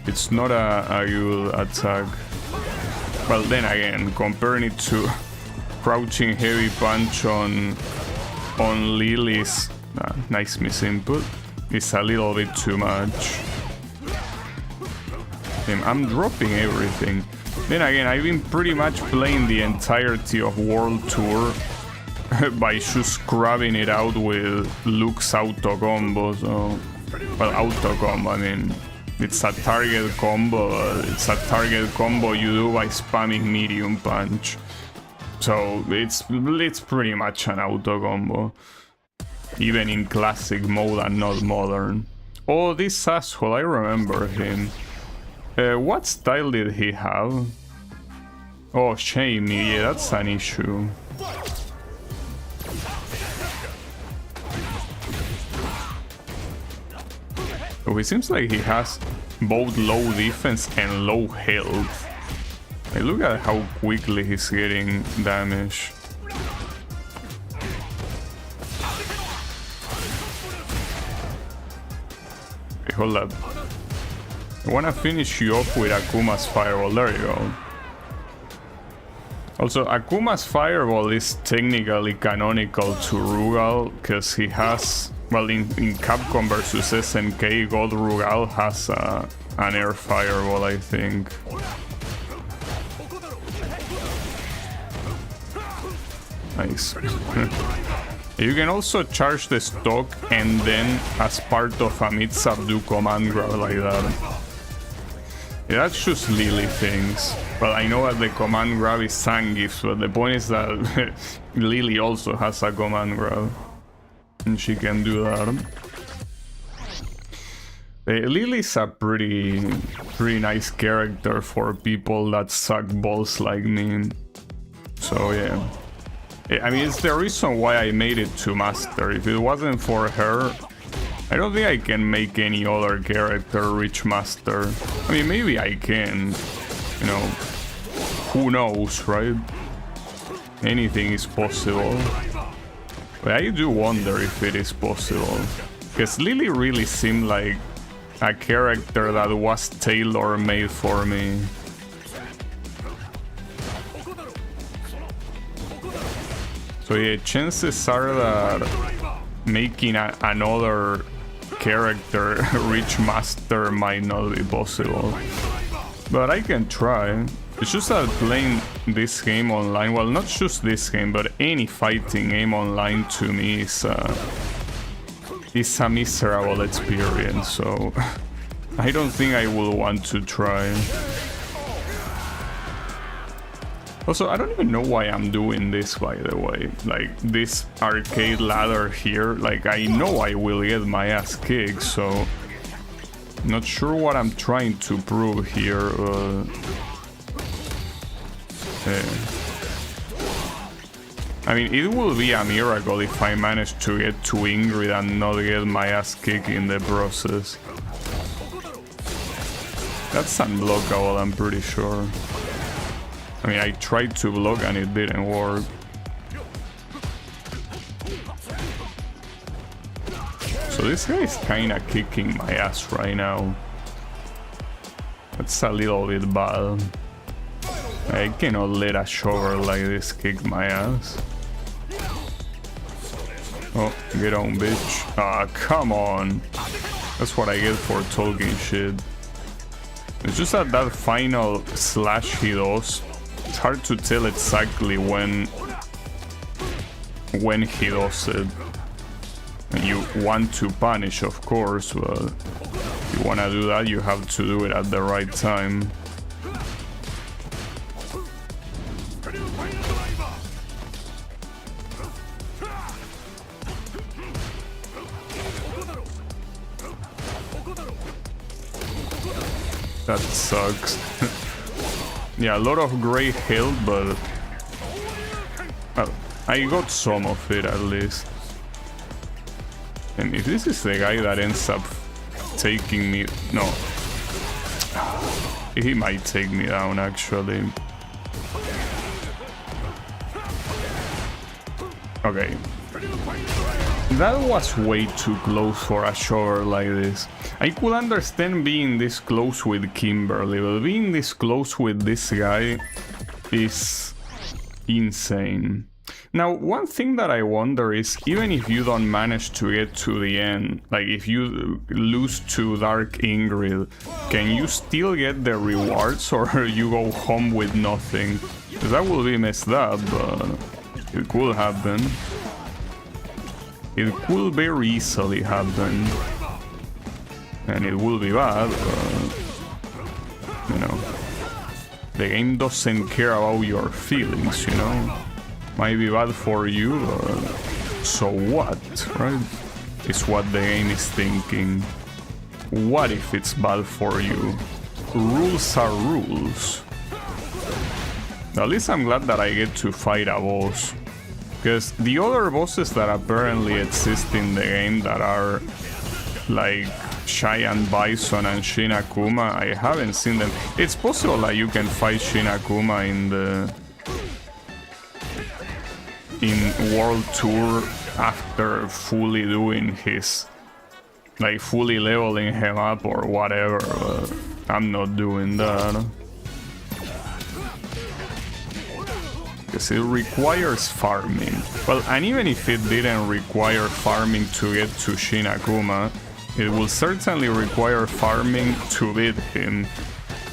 It's not a good attack. Well, then again, comparing it to crouching heavy punch on Lily's nice misinput, it's a little bit too much. I'm dropping everything. Then again, I've been pretty much playing the entirety of World Tour by just grabbing it out with Luke's auto combo. So, well, auto combo, I mean, it's a target combo. It's a target combo you do by spamming medium punch. So it's pretty much an auto combo, even in classic mode and not modern. Oh, this asshole, I remember him. What style did he have? Oh, Shamey, yeah, that's an issue. So it seems like he has both low defense and low health. Hey, look at how quickly he's getting damage. Okay, hold up. I wanna finish you off with Akuma's Fireball. There you go. Also, Akuma's Fireball is technically canonical to Rugal because he has, well, in Capcom vs SNK, God Rugal has an air fireball, I think. Nice. You can also charge the stock and then, as part of a mid-sub, do command grab like that. Yeah, that's just Lily things. Well, I know that the command grab is Zangief's, but the point is that Lily also has a command grab. And she can do that. Lily's a pretty nice character for people that suck balls like me. So yeah. I mean, it's the reason why I made it to Master. If it wasn't for her, I don't think I can make any other character reach Master. I mean, maybe I can. You know, who knows, right? Anything is possible. But I do wonder if it is possible. Because Lily really seemed like a character that was tailor-made for me. So yeah, chances are that making another character reach Master might not be possible. But I can try. It's just that playing this game online, well, not just this game, but any fighting game online to me is a miserable experience, so I don't think I will want to try. Also, I don't even know why I'm doing this, by the way. Like, this arcade ladder here, like, I know I will get my ass kicked, so not sure what I'm trying to prove here. I mean, it will be a miracle if I manage to get to Ingrid and not get my ass kicked in the process. That's unblockable, I'm pretty sure. I mean, I tried to block and it didn't work. So this guy is kinda kicking my ass right now. That's a little bit bad. I cannot let a shovel like this kick my ass. Oh, get on, bitch. Ah, come on. That's what I get for talking shit. It's just that final slash he does, it's hard to tell exactly when he does it. And you want to punish, of course, but if you want to do that, you have to do it at the right time. That sucks. Yeah, a lot of gray health, but I got some of it at least. And if this is the guy that ends up taking me... No. He might take me down, actually. Okay. That was way too close for a shower like this. I could understand being this close with Kimberly, but being this close with this guy is insane. Now, one thing that I wonder is, even if you don't manage to get to the end, like if you lose to Dark Ingrid, can you still get the rewards, or you go home with nothing? That will be messed up, but it could happen. It could very easily happen. And it will be bad, but, you know, the game doesn't care about your feelings, you know? Might be bad for you, but so what, right? Is what the game is thinking. What if it's bad for you? Rules are rules. At least I'm glad that I get to fight a boss. Because the other bosses that apparently exist in the game that are like Giant Bison and Shin Akuma. I haven't seen them. It's possible that you can fight Shin Akuma in World Tour after fully doing his, like fully leveling him up or whatever, but I'm not doing that. Because it requires farming. Well, and even if it didn't require farming to get to Shin Akuma, it will certainly require farming to beat him.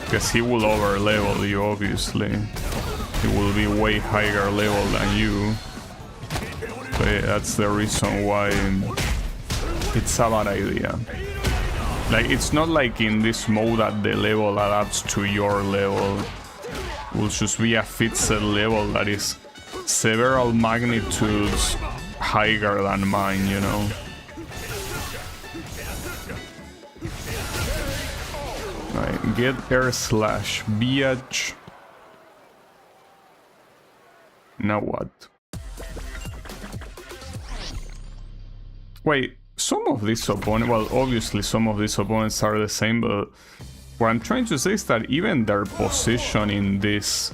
Because he will over level you, obviously. He will be way higher level than you. So yeah, that's the reason why it's a bad idea. Like, it's not like in this mode that the level adapts to your level. It will just be a fixed level that is several magnitudes higher than mine, you know. Right, get air slash bitch. Now what? Wait, some of these opponents, well, obviously some of these opponents are the same, but what I'm trying to say is that even their position in this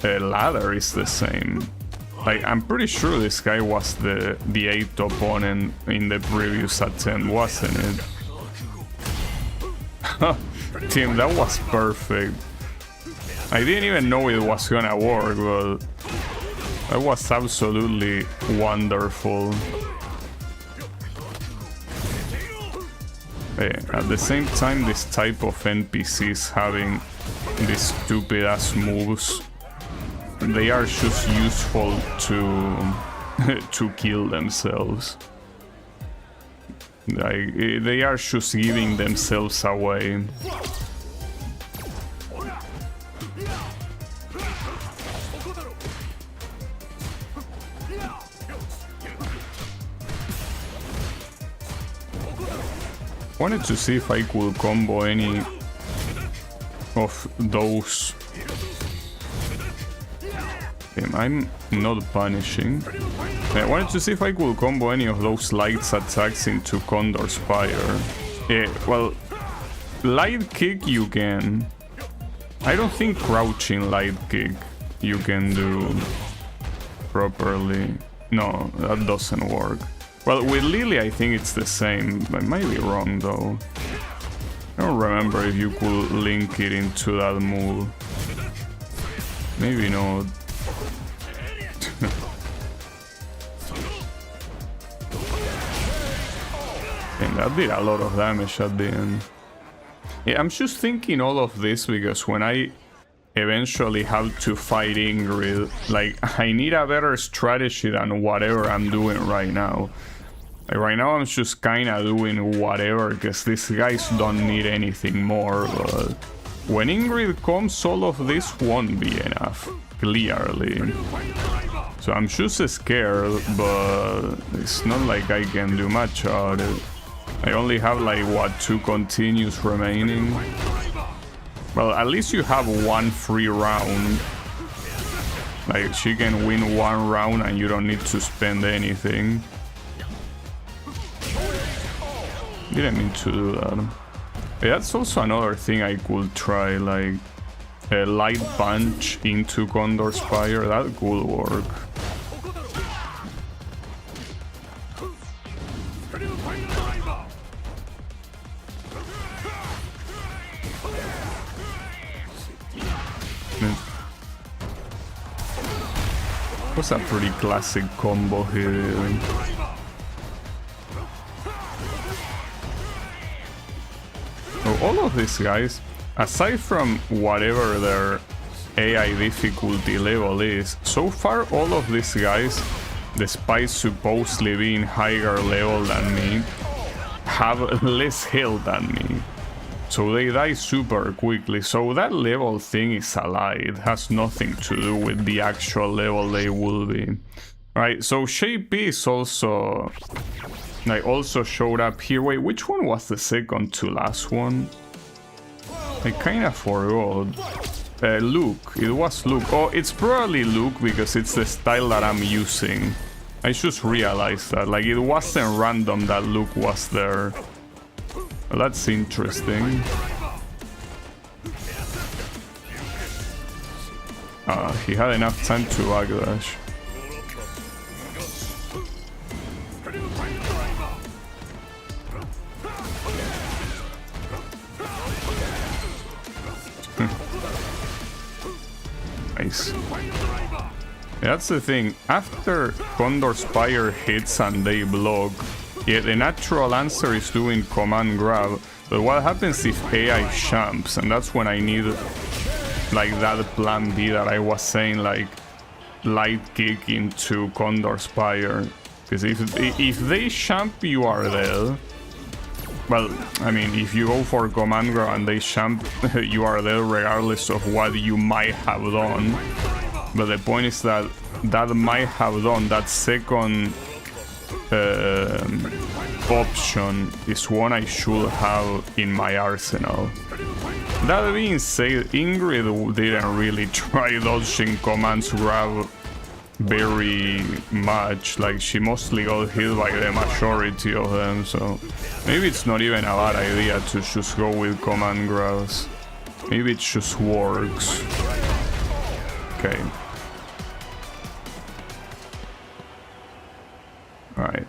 ladder is the same. Like, I'm pretty sure this guy was the 8th opponent in the previous attempt, wasn't it? Team, that was perfect. I didn't even know it was gonna work, but that was absolutely wonderful. At the same time, this type of NPCs having these stupid ass moves, they are just useful to kill themselves. Like, they are just giving themselves away. Wanted to see if I could combo any of those. I'm not punishing. I wanted to see if I could combo any of those light attacks into Condor Spire. Well, light kick you can. I don't think crouching light kick you can do properly. No, that doesn't work. Well, with Lily I think it's the same. I might be wrong though. I don't remember if you could link it into that move. Maybe not. And that did a lot of damage at the end. Yeah, I'm just thinking all of this because when I eventually have to fight Ingrid, like, I need a better strategy than whatever I'm doing right now. Like, right now I'm just kinda doing whatever because these guys don't need anything more, but when Ingrid comes, all of this won't be enough, clearly. So I'm just scared, but it's not like I can do much about it. I only have like, what, 2 continues remaining? Well, at least you have 1 free round. Like, she can win 1 round and you don't need to spend anything. Didn't mean to do that. Yeah, that's also another thing I could try, like a light punch into Condor Spire. That could work. Was a pretty classic combo here. So all of these guys, aside from whatever their AI difficulty level is, so far all of these guys, despite supposedly being higher level than me, have less health than me. So they die super quickly, so that level thing is a lie. It has nothing to do with the actual level they will be. Right, so Shape is also... I also showed up here. Wait, which one was the second to last one? I kinda forgot. Luke, it was Luke. Oh, it's probably Luke because it's the style that I'm using. I just realized that, like, it wasn't random that Luke was there. Well, that's interesting. He had enough time to backdash. Nice. That's the thing. After Condor Spire hits and they block, yeah, the natural answer is doing command grab. But what happens if AI champs? And that's when I need like that plan B that I was saying, like light kick into Condor Spire. Because if they champ, you are dead. Well, I mean, if you go for command grab and they champ, you are dead regardless of what you might have done. But the point is that might have done, that second option is one I should have in my arsenal. That being said, Ingrid didn't really try dodging commands grab very much. Like, she mostly got hit by the majority of them, so maybe it's not even a bad idea to just go with command grabs. Maybe it just works. Okay. Alright.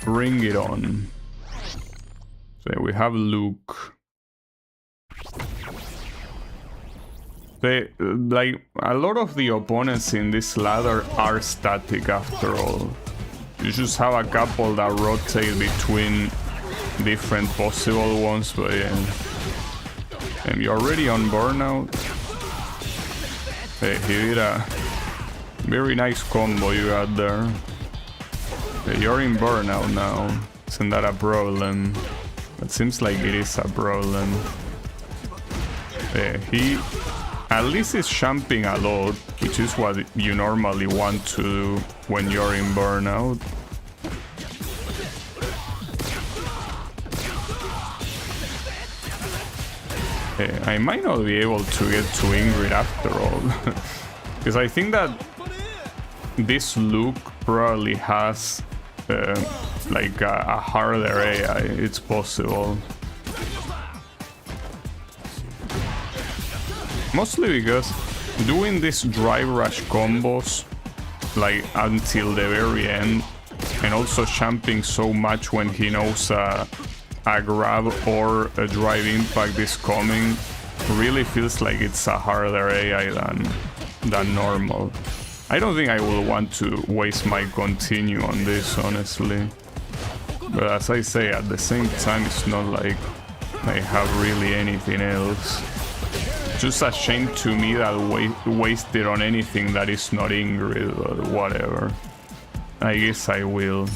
Bring it on. So we have Luke. Like, a lot of the opponents in this ladder are static after all. You just have a couple that rotate between different possible ones, but yeah. And you're already on burnout. Hey, he did a very nice combo you got there. Hey, you're in burnout now. Isn't that a problem? It seems like it is a problem. Hey, he at least is jumping a lot, which is what you normally want to do when you're in burnout. I might not be able to get to Ingrid after all. Because I think that this Luke probably has like a harder AI. It's possible. Mostly because doing these drive rush combos like until the very end, and also jumping so much when he knows a grab or a drive impact is coming, really feels like it's a harder AI than normal. I don't think I will want to waste my continue on this, honestly. But as I say, at the same time, it's not like I have really anything else. Just a shame to me that waste it on anything that is not Ingrid, but whatever. I guess I will.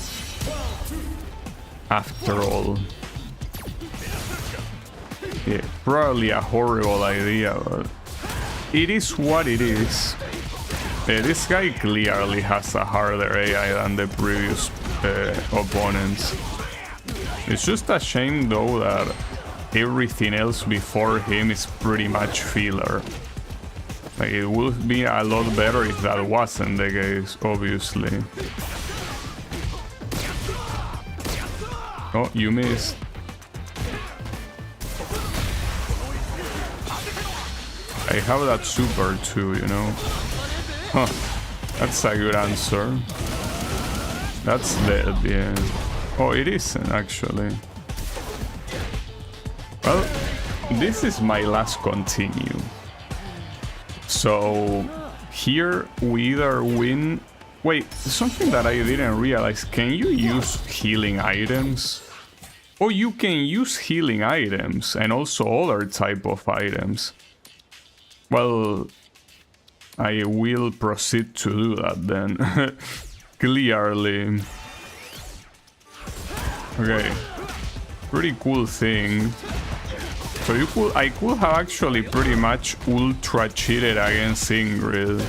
After all. Yeah, probably a horrible idea, but it is what it is. This guy clearly has a harder AI than the previous opponents. It's just a shame though that everything else before him is pretty much filler. Like, it would be a lot better if that wasn't the case, obviously. Oh, you missed. I have that super too, you know. Huh, that's a good answer. That's dead, yeah. Oh, it isn't actually. Well, this is my last continue. So here we either win. Wait, something that I didn't realize. Can you use healing items? Oh, you can use healing items and also other type of items. Well, I will proceed to do that then. Clearly. Okay. Pretty cool thing. So I could have actually pretty much ultra cheated against Ingrid.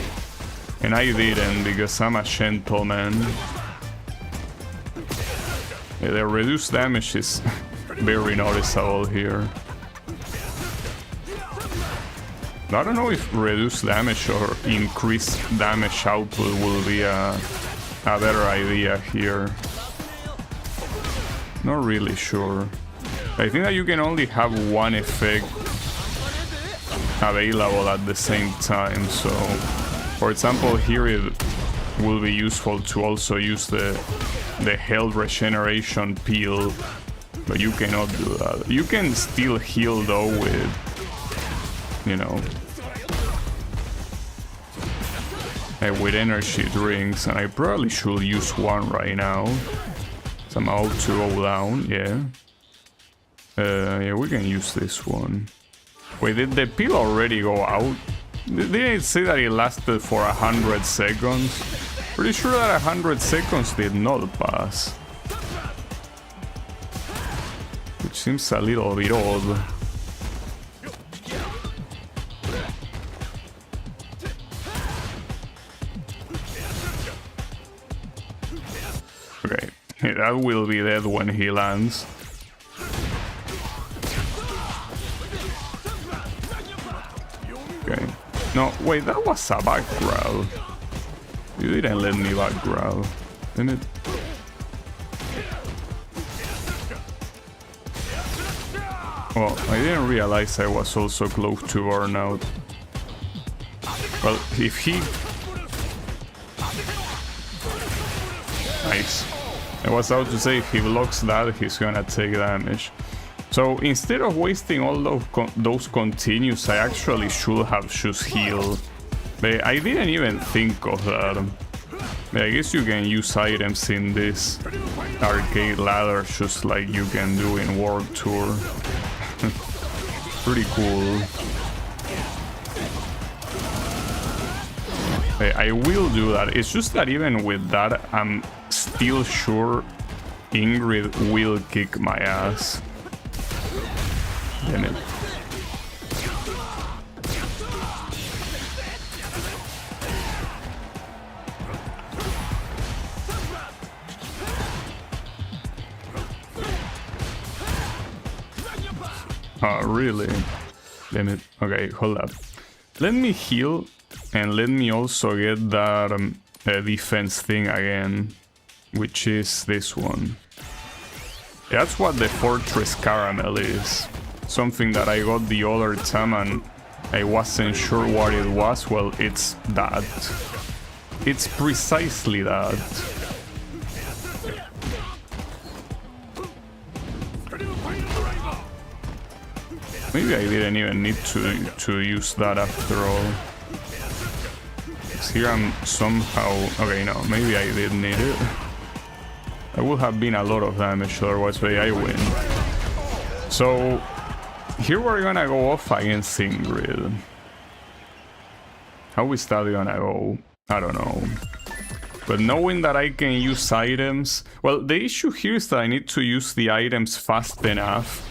And I didn't because I'm a gentleman. Yeah, the reduced damage is very noticeable here. I don't know if reduced damage or increased damage output will be a better idea here. Not really sure. I think that you can only have one effect available at the same time, so for example here it will be useful to also use the health regeneration peel, but you cannot do that. You can still heal though with, you know, with energy drinks, and I probably should use one right now. So I'm about to go down, yeah. Yeah, we can use this one. Wait, did the peel already go out? Didn't it say that it lasted for 100 seconds? Pretty sure that 100 seconds did not pass. Which seems a little bit odd. Okay, that will be dead when he lands. Okay. No, wait, that was a back grab. You didn't let me back grab, didn't it? Well, I didn't realize I was also close to burnout. Well, if he... Nice. I was about to say, if he blocks that, he's gonna take damage. So instead of wasting all those continues, I actually should have just healed. But I didn't even think of that. But I guess you can use items in this arcade ladder just like you can do in World Tour. Pretty cool. I will do that. It's just that even with that, I'm still sure Ingrid will kick my ass. Damn it. Oh, really? Damn it. Okay, hold up. Let me heal and let me also get that defense thing again, which is this one. That's what the Fortress Caramel is. Something that I got the other time and I wasn't sure what it was. Well, it's that. It's precisely that. Maybe I didn't even need to use that after all. Here I'm somehow... Okay, no, maybe I didn't need it. That would have been a lot of damage otherwise, but I win. So, here we're gonna go off against Ingrid. How is that gonna go? I don't know. But knowing that I can use items... Well, the issue here is that I need to use the items fast enough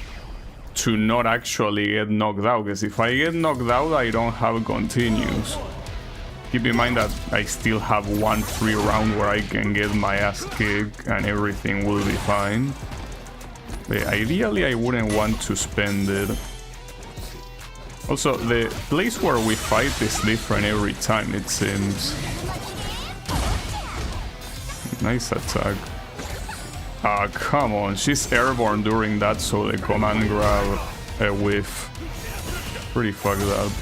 to not actually get knocked out, because if I get knocked out, I don't have continues. Keep in mind that I still have one free round where I can get my ass kicked and everything will be fine. But ideally, I wouldn't want to spend it. Also, the place where we fight is different every time, it seems. Nice attack. Ah, come on, she's airborne during that, so the command grab a whiff. Pretty fucked up.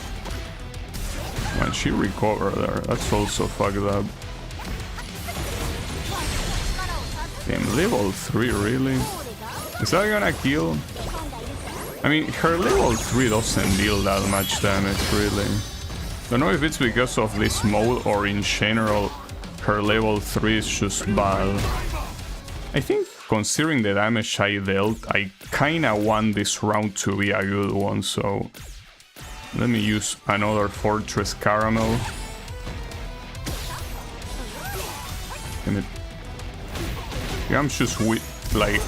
Man, she recovered there. That's also fucked up. Damn, level 3, really? Is that gonna kill? I mean, her level 3 doesn't deal that much damage, really. Don't know if it's because of this mode or in general, her level 3 is just bad. I think, considering the damage I dealt, I kinda want this round to be a good one, so... Let me use another Fortress Caramel. Damn it. Yeah, I'm just like...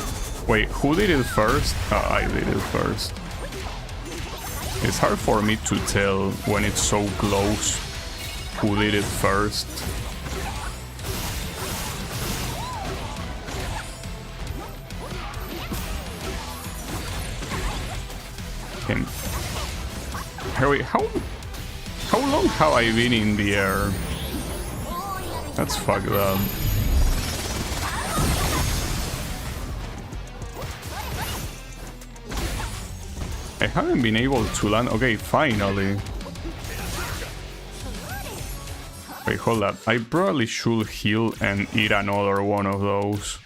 Wait, who did it first? I did it first. It's hard for me to tell when it's so close who did it first. And wait, how long have I been in the air? That's fucked up. I haven't been able to land. Okay, finally. Wait, hold up. I probably should heal and eat another one of those.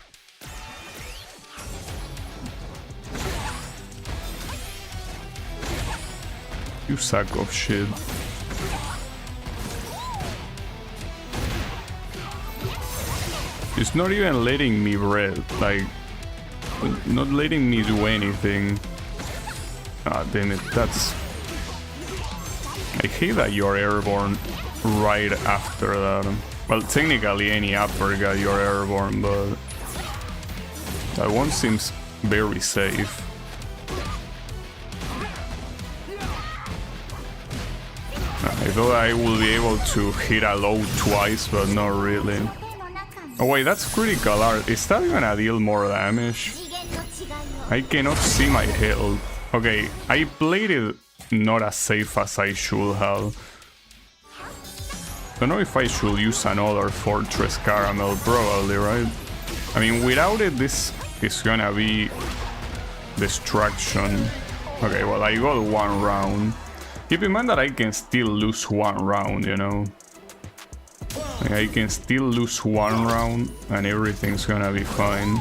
You sack of shit. It's not even letting me breathe, like, not letting me do anything. Ah, damn it, that's... I hate that you're airborne right after that. Well, technically any uppercut you're airborne, but... that one seems very safe. I thought I would be able to hit a low twice, but not really. Oh wait, that's critical art. Is that gonna deal more damage? I cannot see my health. Okay, I played it not as safe as I should have. Don't know if I should use another Fortress Caramel, probably, right? I mean, without it, this is gonna be destruction. Okay, well, I got one round. Keep in mind that I can still lose one round, you know? Like, I can still lose one round and everything's gonna be fine.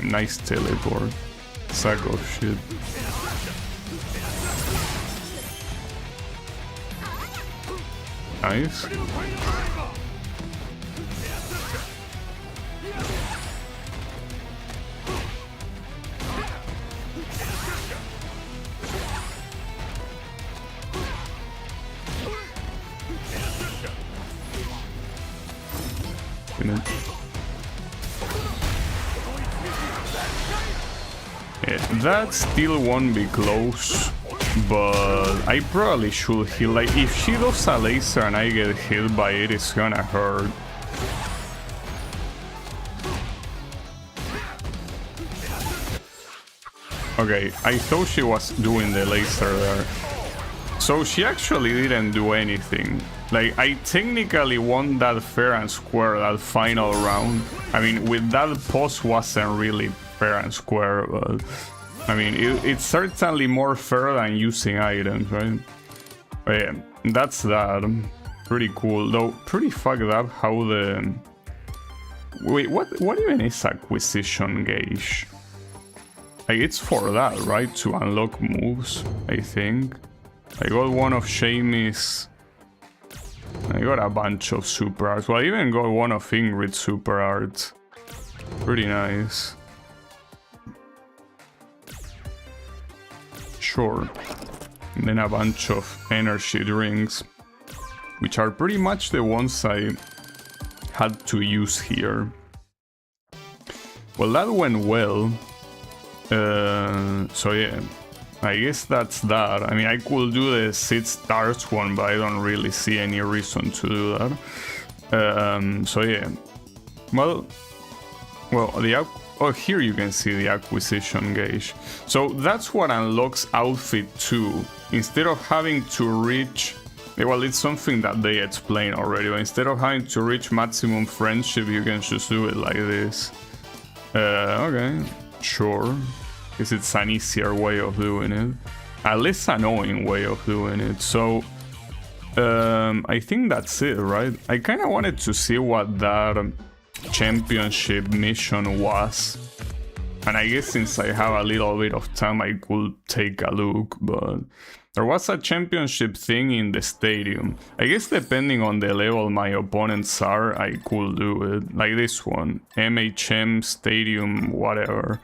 Nice teleport. Sack of shit. Nice. Yeah, that still won't be close, but I probably should heal. Like, if she does a laser and I get hit by it, it's gonna hurt. Okay, I thought she was doing the laser there. So she actually didn't do anything. Like, I technically won that fair and square, that final round. I mean, with that pause wasn't really fair and square, but... I mean, it's certainly more fair than using items, right? But yeah, that's that. Pretty cool, though pretty fucked up how the... Wait, what even is acquisition gauge? Like, it's for that, right? To unlock moves, I think. I got one of Shamey's... I got a bunch of super arts. Well, I even got one of Ingrid's super arts. Pretty nice. Sure. And then a bunch of energy drinks, which are pretty much the ones I had to use here. Well, that went well. So yeah, I guess that's that. I mean, I could do the 6 stars one, but I don't really see any reason to do that. So yeah, well, oh, here you can see the acquisition gauge. So that's what unlocks outfit 2. Instead of having to reach, well, it's something that they explain already, but instead of having to reach maximum friendship, you can just do it like this. Okay, sure. Because it's an easier way of doing it. A less annoying way of doing it. So, I think that's it, right? I kind of wanted to see what that championship mission was. And I guess since I have a little bit of time, I could take a look. But there was a championship thing in the stadium. I guess depending on the level my opponents are, I could do it. Like this one. MHM Stadium, whatever.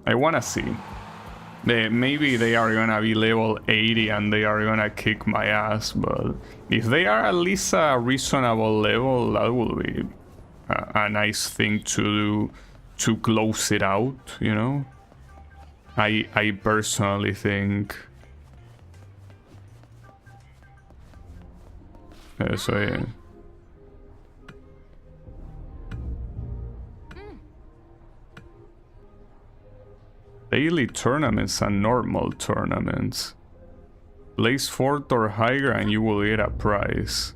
I wanna see. Maybe they are gonna be level 80 and they are gonna kick my ass, but if they are at least a reasonable level, that would be a nice thing to do to close it out, you know? I personally think. So yeah. Daily tournaments and normal tournaments. Place 4th or higher and you will get a prize.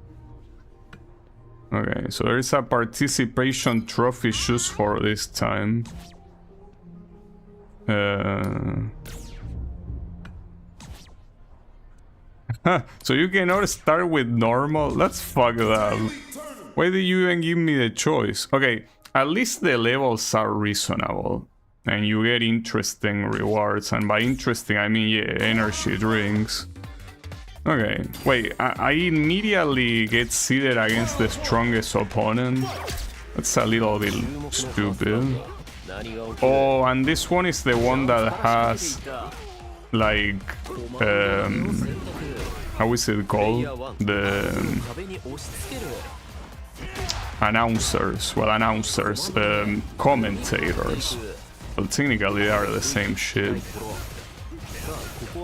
Okay, so there's a participation trophy just for this time. So you cannot start with normal? That's fucked up. Why did you even give me the choice? Okay, at least the levels are reasonable. And you get interesting rewards. And by interesting, I mean, yeah, energy drinks. Okay, wait, I immediately get seeded against the strongest opponent? That's a little bit stupid. Oh, and this one is the one that has, like, how is it called? The announcers, commentators. Well, technically they are the same shit.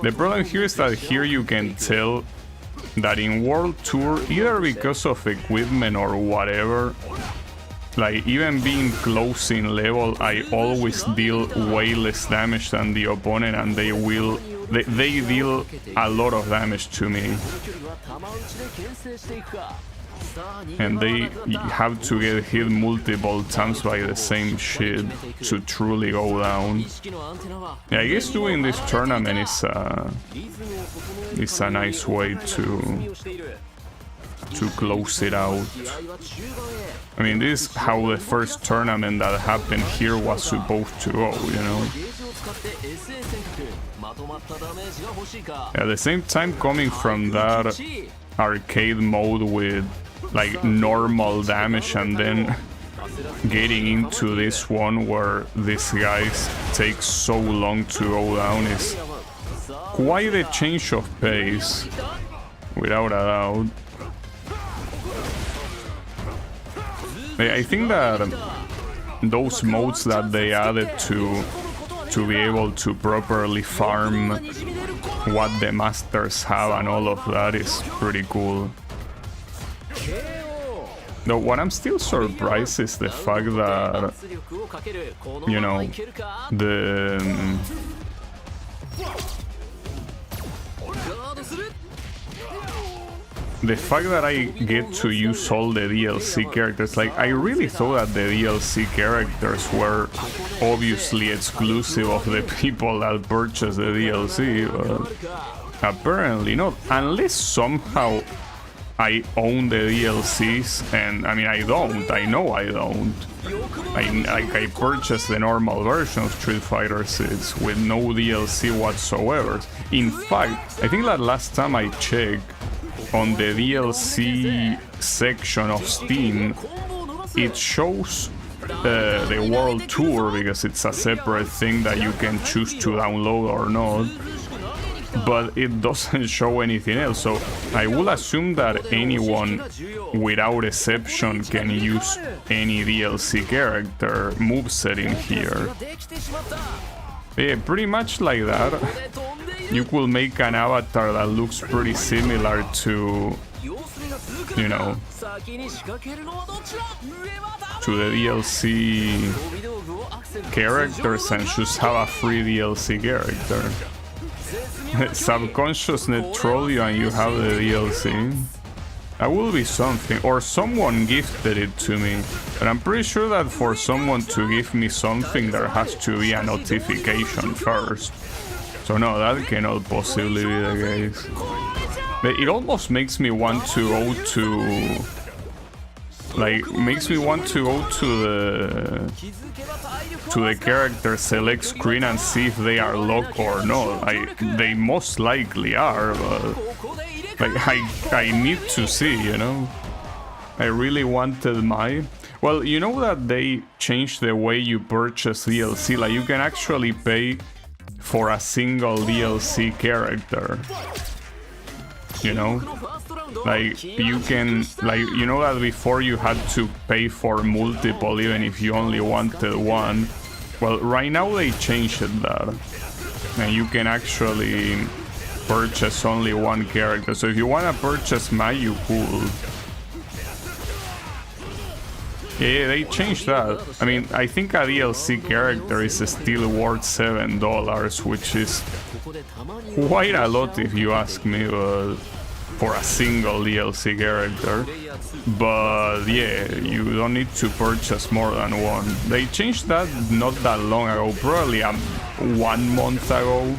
The problem here is that here you can tell that in World Tour, either because of equipment or whatever, like even being close in level, I always deal way less damage than the opponent, and they deal a lot of damage to me. And they have to get hit multiple times by the same shit to truly go down. Yeah, I guess doing this tournament is a nice way to close it out. I mean, this is how the first tournament that happened here was supposed to go, you know? At the same time, coming from that arcade mode with like normal damage and then getting into this one where these guys take so long to go down is quite a change of pace, without a doubt. I think that those modes that they added to be able to properly farm what the masters have and all of that is pretty cool. Though what I'm still surprised is the fact that, you know, the fact that I get to use all the DLC characters, like, I really thought that the DLC characters were obviously exclusive of the people that purchase the DLC, but apparently not, unless somehow I own the DLCs, and I mean I don't, I know I don't. I purchased the normal version of Street Fighter 6 with no DLC whatsoever. In fact, I think that last time I checked, on the DLC section of Steam, it shows the World Tour because it's a separate thing that you can choose to download or not, but it doesn't show anything else. So I will assume that anyone without exception can use any DLC character moveset in here. Yeah, pretty much like that. You could make an avatar that looks pretty similar to, you know, to the DLC characters and just have a free DLC character. Subconsciously troll you and you have the DLC. That will be something. Or someone gifted it to me. But I'm pretty sure that for someone to give me something, there has to be a notification first. So no, that cannot possibly be the case. But it almost makes me want to go to... Like, makes me want to go to the character select screen and see if they are locked or not. They most likely are, but... Like, I need to see, you know? I really wanted my... Well, you know that they changed the way you purchase DLC? Like, you can actually pay for a single DLC character, you know? Like, you can, like, you know that before you had to pay for multiple even if you only wanted one? Well, right now they changed that, and you can actually purchase only one character. So if you want to purchase Mai, you could. Yeah, they changed that. I mean, I think a DLC character is still worth $7, which is quite a lot if you ask me, but for a single DLC character. But yeah, you don't need to purchase more than one. They changed that not that long ago, probably 1 month ago.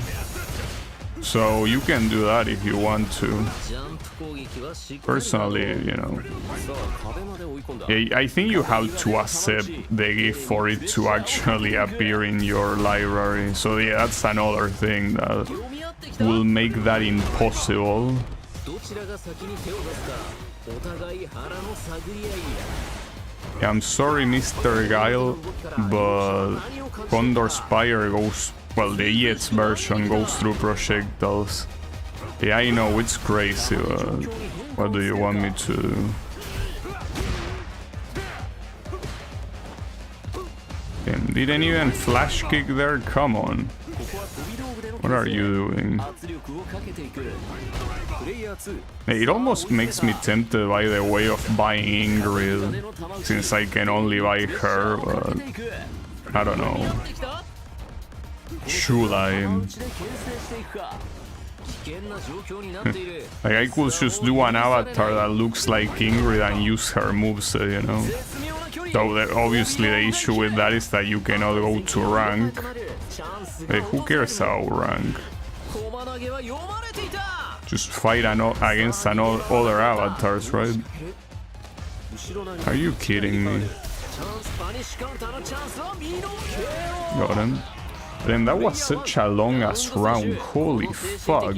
So you can do that if you want to. ジャンプ攻撃はしっかり Personally, you know. さあ壁まで追い込んだ I think you have to accept the gift for it to actually appear in your library. So yeah, that's another thing that 読み合ってきた will make that impossible. どちらが先に手を出すかお互い腹の探り合い Yeah, I'm sorry, Mr. Guile, but Condor Spire goes... Well, the EX version goes through projectiles. Yeah, I know, it's crazy, but what do you want me to do? Didn't even flash kick there? Come on. What are you doing? 圧力をかけていくプレイヤー2 It almost makes me tempted by the way of buying Ingrid, since I can only buy her, but I don't know. Should I? 打ちで牽制していくか危険な状況になっている Like, I could just do an avatar that looks like Ingrid and use her moveset, you know? 絶妙な距離 Though obviously the issue with that is that you cannot go to rank. チャンス Hey, who cares about rank? 駒投げは読まれていた Just fight against other avatars, right? 後ろ投げ Are you kidding me? チャンスパニッシュカウンターのチャンスは見ろ Got him. Then that was such a long ass round. Holy fuck.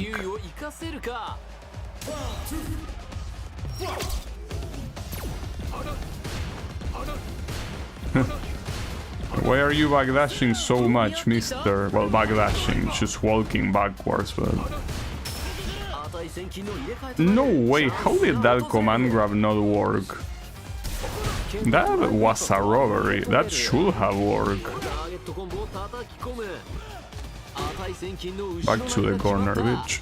Why are you backdashing so much, mister? Well, backdashing, just walking backwards, but... No way, how did that command grab not work? That was a robbery, that should have worked. Back to the corner, bitch.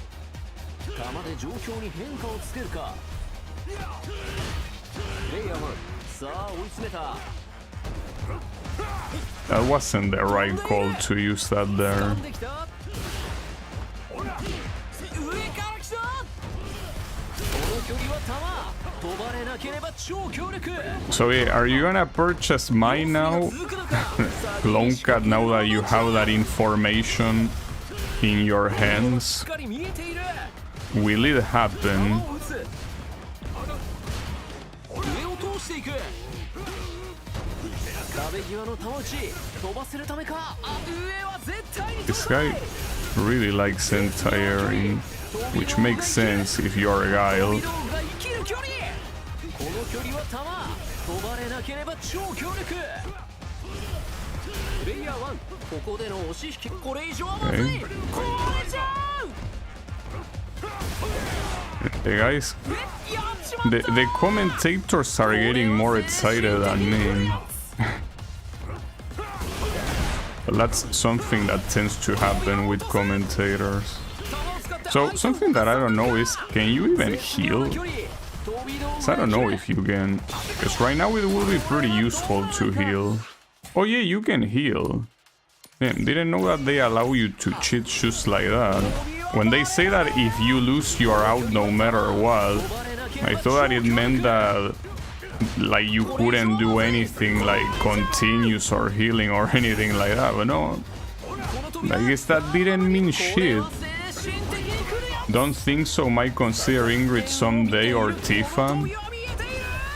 That wasn't the right call to use that there. So yeah, are you gonna purchase mine now? Clone Cat, now that you have that information in your hands? Will it happen? This guy really likes anti-airing, which makes sense if you're a Guile. Okay. The guys, the commentators are getting more excited than me. But that's something that tends to happen with commentators. So something that I don't know is, can you even heal? So I don't know if you can, because right now it will be pretty useful to heal. Oh yeah, you can heal. Damn, didn't know that they allow you to cheat just like that. When they say that if you lose you are out no matter what, I thought that it meant that like you couldn't do anything like continuous or healing or anything like that, but no, I guess that didn't mean shit. Don't think so. Might consider Ingrid someday or Tifa.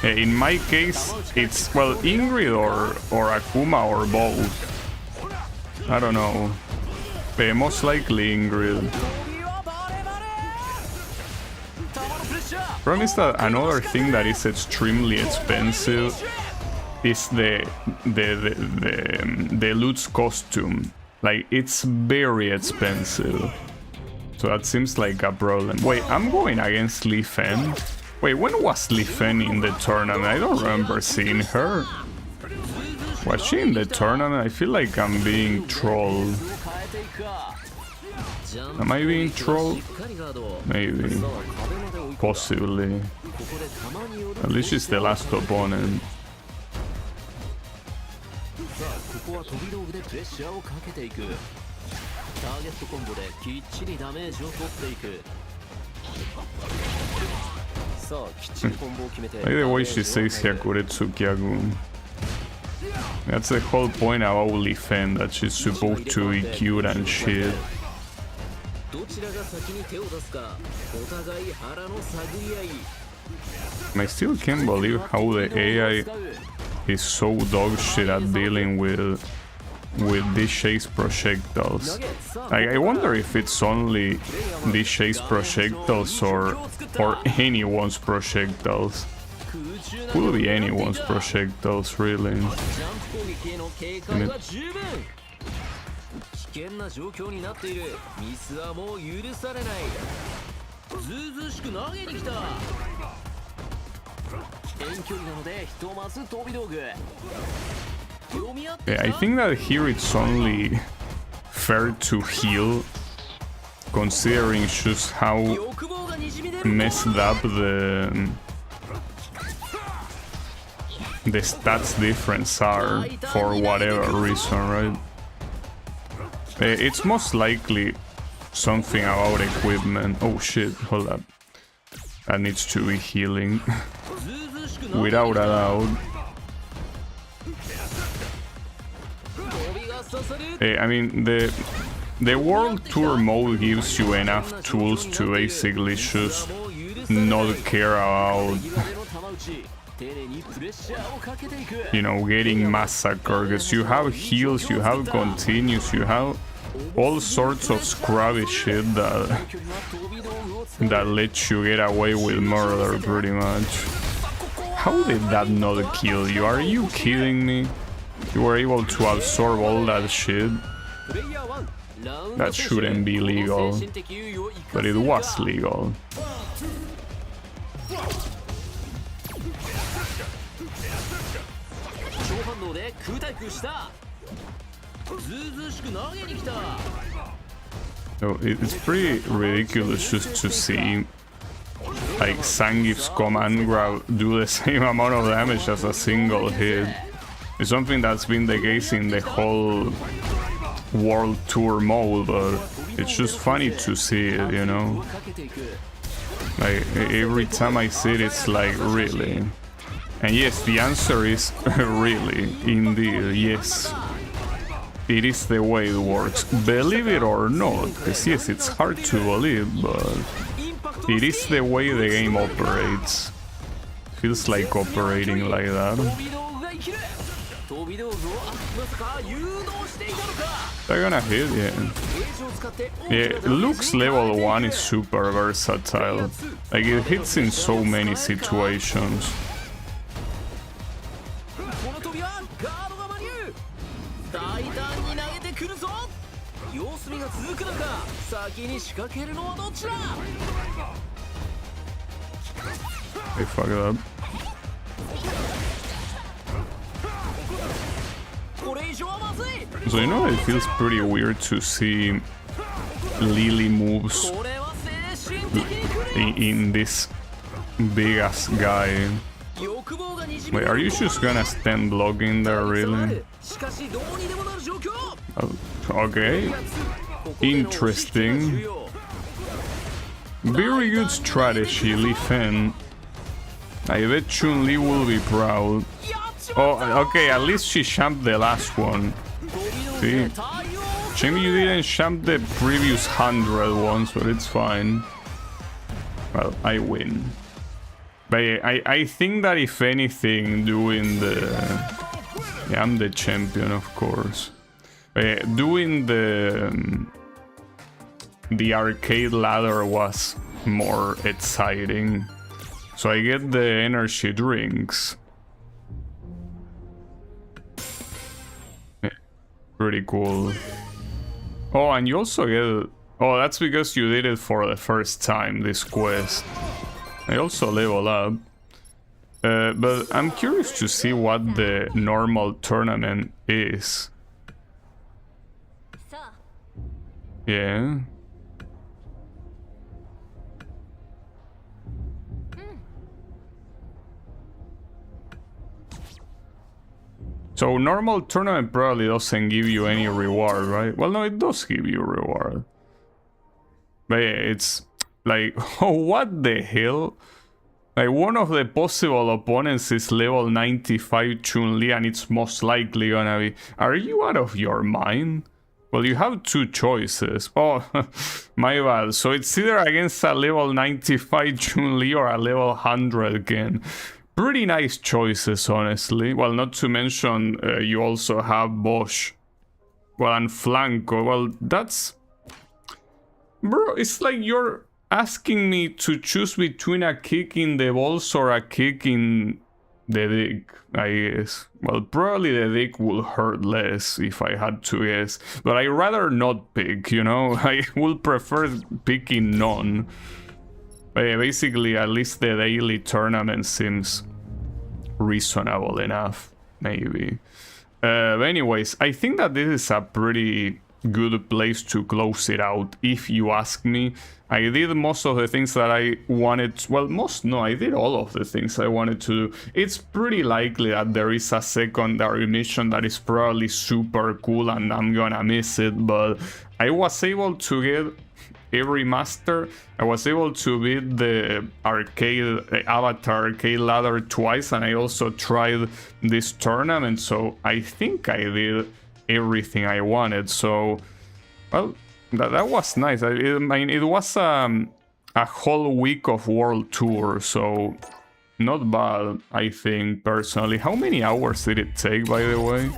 In my case, it's, well, Ingrid or Akuma or both. I don't know. Most likely Ingrid. Problem is that another thing that is extremely expensive is the Lutz costume. Like, it's very expensive. So that seems like a problem. Wait, I'm going against Li Fen? Wait, when was Li Fen in the tournament? I don't remember seeing her. Was she in the tournament? I feel like I'm being trolled. Am I being trolled? Maybe. Possibly. At least she's the last opponent. Like the way she says Hyakuretsu Kyagun. That's the whole point about Li Fen, that she's supposed to be cute and shit. どちらが先に手を出すかお互い腹の探り合い I still can't believe how the AI is so dog shit at dealing with these chase projectiles. I wonder if it's only these chase projectiles or anyone's projectiles. Could be anyone's projectiles, really. ジャンプ攻撃への警戒は十分危険な状況になっているミスはもう許されないずうずうしく投げに来た遠距離なのでひとまず飛び道具 Yeah, I think that here it's only fair to heal, considering just how messed up the stats difference are for whatever reason, right? It's most likely something about equipment. Oh shit, hold up. That needs to be healing. Without a doubt. I mean, the World Tour mode gives you enough tools to basically just not care about, you know, getting massacred, because you have heals, you have continues, you have all sorts of scrubby shit that lets you get away with murder, pretty much. How did that not kill you? Are you kidding me? You were able to absorb all that shit? That shouldn't be legal, but it was legal. So it's pretty ridiculous just to see like Zangief's command grab do the same amount of damage as a single hit. It's something that's been the case in the whole World Tour mode, but it's just funny to see it, you know? Like, every time I see it, it's like, really? And yes, the answer is really, indeed, yes. It is the way it works. Believe it or not, because yes, it's hard to believe, but it is the way the game operates. Feels like operating like that. They're gonna hit, yeah. Yeah, Luke's level 1 is super versatile. Like, it hits in so many situations. They fucked up. So, you know, it feels pretty weird to see Lily moves in this big ass guy. Wait, are you just gonna stand blocking there, really? Okay. Interesting. Very good strategy, Li Fen. I bet Chun-Li will be proud. Oh, okay, at least she shamped the last one. See? Shame you didn't champ the previous 100 ones, but it's fine. Well, I win. But yeah, I think that if anything, doing the... Yeah, I'm the champion, of course. But yeah, doing the arcade ladder was more exciting. So I get the energy drinks. Pretty cool. Oh, and you also get... Oh, that's because you did it for the first time, this quest. I also level up. But I'm curious to see what the normal tournament is. Yeah. So normal tournament probably doesn't give you any reward, right? Well, no, it does give you reward. But yeah, it's like, oh, what the hell? Like, one of the possible opponents is level 95 Chun-Li, and it's most likely gonna be... Are you out of your mind? Well, you have two choices. Oh, my bad. So it's either against a level 95 Chun-Li or a level 100 again. Pretty nice choices, honestly. Well, not to mention you also have Bosch. Well, and Flanco. Well, that's... Bro, it's like you're asking me to choose between a kick in the balls or a kick in the dick, I guess. Well, probably the dick will hurt less if I had to guess. But I'd rather not pick, you know? I would prefer picking none. But yeah, basically, at least the daily tournament seems reasonable enough, maybe. But anyways, I think that this is a pretty good place to close it out, if you ask me. I did most of the things that I wanted. Well, I did all of the things I wanted to do. It's pretty likely that there is a secondary mission that is probably super cool and I'm gonna miss it, but I was able to get every master. I was able to beat the Avatar arcade ladder twice, and I also tried this tournament, so I think I did everything I wanted. So, well, that was nice. I mean, it was a whole week of world tour, so not bad, I think, personally. How many hours did it take, by the way?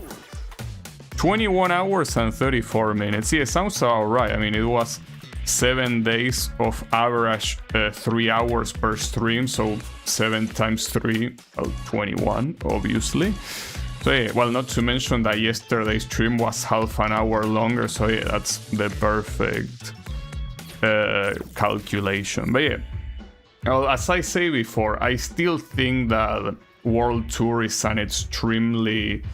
21 hours and 34 minutes. Yeah, sounds alright. I mean, it was 7 days of average 3 hours per stream, so 7 times 3, well, 21, obviously. So yeah, well, not to mention that yesterday's stream was half an hour longer, so yeah, that's the perfect calculation. But yeah, well, as I say before, I still think that World Tour is an extremely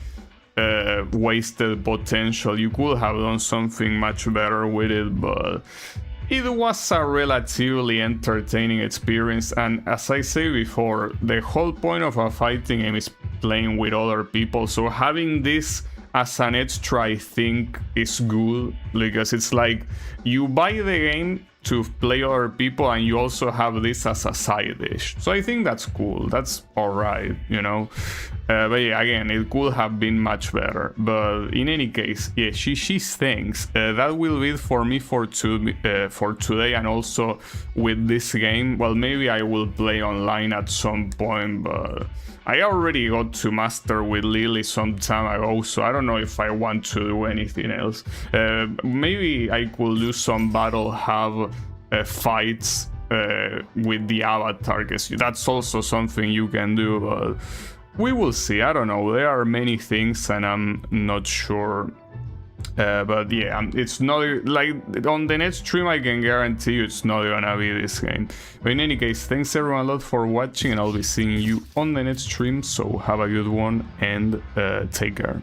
wasted potential. You could have done something much better with it, but it was a relatively entertaining experience, and as I say before, the whole point of a fighting game is playing with other people, so having this as an extra, I think, is good, because it's like you buy the game to play other people and you also have this as a side dish. So I think that's cool, that's alright, you know. But yeah, again, it could have been much better. But in any case, yeah, she thinks that will be it for me for today, and also with this game. Well, maybe I will play online at some point, but I already got to master with Lily some time ago, so I don't know if I want to do anything else. Maybe I could do some battle hub fights with the avatar, because that's also something you can do, but we will see. I don't know, there are many things and I'm not sure. But yeah, it's not like on the next stream, I can guarantee you it's not gonna be this game. But in any case, thanks everyone a lot for watching, and I'll be seeing you on the next stream, so have a good one and take care.